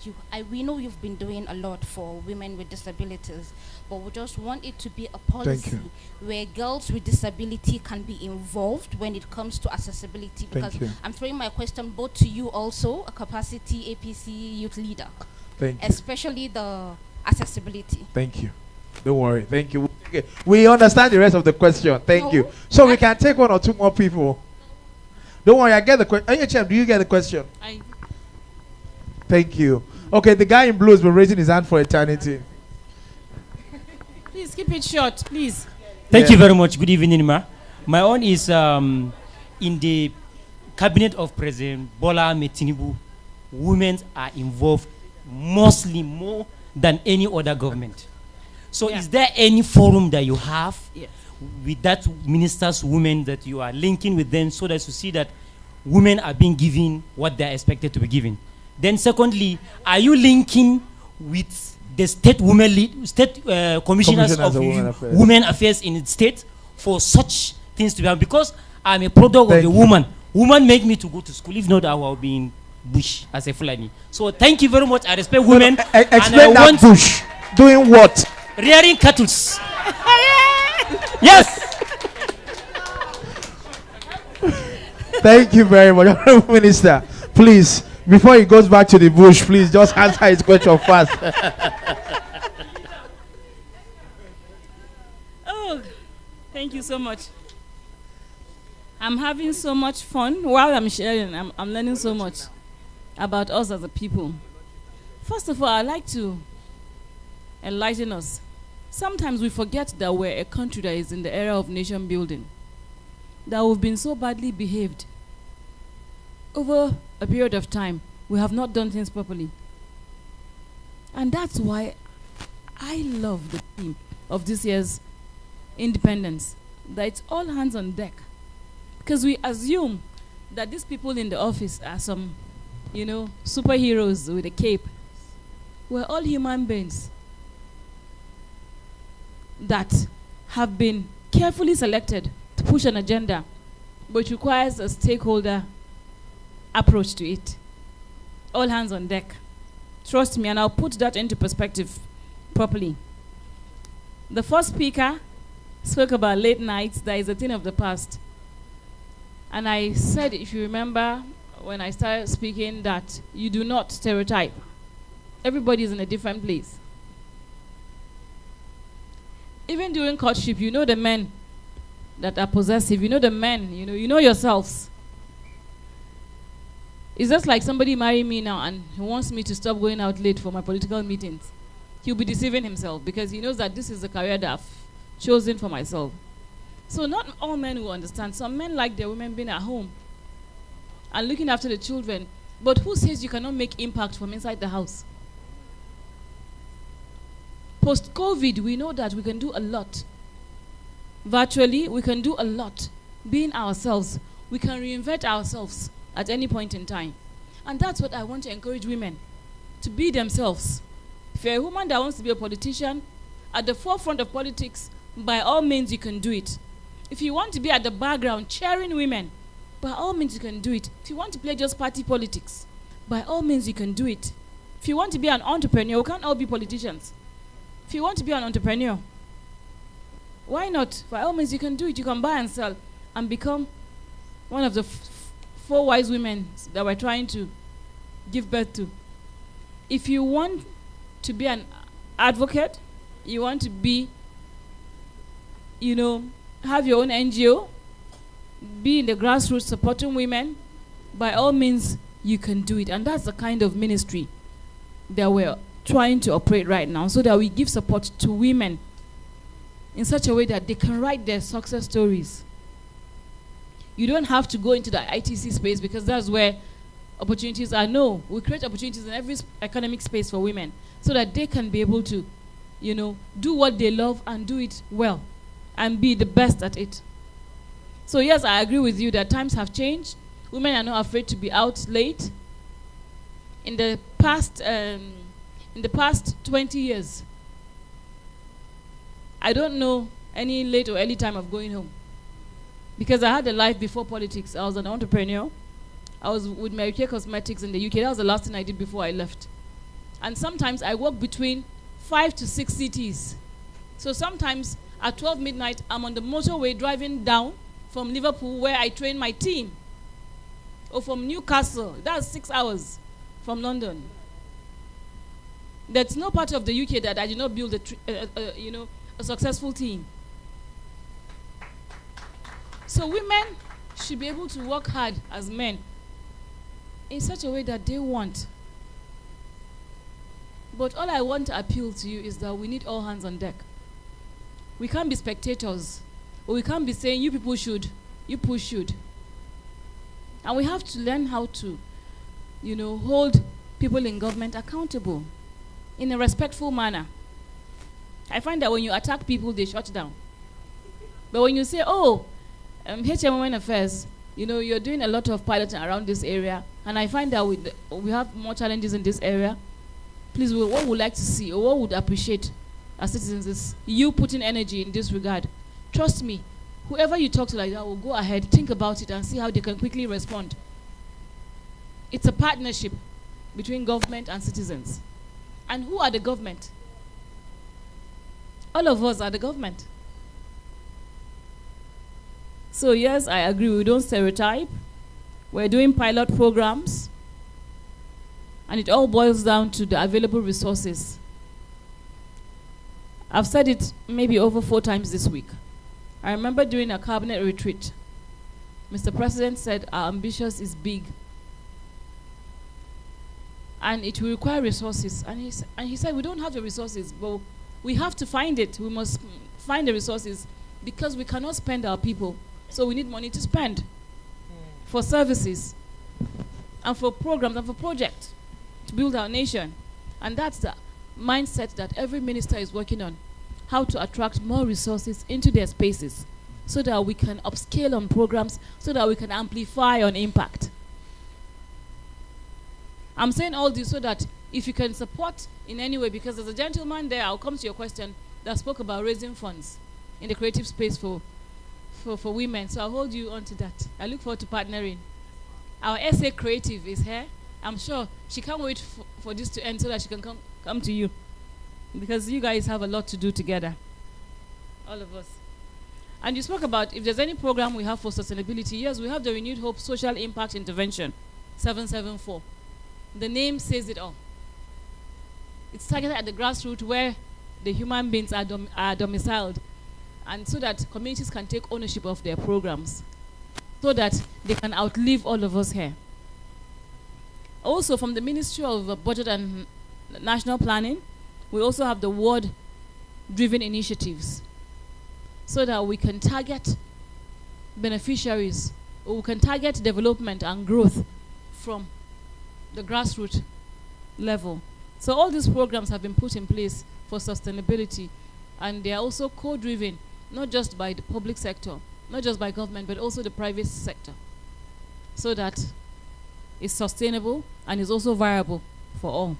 we know you've been doing a lot for women with disabilities, but we just want it to be a policy where girls with disability can be involved when it comes to accessibility? Because I'm throwing my question both to you also, a capacity APC youth leader. Thank you. Especially the accessibility. Thank you. Don't worry. Thank you. Okay. We understand the rest of the question. Thank you. So we can take one or two more people. Don't worry, I get the question. HM, do you get the question? Thank you. Okay, the guy in blue has been raising his hand for eternity. Please keep it short, please. Thank you very much. Good evening, ma. My own is in the cabinet of President Bola Ahmed Tinubu, women are involved mostly more than any other government. So is there any forum that you have with that ministers, women, that you are linking with them so that you see that women are being given what they are expected to be given? Then secondly, are you linking with the state commissioners of women affairs in the state for such things to be happen? Because I'm a product of the woman. Woman make me to go to school. If not, I will be in bush as a Fulani. So thank you very much. I respect women. Explain that bush. Doing what? Rearing cattle. Yes. Thank you very much, Honorable Minister. Please, before he goes back to the bush, please just answer his question fast. Oh, thank you so much. I'm having so much fun while I'm sharing. I'm learning so much about us as a people. First of all, I'd like to enlighten us. Sometimes we forget that we're a country that is in the era of nation building, that we've been so badly behaved. Over a period of time, we have not done things properly. And that's why I love the theme of this year's independence, that it's all hands on deck. Because we assume that these people in the office are some, superheroes with a cape. We're all human beings that have been carefully selected to push an agenda, but requires a stakeholder approach to it. All hands on deck. Trust me, and I'll put that into perspective properly. The first speaker spoke about late nights. That is a thing of the past. And I said, if you remember, when I started speaking, that you do not stereotype. Everybody is in a different place. Even during courtship, you know the men that are possessive. You know the men, you know yourselves. It's just like somebody marrying me now and he wants me to stop going out late for my political meetings. He'll be deceiving himself because he knows that this is the career that I've chosen for myself. So not all men will understand. Some men like their women being at home and looking after the children. But who says you cannot make impact from inside the house? Post-COVID, we know that we can do a lot. Virtually, we can do a lot. Being ourselves, we can reinvent ourselves at any point in time. And that's what I want to encourage women, to be themselves. If you're a woman that wants to be a politician, at the forefront of politics, by all means you can do it. If you want to be at the background cheering women, by all means you can do it. If you want to play just party politics, by all means you can do it. If you want to be an entrepreneur, we can't all be politicians. If you want to be an entrepreneur, why not? By all means you can do it. You can buy and sell and become one of the 4 wise women that we're trying to give birth to. If you want to be an advocate, you want to be, have your own NGO, be in the grassroots supporting women, by all means you can do it. And that's the kind of ministry that we're trying to operate right now, so that we give support to women in such a way that they can write their success stories. You don't have to go into the ITC space because that's where opportunities are. No, we create opportunities in every economic space for women so that they can be able to, do what they love and do it well and be the best at it. So yes, I agree with you that times have changed. Women are not afraid to be out late. In the past 20 years, I don't know any late or early time of going home. Because I had a life before politics. I was an entrepreneur. I was with Mary Kay Cosmetics in the UK. That was the last thing I did before I left. And sometimes I walk between 5 to 6 cities. So sometimes at 12 midnight, I'm on the motorway driving down from Liverpool where I train my team. Or from Newcastle. That's 6 hours from London. There's no part of the UK that I did not build a successful team. So women should be able to work hard as men in such a way that they want. But all I want to appeal to you is that we need all hands on deck. We can't be spectators, or we can't be saying you people should, you people should. And we have to learn how to, hold people in government accountable in a respectful manner. I find that when you attack people, they shut down. But when you say, HM Women Affairs, you're doing a lot of piloting around this area, and I find that we have more challenges in this area. Please, what we would like to see, or what we would appreciate as citizens is you putting energy in this regard. Trust me, whoever you talk to like that will go ahead, think about it, and see how they can quickly respond. It's a partnership between government and citizens. And who are the government? All of us are the government. So yes, I agree, we don't stereotype. We're doing pilot programs. And it all boils down to the available resources. I've said it maybe over 4 times this week. I remember during a cabinet retreat, Mr. President said our ambitions is big. And it will require resources. And he said we don't have the resources, but we have to find it. We must find the resources because we cannot spend our people. So we need money to spend for services and for programs and for projects to build our nation. And that's the mindset that every minister is working on, how to attract more resources into their spaces so that we can upscale on programs, so that we can amplify on impact. I'm saying all this so that if you can support in any way, because there's a gentleman there, I'll come to your question, that spoke about raising funds in the creative space for women. So I'll hold you on to that. I look forward to partnering. Our SA Creative is here. I'm sure she can't wait for this to end so that she can come to you. Because you guys have a lot to do together. All of us. And you spoke about if there's any program we have for sustainability. Yes, we have the Renewed Hope Social Impact Intervention, 774. The name says it all. It's targeted at the grassroots where the human beings are domiciled, and so that communities can take ownership of their programs, so that they can outlive all of us here. Also, from the Ministry of Budget and National Planning, we also have the ward-driven initiatives, so that we can target beneficiaries, or we can target development and growth from the grassroots level. So all these programs have been put in place for sustainability, and they are also co-driven, not just by the public sector, not just by government, but also the private sector, so that it's sustainable and is also viable for all.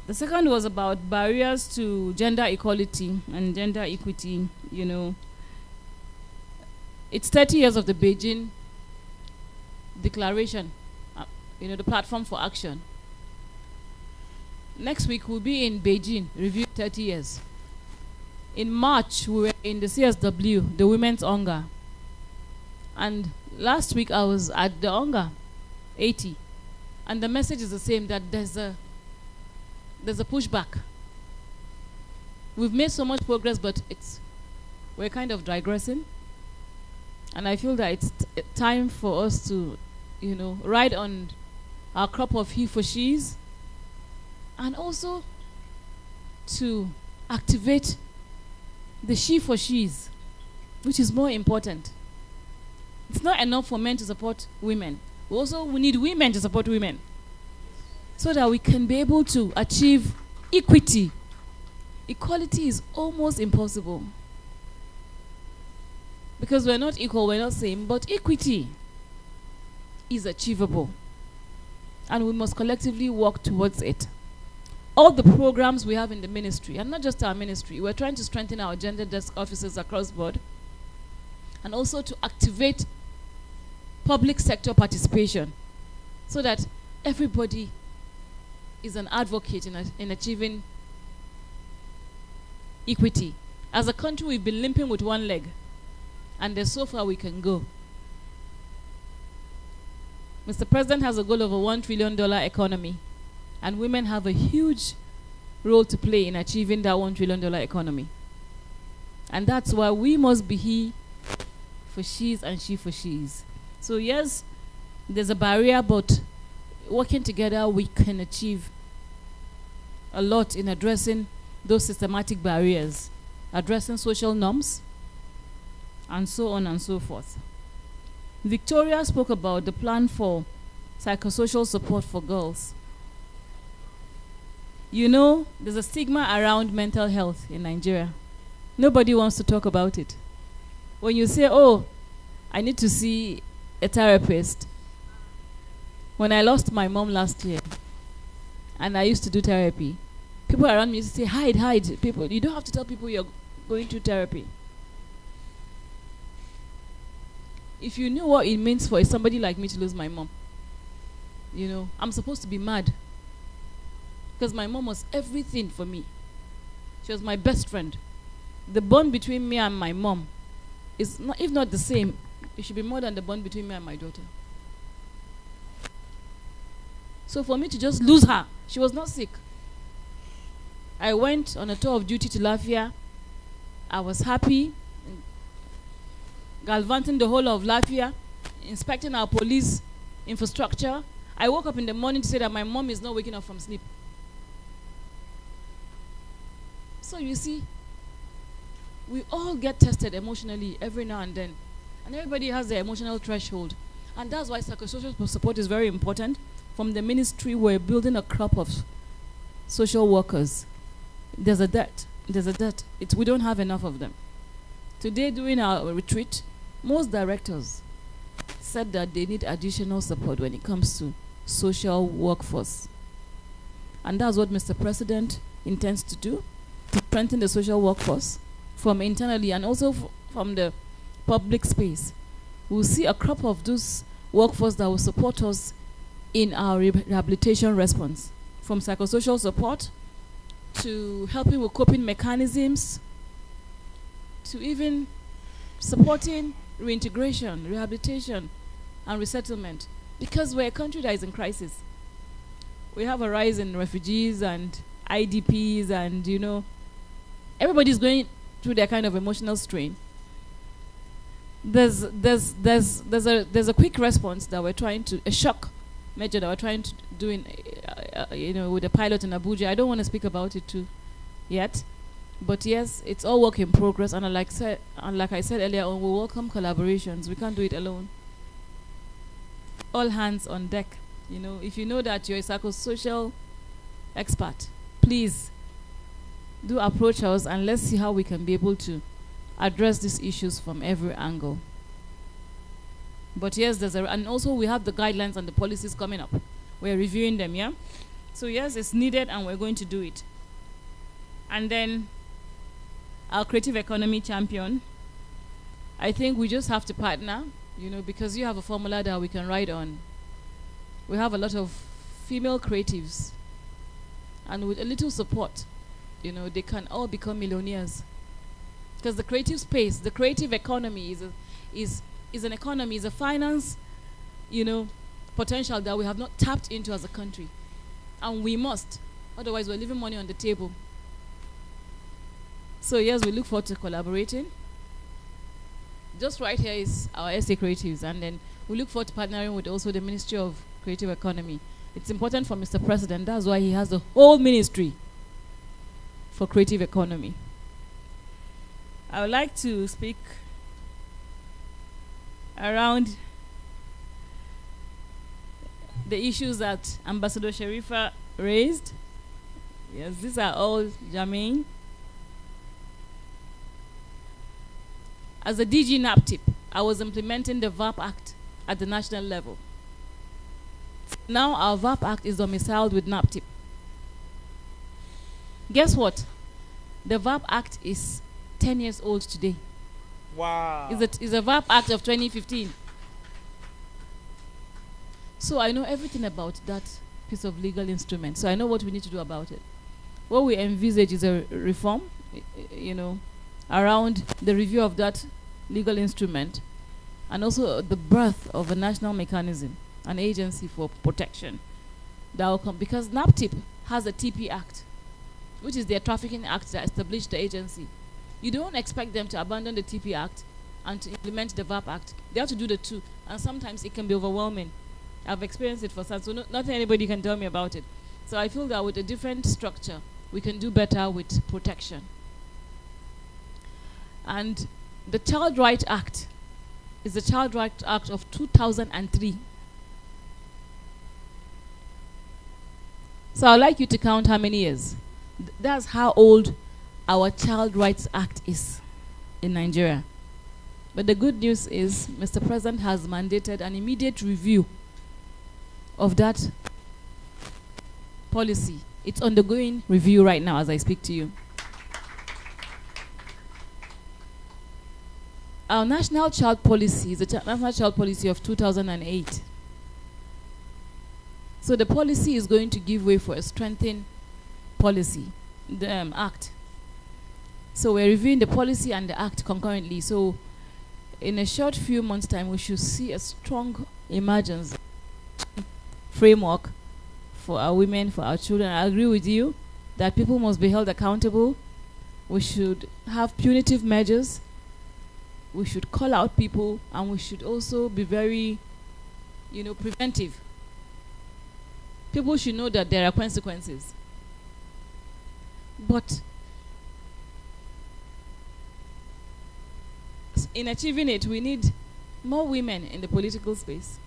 The second was about barriers to gender equality and gender equity. It's 30 years of the Beijing Declaration, the platform for action. Next week we'll be in Beijing, review 30 years. In March, we were in the CSW, the Women's Onga. And last week I was at the Onga 80. And the message is the same, that there's a pushback. We've made so much progress, but we're kind of digressing. And I feel that it's time for us to, ride on our crop of he for she's, and also to activate the she for she's, which is more important. It's not enough for men to support women. We need women to support women, so that we can be able to achieve equity. Equality is almost impossible, because we're not equal, we're not same, but equity is achievable, and we must collectively work towards it. All the programs we have in the ministry, and not just our ministry, we're trying to strengthen our gender desk offices across board. and also to activate public sector participation so that everybody is an advocate in achieving equity. As a country, we've been limping with one leg, and there's so far we can go. Mr. President has a goal of a $1 trillion economy, and women have a huge role to play in achieving that $1 trillion economy. And that's why we must be he for she's and she for she's. So yes, there's a barrier, but working together we can achieve a lot in addressing those systematic barriers, addressing social norms, and so on and so forth. Victoria spoke about the plan for psychosocial support for girls. You know, there's a stigma around mental health in Nigeria. Nobody wants to talk about it. When you say, oh, I need to see a therapist. When I lost my mom last year, and I used to do therapy, people around me used to say, hide. People, you don't have to tell people you're going through therapy. If you knew what it means for somebody like me to lose my mom, you know, I'm supposed to be mad. Because my mom was everything for me. She was my best friend. The bond between me and my mom is, not, if not the same, it should be more than the bond between me and my daughter. So for me to just lose her, she was not sick. I went on a tour of duty to Lafia. I was happy, galvanizing the whole of Lafia, inspecting our police infrastructure. I woke up in the morning to say that my mom is not waking up from sleep. So you see, we all get tested emotionally every now and then. And everybody has their emotional threshold. And that's why psychosocial support is very important. From the ministry, we're building a crop of social workers. There's a debt. We don't have enough of them. Today, during our retreat, most directors said that they need additional support when it comes to social workforce. And that's what Mr. President intends to do, to strengthen the social workforce from internally and also from the public space. We'll see a crop of those workforce that will support us in our rehabilitation response, from psychosocial support to helping with coping mechanisms to even supporting reintegration, rehabilitation, and resettlement. Because we're a country that is in crisis. We have a rise in refugees and IDPs, and you know, everybody's going through their kind of emotional strain. There's a quick response that we're trying to, a shock measure that we're trying to do in, you know, with the pilot in Abuja. I don't want to speak about it too yet, but yes, it's all work in progress. And like I said earlier on, we welcome collaborations. We can't do it alone. All hands on deck. You know, if you know that you're a psychosocial expert, please do approach us and let's see how we can be able to address these issues from every angle. But yes, and also we have the guidelines and the policies coming up. We're reviewing them, yeah? So yes, it's needed and we're going to do it. And then our creative economy champion, I think we just have to partner, you know, because you have a formula that we can ride on. We have a lot of female creatives, and with a little support, you know, they can all become millionaires. Because the creative space, the creative economy is an economy, is a finance, you know, potential that we have not tapped into as a country. And we must. Otherwise, we're leaving money on the table. So yes, we look forward to collaborating. Just right here is our SA Creatives, and then we look forward to partnering with also the Ministry of Creative Economy. It's important for Mr. President. That's why he has a whole ministry for creative economy. I would like to speak around the issues that Ambassador Sharifa raised. Yes, these are all germane. As a DG NAPTIP, I was implementing the VAP Act at the national level. Now our VAP Act is domiciled with NAPTIP. Guess what? The VAP Act is 10 years old today. Wow. It's a VAP Act of 2015. So I know everything about that piece of legal instrument. So I know what we need to do about it. What we envisage is a reform, around the review of that legal instrument, and also the birth of a national mechanism, an agency for protection that will come, because NAPTIP has a TP Act, which is their trafficking act that established the agency. You don't expect them to abandon the TP Act and to implement the VAP Act. They have to do the two, and sometimes it can be overwhelming. I've experienced it firsthand, so not anybody can tell me about it. So I feel that with a different structure, we can do better with protection. And the Child Right Act is the Child Right Act of 2003. So I'd like you to count how many years. That's how old our Child Rights Act is in Nigeria. But the good news is Mr. President has mandated an immediate review of that policy. It's undergoing review right now as I speak to you. Our national child policy is the national child policy of 2008. So the policy is going to give way for a strengthened policy, the act. So we're reviewing the policy and the act concurrently. So in a short few months' time, we should see a strong emergence framework for our women, for our children. I agree with you that people must be held accountable. We should have punitive measures. We should call out people, and we should also be very, preventive. People should know that there are consequences. But in achieving it, we need more women in the political space.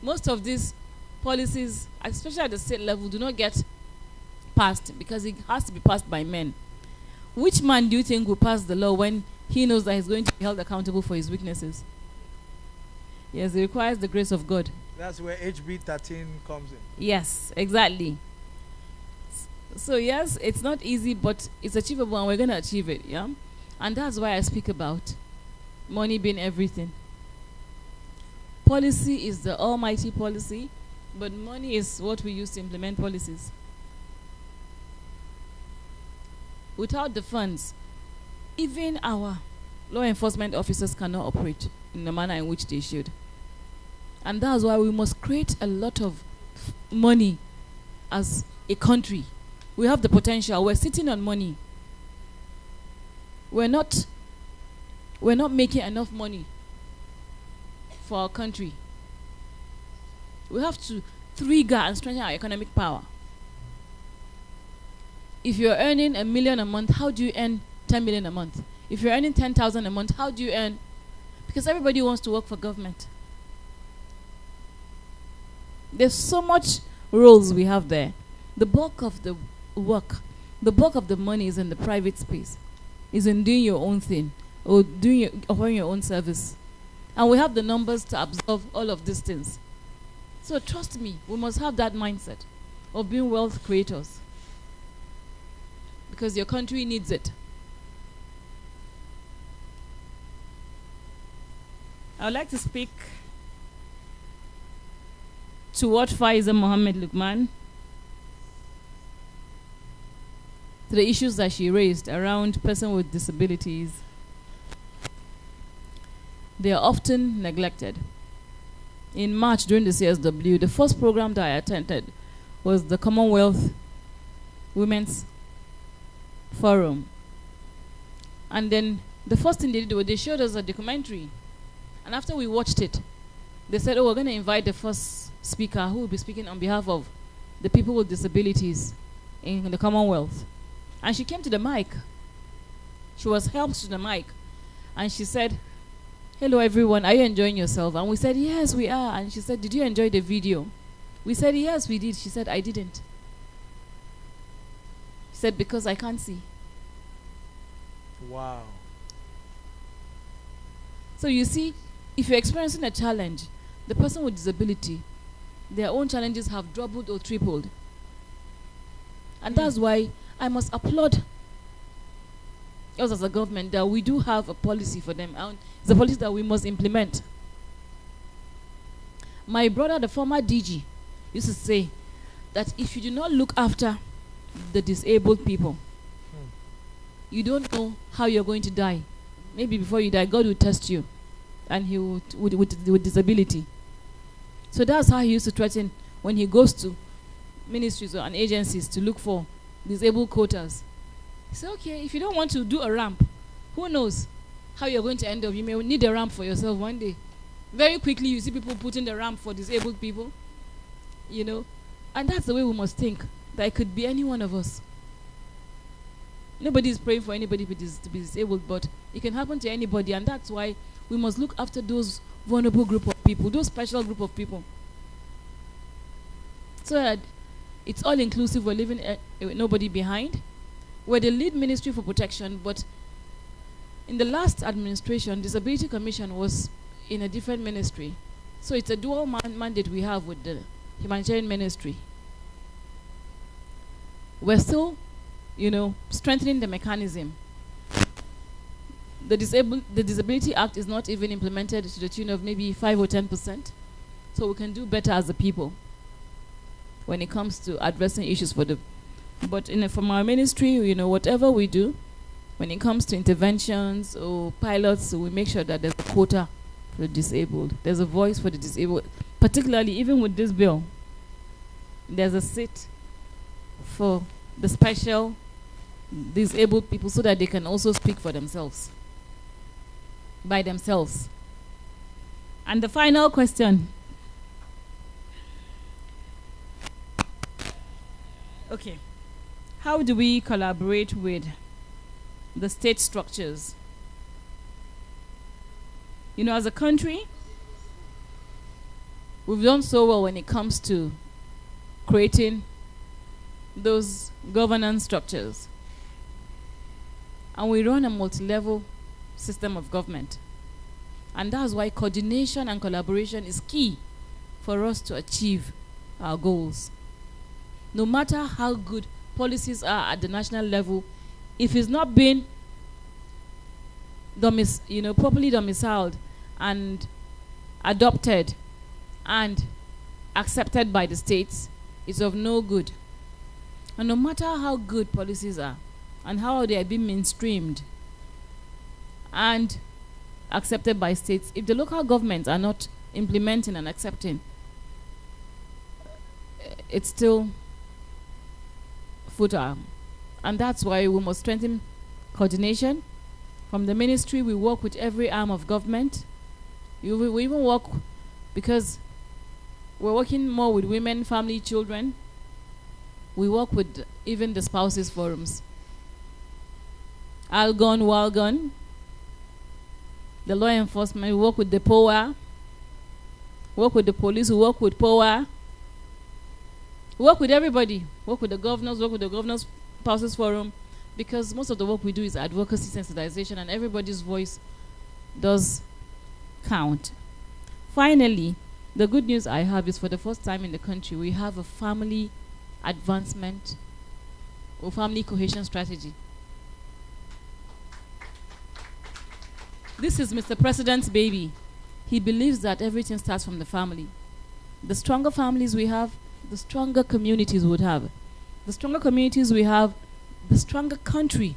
Most of these policies, especially at the state level, do not get passed because it has to be passed by men. Which man do you think will pass the law when he knows that he's going to be held accountable for his weaknesses? Yes, it requires the grace of God. That's where HB 13 comes in. Yes, exactly. So yes, it's not easy, but it's achievable, and we're going to achieve it, yeah? And that's why I speak about money being everything. Policy is the almighty policy, but money is what we use to implement policies. Without the funds, even our law enforcement officers cannot operate in the manner in which they should. And that's why we must create a lot of money as a country. We have the potential. We're sitting on money. We're not making enough money for our country. We have to trigger and strengthen our economic power. If you're earning $1 million a month, how do you earn 10 million a month? If you're earning 10,000 a month, how do you earn? Because everybody wants to work for government. There's so much roles we have there. The bulk of the work, the bulk of the money is in the private space, is in doing your own thing or offering your own service. And we have the numbers to absorb all of these things. So trust me, we must have that mindset of being wealth creators, because your country needs it. I would like to speak to what Faiza Mohammed Lukman, to the issues that she raised around persons with disabilities. They are often neglected. In March, during the CSW, the first program that I attended was the Commonwealth Women's Forum. And then the first thing they did was they showed us a documentary. And after we watched it, they said, oh, we're going to invite the first speaker who will be speaking on behalf of the people with disabilities in the Commonwealth. And she came to the mic. She was helped to the mic. And she said, hello, everyone. Are you enjoying yourself? And we said, yes, we are. And she said, did you enjoy the video? We said, yes, we did. She said, I didn't. She said, because I can't see. Wow. So you see, if you're experiencing a challenge, the person with disability, their own challenges have doubled or tripled. And that's why I must applaud us as a government, that we do have a policy for them, and it's a policy that we must implement. My brother, the former DG, used to say that if you do not look after the disabled people, you don't know how you're going to die. Maybe before you die, God will test you, and He will with disability. So that's how he used to threaten when he goes to ministries and agencies to look for disabled quotas. He said, okay, if you don't want to do a ramp, who knows how you're going to end up? You may need a ramp for yourself one day. Very quickly, you see people putting the ramp for disabled people, you know. And that's the way we must think, that it could be any one of us. Nobody is praying for anybody to be disabled, but it can happen to anybody, and that's why we must look after those vulnerable group of people, those special group of people. So that it's all inclusive, we're leaving nobody behind. We're the lead ministry for protection, but in the last administration, Disability Commission was in a different ministry. So it's a dual mandate we have with the humanitarian ministry. We're still, you know, strengthening the mechanism. The Disability Act is not even implemented to the tune of maybe 5 or 10%. So we can do better as a people when it comes to addressing issues for the. But from our ministry, you know, whatever we do, when it comes to interventions or pilots, so we make sure that there's a quota for the disabled. There's a voice for the disabled. Particularly, even with this bill, there's a seat for the special disabled people so that they can also speak for themselves, by themselves. And the final question. Okay. How do we collaborate with the state structures? You know, as a country, we've done so well when it comes to creating those governance structures. And we run a multi-level system of government. And that's why coordination and collaboration is key for us to achieve our goals. No matter how good policies are at the national level, if it's not been properly domiciled and adopted and accepted by the states, it's of no good. And no matter how good policies are and how they are being mainstreamed and accepted by states, if the local governments are not implementing and accepting, it's still futile. And that's why we must strengthen coordination. From the ministry, we work with every arm of government. We even work, because we're working more with women, family, children. We work with even the spouses forums. Algon, Walgon, the law enforcement, we work with the POA, work with the police, we work with POA, we work with everybody, work with the governors, work with the governors' spouses forum, because most of the work we do is advocacy, sensitization, and everybody's voice does count. Finally, the good news I have is, for the first time in the country, we have a family advancement or family cohesion strategy. This is Mr. President's baby. He believes that everything starts from the family. The stronger families we have, the stronger communities we would have. The stronger communities we have, the stronger country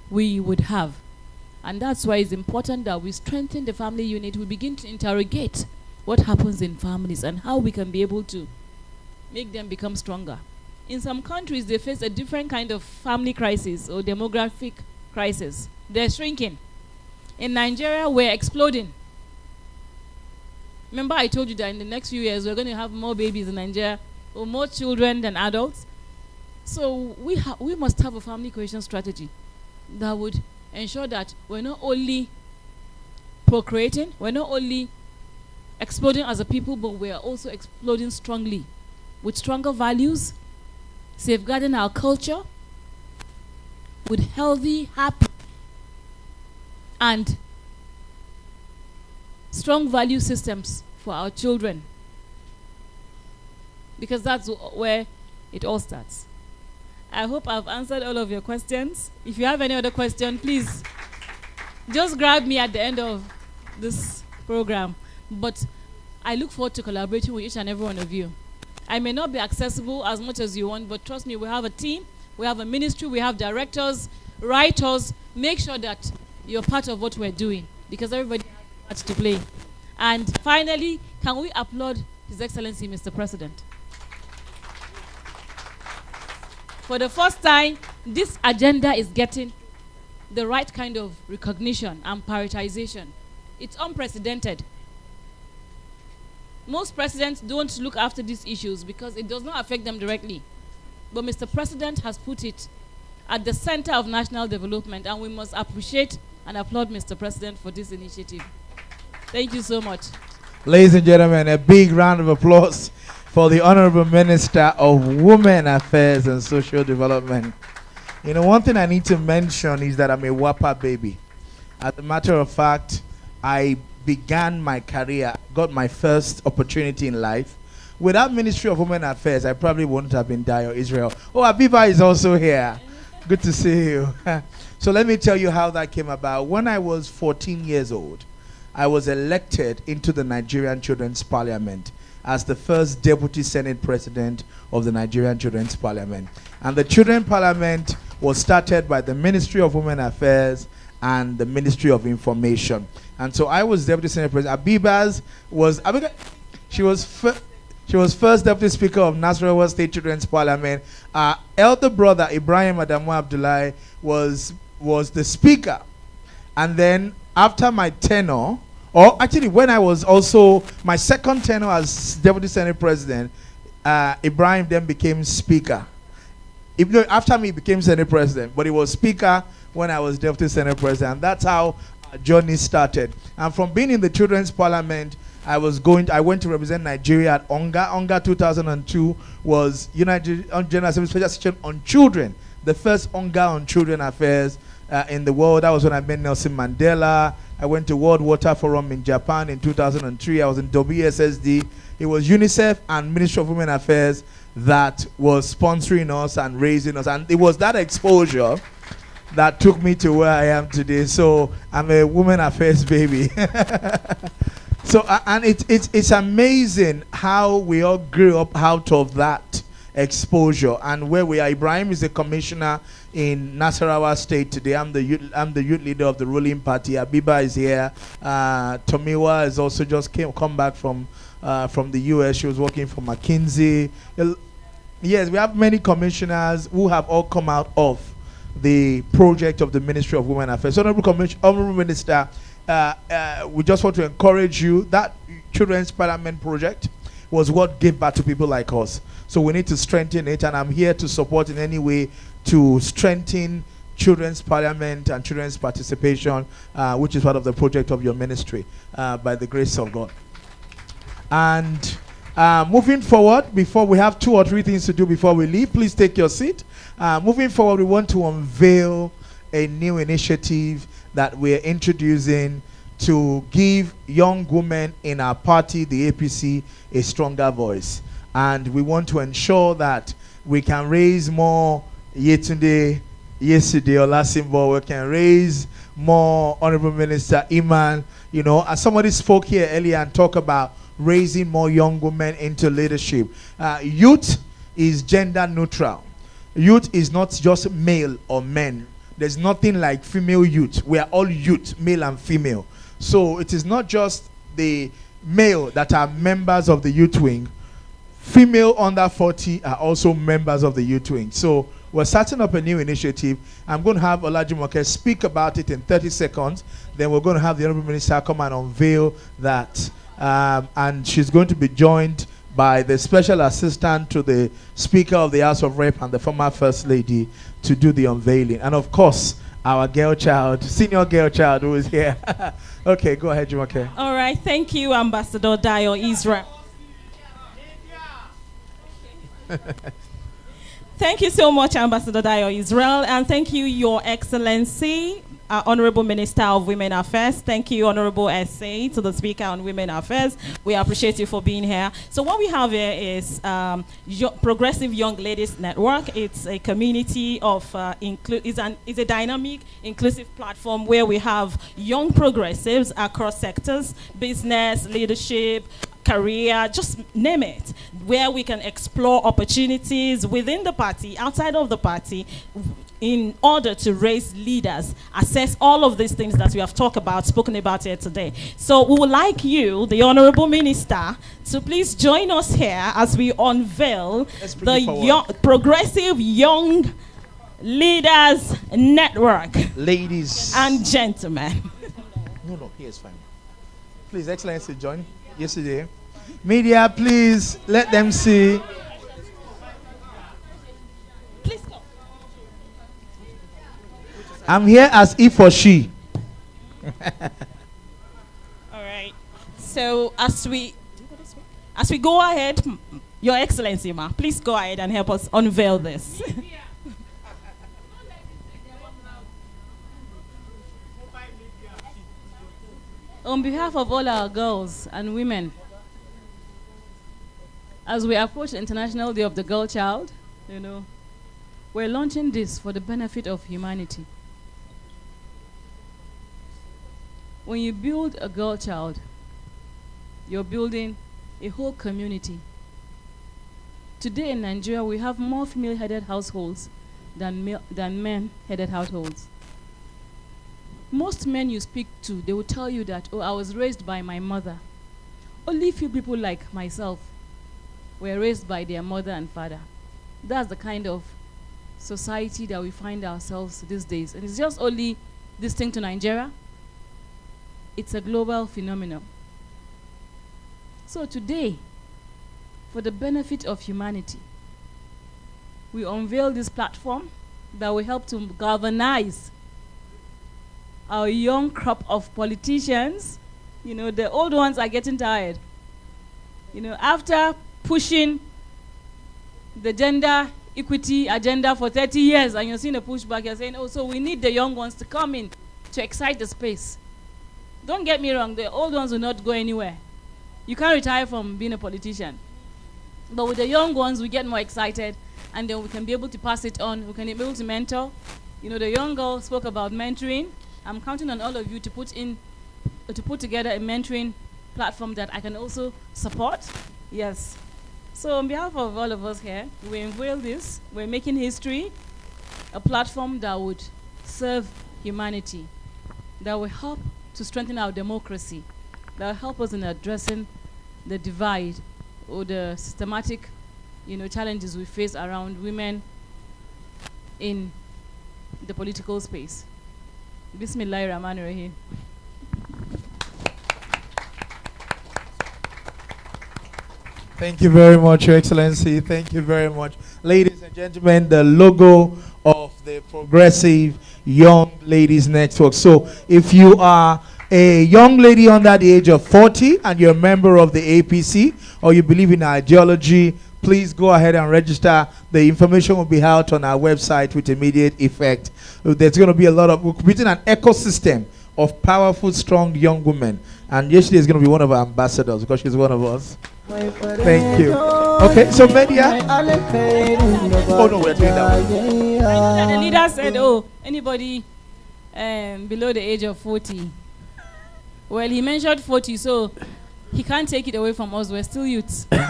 we would have. And that's why it's important that we strengthen the family unit. We begin to interrogate what happens in families and how we can be able to make them become stronger. In some countries, they face a different kind of family crisis or demographic crisis. They're shrinking. In Nigeria, we're exploding. Remember I told you that in the next few years, we're going to have more babies in Nigeria, or more children than adults. So we must have a family cohesion strategy that would ensure that we're not only procreating, we're not only exploding as a people, but we're also exploding strongly, with stronger values, safeguarding our culture, with healthy, happy, and strong value systems for our children. Because that's where it all starts. I hope I've answered all of your questions. If you have any other question, please just grab me at the end of this program. But I look forward to collaborating with each and every one of you. I may not be accessible as much as you want, but trust me, we have a team, we have a ministry, we have directors, writers. Make sure that you're part of what we're doing, because everybody has to play. And finally, can we applaud His Excellency, Mr. President? For the first time, this agenda is getting the right kind of recognition and prioritization. It's unprecedented. Most presidents don't look after these issues because it does not affect them directly. But Mr. President has put it at the center of national development, and we must appreciate and applaud Mr. President for this initiative. Thank you so much. Ladies and gentlemen, a big round of applause for the Honorable Minister of Women Affairs and Social Development. You know, one thing I need to mention is that I'm a WAPA baby. As a matter of fact, I began my career, got my first opportunity in life. Without Ministry of Women Affairs, I probably wouldn't have been Dio Israel. Oh, Abiba is also here. Good to see you. So let me tell you how that came about. When I was 14 years old, I was elected into the Nigerian Children's Parliament as the first Deputy Senate President of the Nigerian Children's Parliament. And the Children's Parliament was started by the Ministry of Women Affairs and the Ministry of Information. And so I was Deputy Senate President. Abiba's was, she was first Deputy Speaker of Nasarawa State Children's Parliament. Elder brother Ibrahim Adamu Abdullahi was the Speaker. And then after my tenure, or actually when I was also, my second tenure as Deputy Senate President, Ibrahim then became Speaker. Even though after me he became Senate President, but he was Speaker when I was Deputy Senate President. And that's how our journey started. And from being in the Children's Parliament, I went to represent Nigeria at ONGA. ONGA 2002 was United General Assembly Special Session on Children, the first ONGA on children affairs in the world. That was when I met Nelson Mandela. I went to World Water Forum in Japan in 2003. I was in WSSD. It was UNICEF and Ministry of Women Affairs that was sponsoring us and raising us. And it was that exposure that took me to where I am today. So I'm a women affairs baby. So and it's amazing how we all grew up out of that exposure and where we are. Ibrahim is a commissioner in Nasarawa State today. I'm the youth leader of the ruling party. Abiba is here. Tomiwa has also just come back from the US. She was working for McKinsey. Yes, we have many commissioners who have all come out of the project of the Ministry of Women Affairs. Honorable Minister, we just want to encourage you. That Children's Parliament project was what gave back to people like us. So we need to strengthen it, and I'm here to support in any way to strengthen Children's Parliament and children's participation, which is part of the project of your ministry, by the grace of God. And moving forward, before we have 2 or 3 things to do before we leave, please take your seat. Moving forward, we want to unveil a new initiative that we're introducing to give young women in our party, the APC, a stronger voice. And we want to ensure that we can raise more yesterday or last symbol. We can raise more. Honorable Minister Imaan, you know, as somebody spoke here earlier and talked about raising more young women into leadership. Youth is gender neutral. Youth is not just male or men. There's nothing like female youth. We are all youth, male and female. So it is not just the male that are members of the youth wing. Female under 40 are also members of the youth wing. So we're starting up a new initiative. I'm going to have Olajumoke speak about it in 30 seconds. Then we're going to have the Honorable Minister come and unveil that. And she's going to be joined by the special assistant to the Speaker of the House of Rep and the former First Lady to do the unveiling. And of course, our girl child, senior girl child who is here. Okay, go ahead, Jumoke. All right, thank you, Ambassador Dio Israel. Thank you so much, Ambassador Dio Israel, and thank you, Your Excellency, our Honorable Minister of Women Affairs. Thank you, Honorable SA, to the Speaker on Women Affairs. We appreciate you for being here. So what we have here is Progressive Young Ladies Network. It's a community of, it's a dynamic, inclusive platform where we have young progressives across sectors, business, leadership, career, just name it, where we can explore opportunities within the party, outside of the party, in order to raise leaders, assess all of these things that we have spoken about here today. So we would like you, the Honorable Minister, to please join us here as we unveil the Progressive Young Leaders Network. Ladies and gentlemen. No, here is fine. Please, Excellency, join. Yesterday. Media, please let them see. Please go. I'm here as if or she. All right. So as we go ahead, Your Excellency, ma, please go ahead and help us unveil this. On behalf of all our girls and women, as we approach the International Day of the Girl Child, we're launching this for the benefit of humanity. When you build a girl child, you're building a whole community. Today in Nigeria, we have more female-headed households than men-headed households. Most men you speak to, they will tell you that, oh, I was raised by my mother. Only few people like myself were raised by their mother and father. That's the kind of society that we find ourselves these days. And it's just only distinct to Nigeria. It's a global phenomenon. So today, for the benefit of humanity, we unveil this platform that will help to galvanize our young crop of politicians. The old ones are getting tired. After pushing the gender equity agenda for 30 years and you're seeing a pushback, you're saying, oh, so we need the young ones to come in to excite the space. Don't get me wrong, the old ones will not go anywhere. You can't retire from being a politician. But with the young ones, we get more excited and then we can be able to pass it on. We can be able to mentor. The young girl spoke about mentoring. I'm counting on all of you to put together a mentoring platform that I can also support. Yes. So on behalf of all of us here, we unveil this. We're making history, a platform that would serve humanity, that will help to strengthen our democracy, that will help us in addressing the divide or the systematic, challenges we face around women in the political space. Bismillahirrahmanirrahim. Thank you very much, Your Excellency. Thank you very much. Ladies and gentlemen, the logo of the Progressive Young Ladies Network. So if you are a young lady under the age of 40 and you're a member of the APC or you believe in our ideology, please go ahead and register. The information will be out on our website with immediate effect. There's going to be we're creating an ecosystem of powerful, strong young women. And yesterday is going to be one of our ambassadors because she's one of us. Thank you. Okay, so media. Oh no, we're doing that one. I know that the leader said, oh, anybody below the age of 40. Well, he mentioned 40, so he can't take it away from us. We're still youths. There's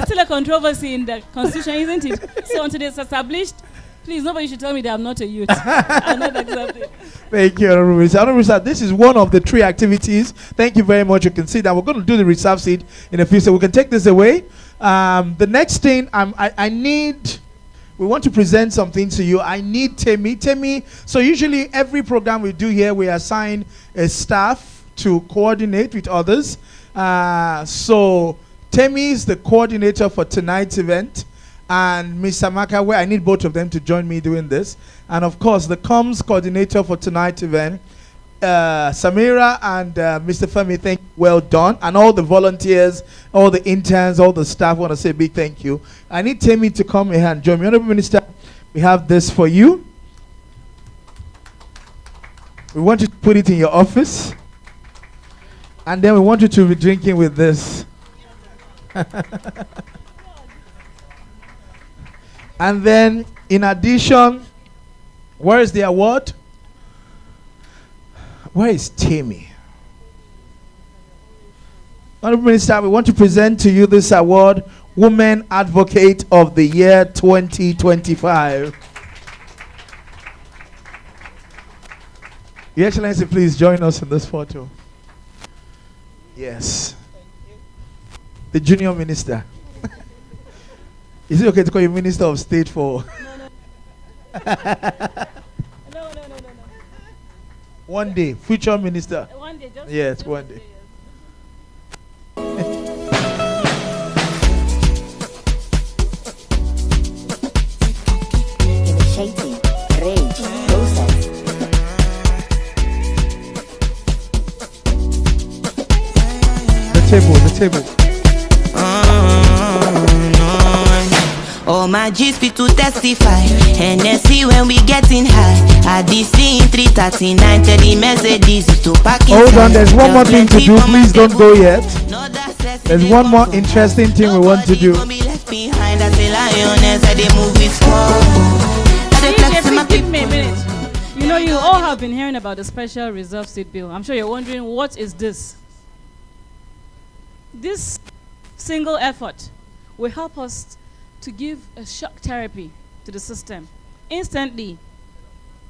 still a controversy in the constitution, isn't it? So until it's established, please, nobody should tell me that I'm not a youth. I'm not accepted. Thank you, Honorable Minister. Honorable Minister, this is one of the 3 activities. Thank you very much. You can see that we're going to do the reserve seat in a few, so we can take this away. The next thing I need, we want to present something to you. I need Temi. So usually every program we do here, we assign a staff to coordinate with others. So Temi is the coordinator for tonight's event. And Mr. Makawe, I need both of them to join me doing this. And of course, the comms coordinator for tonight's event, Samira and Mr. Femi, thank you. Well done. And all the volunteers, all the interns, all the staff, want to say a big thank you. I need Temi to come here and join me. Honorable Minister, we have this for you. We want you to put it in your office. And then we want you to be drinking with this. And then, in addition, where is the award? Where is Timmy? Honorable Minister, we want to present to you this award, Women Advocate of the Year 2025. Your Excellency, please join us in this photo. Yes. The junior minister. Is it okay to call you Minister of State for? No. One day, future minister. One day, yes, one day. Initiating rage process. The table. All my G's fit to testify. NSC when we getting high. At the scene 339, tell the Mercedes to pack in. Hold on, there's one more thing to do. Please don't go yet. There's one more interesting thing we want to do. Behind as a lioness, I they move with Give me a minute. You know, you all have been hearing about the special reserve seat bill. I'm sure you're wondering, what is this? This single effort will help us to give a shock therapy to the system instantly.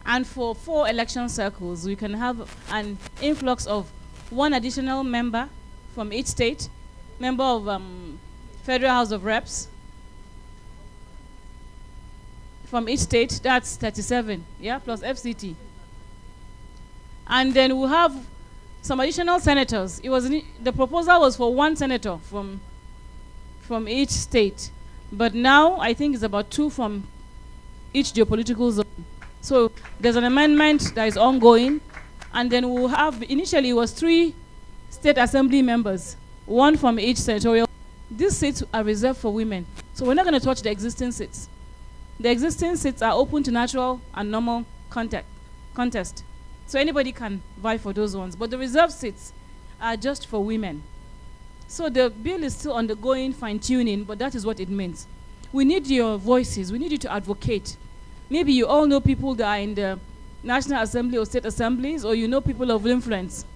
And for 4 election circles, we can have an influx of 1 additional member from each state, member of Federal House of Reps. From each state, that's 37, yeah, plus FCT. And then we'll have some additional senators. The proposal was for 1 senator from each state. But now, I think it's about 2 from each geopolitical zone. So there's an amendment that is ongoing. And then we'll have, initially it was 3 state assembly members, 1 from each senatorial. These seats are reserved for women. So we're not going to touch the existing seats. The existing seats are open to natural and normal contest. So anybody can vie for those ones. But the reserved seats are just for women. So the bill is still undergoing fine-tuning, but that is what it means. We need your voices. We need you to advocate. Maybe you all know people that are in the National Assembly or state assemblies, or you know people of influence.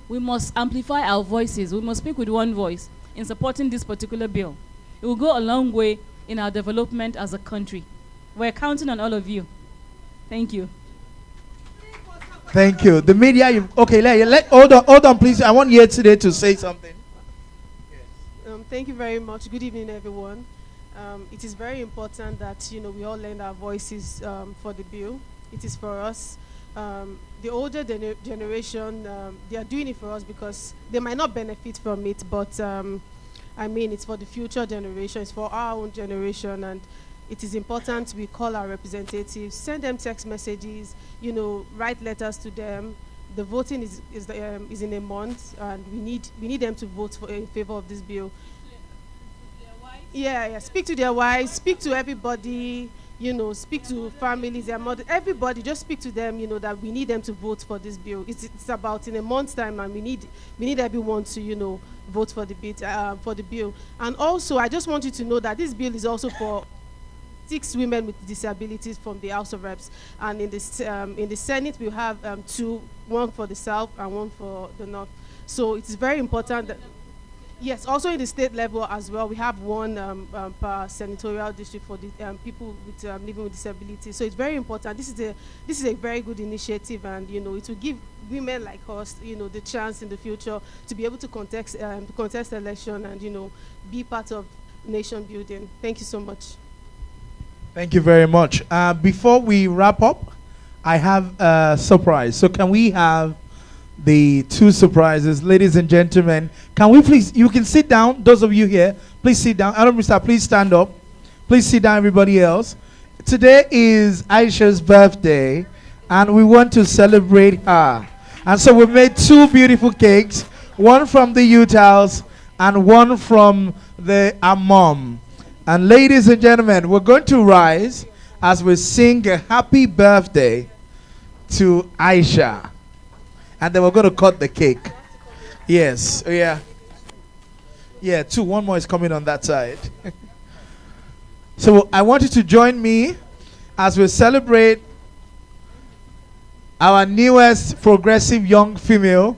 We must amplify our voices. We must speak with one voice in supporting this particular bill. It will go a long way in our development as a country. We're counting on all of you. Thank you. Thank you. The media, okay, hold on, please. I want Yesterday to say something. Thank you very much. Good evening, everyone. It is very important that we all lend our voices for the bill. It is for us. The older generation, they are doing it for us because they might not benefit from it, but I mean, it's for the future generation. It's for our own generation, and it is important we call our representatives, send them text messages, write letters to them. The voting is in a month, and we need them to vote in favor of this bill. Yeah. Speak to their wives, speak to everybody, speak to families, their mother, everybody. Just speak to them, that we need them to vote for this bill. It's about in a month's time, and we need everyone to, vote for the bill. And also, I just want you to know that this bill is also for 6 women with disabilities from the House of Reps, and in the Senate we have 2, 1 for the South and 1 for the North. So it is very important that. Yes, also in the state level as well, we have 1 per senatorial district for the people with living with disabilities. So it's very important. This is a very good initiative, and it will give women like us, the chance in the future to be able to contest election and be part of nation building. Thank you so much. Thank you very much. Before we wrap up, I have a surprise. So can we have the 2 surprises? Ladies and gentlemen, can we please, you can sit down, those of you here, please sit down. Mr. Please stand up. Please sit down, everybody else. Today is Aisha's birthday, and we want to celebrate her. And so we made 2 beautiful cakes, 1 from the youth house and 1 from the Imam. And ladies and gentlemen, we're going to rise as we sing a happy birthday to Aisha. And then we're going to cut the cake. Yes. Oh, yeah. Yeah, two. One more is coming on that side. So I want you to join me as we celebrate our newest progressive young female.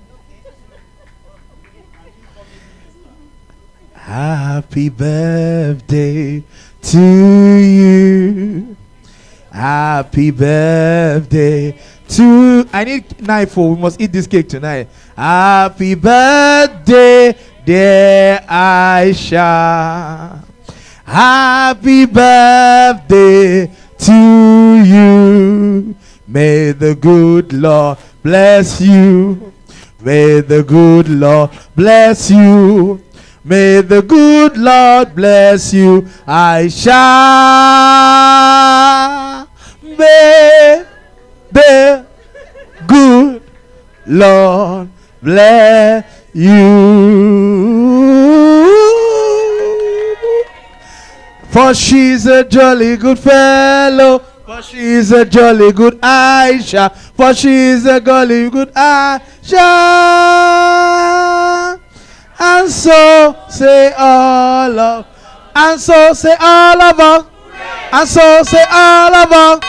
Happy birthday to you. Happy birthday to... I need knife, we must eat this cake tonight. Happy birthday, dear Aisha. Happy birthday to you. May the good Lord bless you. May the good Lord bless you. May the good Lord bless you, Aisha. May the good Lord bless you. For she's a jolly good fellow. For she's a jolly good Aisha. For she's a jolly good Aisha. And so say all of, and so say all of us, and so say all of us.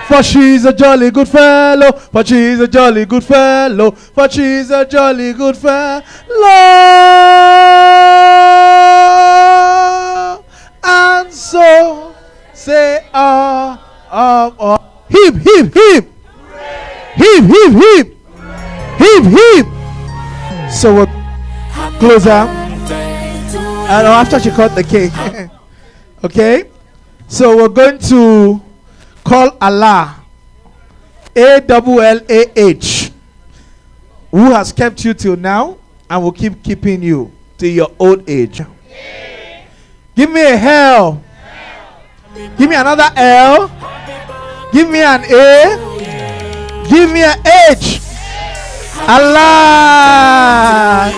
For she's a jolly good fellow, for she's a jolly good fellow, for she's a jolly good fellow. And so say all of us. Hip, hip, hip. Hip, hip, hip. Hip, hip. So we're closer. And after she cut the cake. Okay? So we're going to call Allah. ALLAH. Who has kept you till now and will keep keeping you till your old age. Give me a hell. Give me another L. Give me an A. Give me an H. Allah.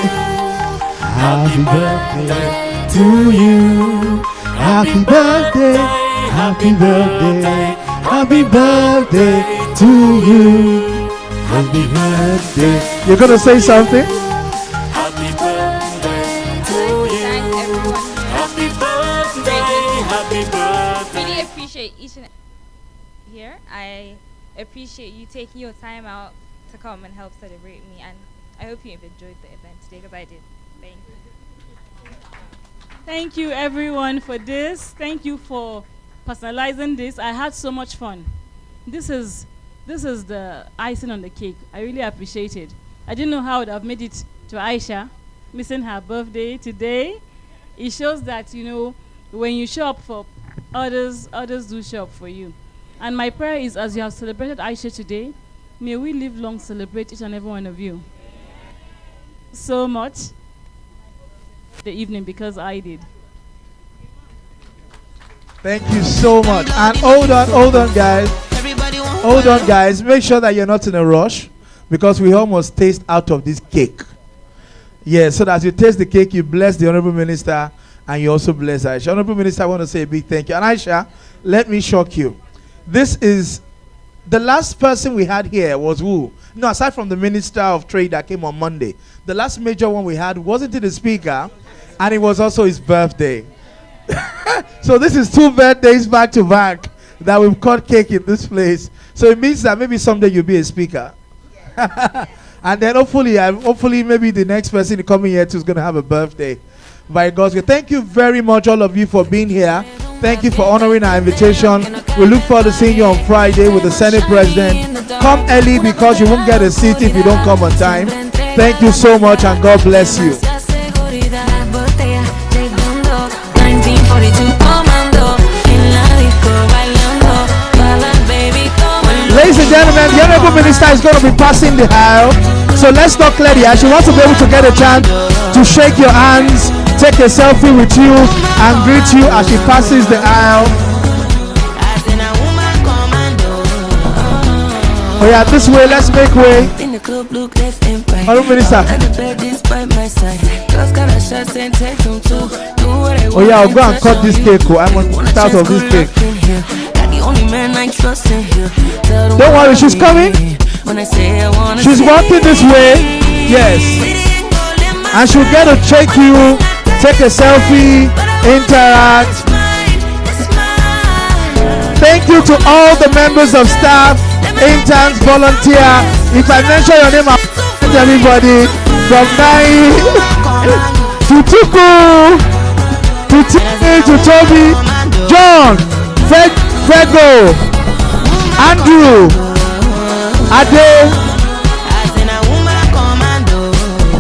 Happy birthday to you. Happy birthday. Happy birthday. Happy birthday to you. Happy birthday. You're going to say something? Happy birthday to you. Happy birthday. Happy birthday. Really appreciate each and here. I appreciate you taking your time out to come and help celebrate me, and I hope you have enjoyed the event today, because I did. Thank you. Thank you, everyone, for this. Thank you for personalizing this. I had so much fun. This is the icing on the cake. I really appreciate it. I didn't know how I would have made it to Aisha, missing her birthday today. It shows that, you know, when you show up for others, others do show up for you. And my prayer is, as you have celebrated Aisha today, may we live long celebrate each and every one of you so much the evening, because I did. Thank you so much. And hold on, guys. Hold on, guys. Make sure that you're not in a rush, because we almost taste out of this cake. Yeah, so that as you taste the cake, you bless the Honorable Minister and you also bless Aisha. Honorable Minister, I want to say a big thank you. And Aisha, let me shock you. This is the last person we had here was who? No, aside from the Minister of Trade that came on Monday. The last major one we had, wasn't it the Speaker? And it was also his birthday. So this is 2 birthdays back to back that we've cut cake in this place. So it means that maybe someday you'll be a speaker. And then hopefully maybe the next person coming here too is going to have a birthday. By God's grace. Thank you very much, all of you, for being here. Thank you for honoring our invitation. We look forward to seeing you on Friday with the Senate President. Come early, because you won't get a seat if you don't come on time. Thank you so much, and God bless you. Ladies and gentlemen, the Honorable Minister is going to be passing the aisle. So let's not clear the aisle. She wants to be able to get a chance to shake your hands, take a selfie with you, and greet you as she passes the aisle. Oh yeah, this way, let's make way. Honorable Minister. Oh yeah, I'll go and cut this cake. I want to start of this cake. Don't worry, she's coming. When I say I wanna She's walking this way. Yes. And she'll get to check you, take a selfie, interact. Thank you to all the members of staff, interns, volunteer. If I mention your name, I'll thank everybody from Nai to Tuku, to Timmy, to Toby, John, Frego, Andrew, Ade,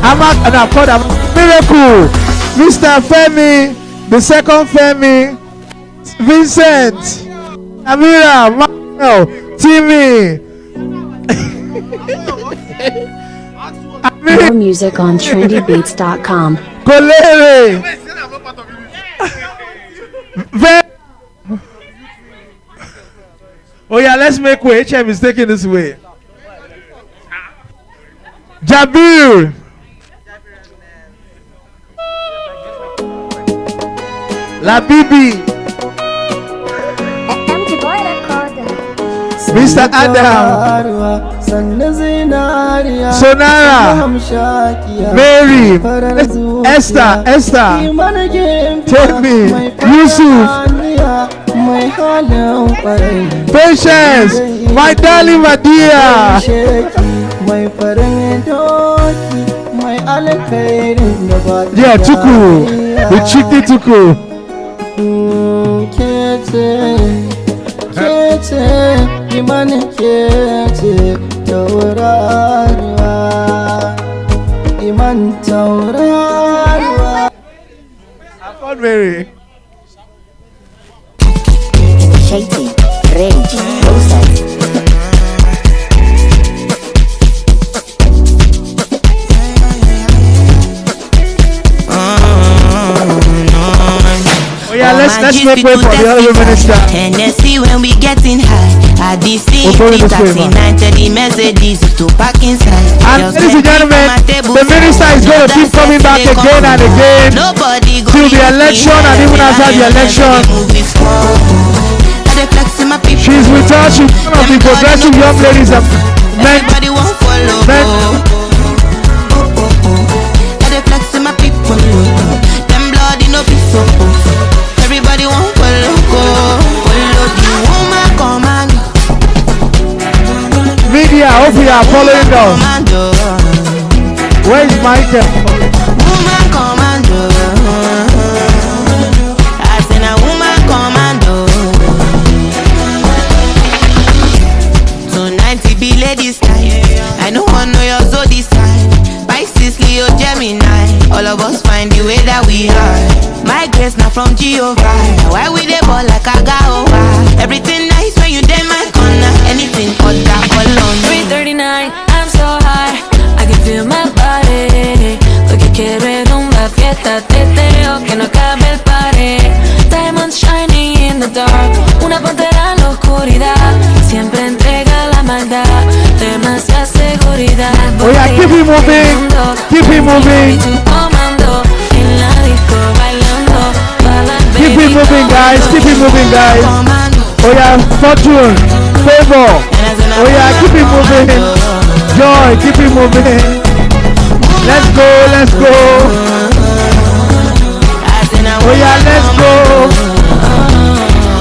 Amak, and I've called him Miracle, Mr. Femi, the second Femi, Vincent, Amira, Manuel, Timmy. More music on trendybeats.com. Kolere. Oh yeah, let's make way. HM is taking this way. Jabir. La Bibi. Mr. Adam, Sonara, Mary, Esther, Temi, Yusuf, Patience, my darling, my dear. Yeah, Tuku, the cheeky Tuku. Imaan kece tauraruwa, Imaan tauraruwa. Have fun, Mary. Shady, rage, process. Yeah, let's make way for the other minister. And let's see when we getting high. I did see 339 30 messages to pack inside. And ladies and gentlemen, the minister is going to keep coming back again and again till the election and even after the election. She's with us. She's one of the progressive young ladies that men. Everybody want follow the woman commando. Media, I hope you are following us. Where is Michael? Woman commando. I said a woman commando. So 90 be ladies time. I know one know your zodiac sign. Pisces, Leo, Gemini. All of us find the way that we are. My grace now from Jehovah. Why we dey ball like a gawa? Everything nice when you dey my corner. Anything other all on 3:39, I'm so high, I can feel my body. Lo que quiero es una fiesta, teteo que no cabe el party. Diamonds shining in the dark, una pantera en la oscuridad. Siempre entrega la maldad, demasiada seguridad. Oh yeah, keep it moving, keep it moving. Keep it moving, guys. Keep it moving, guys. Oh yeah, Fortune, Favor. Oh yeah, keep it moving. Joy, keep it moving. Let's go, let's go. Oh yeah, let's go.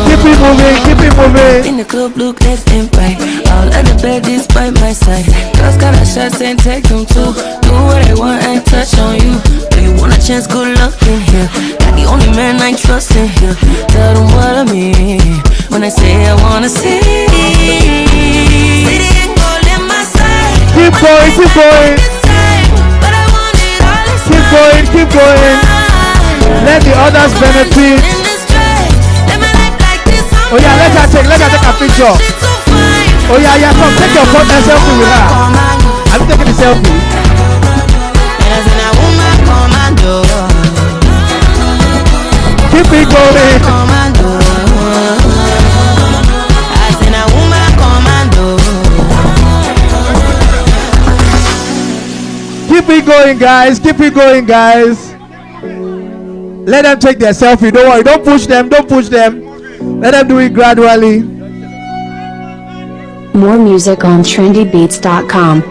Keep it moving, keep it moving. In the club, look left and right. All of the baddies by my side. Girls got a shots and take them too. Do what I want and touch on you. Do you want a chance? Good luck in here. Got the only man I trust in here. Tell them what I mean when I say I wanna see. Keep going, keep going. Keep going, keep going. Let the others benefit. Oh yeah, let her take a picture. Oh yeah, come take your phone and selfie with her. I'm taking a selfie. Keep it going. Keep it going, guys. Keep it going, guys. Let them take their selfie. Don't worry. Don't push them. Don't push them. Let them do it gradually. More music on trendybeats.com.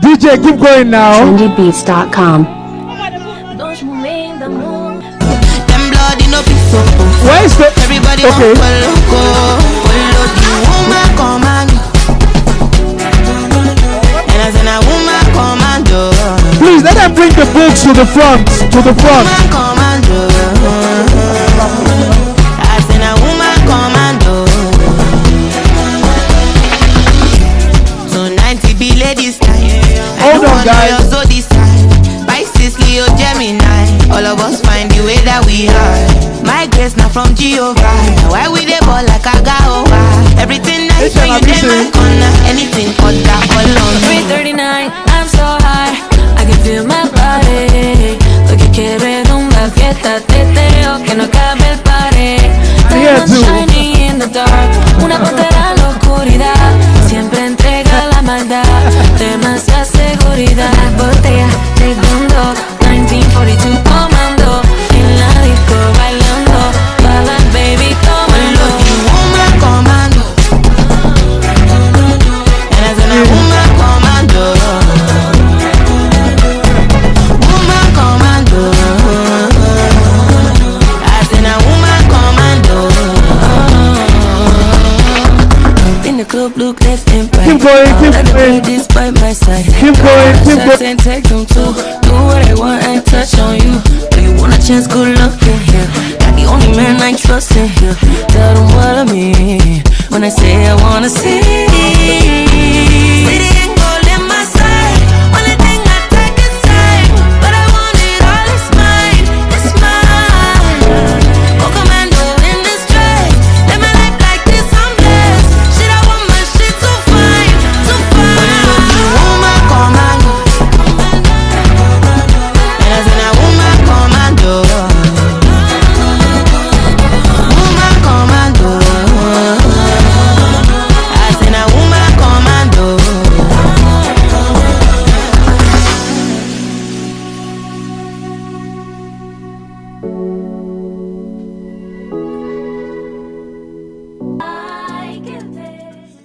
DJ, keep going now. Trendybeats.com. Where is the everybody okay? Please let them bring the books to the front. To the front. So 90 be ladies time. Hold on, guys. So decide. By Sicily or Gemini, all of us find the way that we are. My grace now from Jehovah. Why we dey ball like a go? Everything nice when you dey my corner. Anything other all on 3:39, I'm so high, I can feel my body. Lo que quiero es una fiesta, teteo que no cabe el party. Diamonds shining in the dark, una pantera en la oscuridad. Siempre entrega la maldad, demasiada seguridad. Botella de mundo, 1942 comando. En la disco bailando, bala baby tomando. Woman commando, and as a woman commando, woman commando, as in a woman commando. In the club, look left and right. Keep going, keep going. This by my side. Keep going, keep going. And take them too. Do what I want and touch on you. Do you want a chance? Good luck in here. You're the only man I trust in here. Tell them what I mean when I say I wanna see.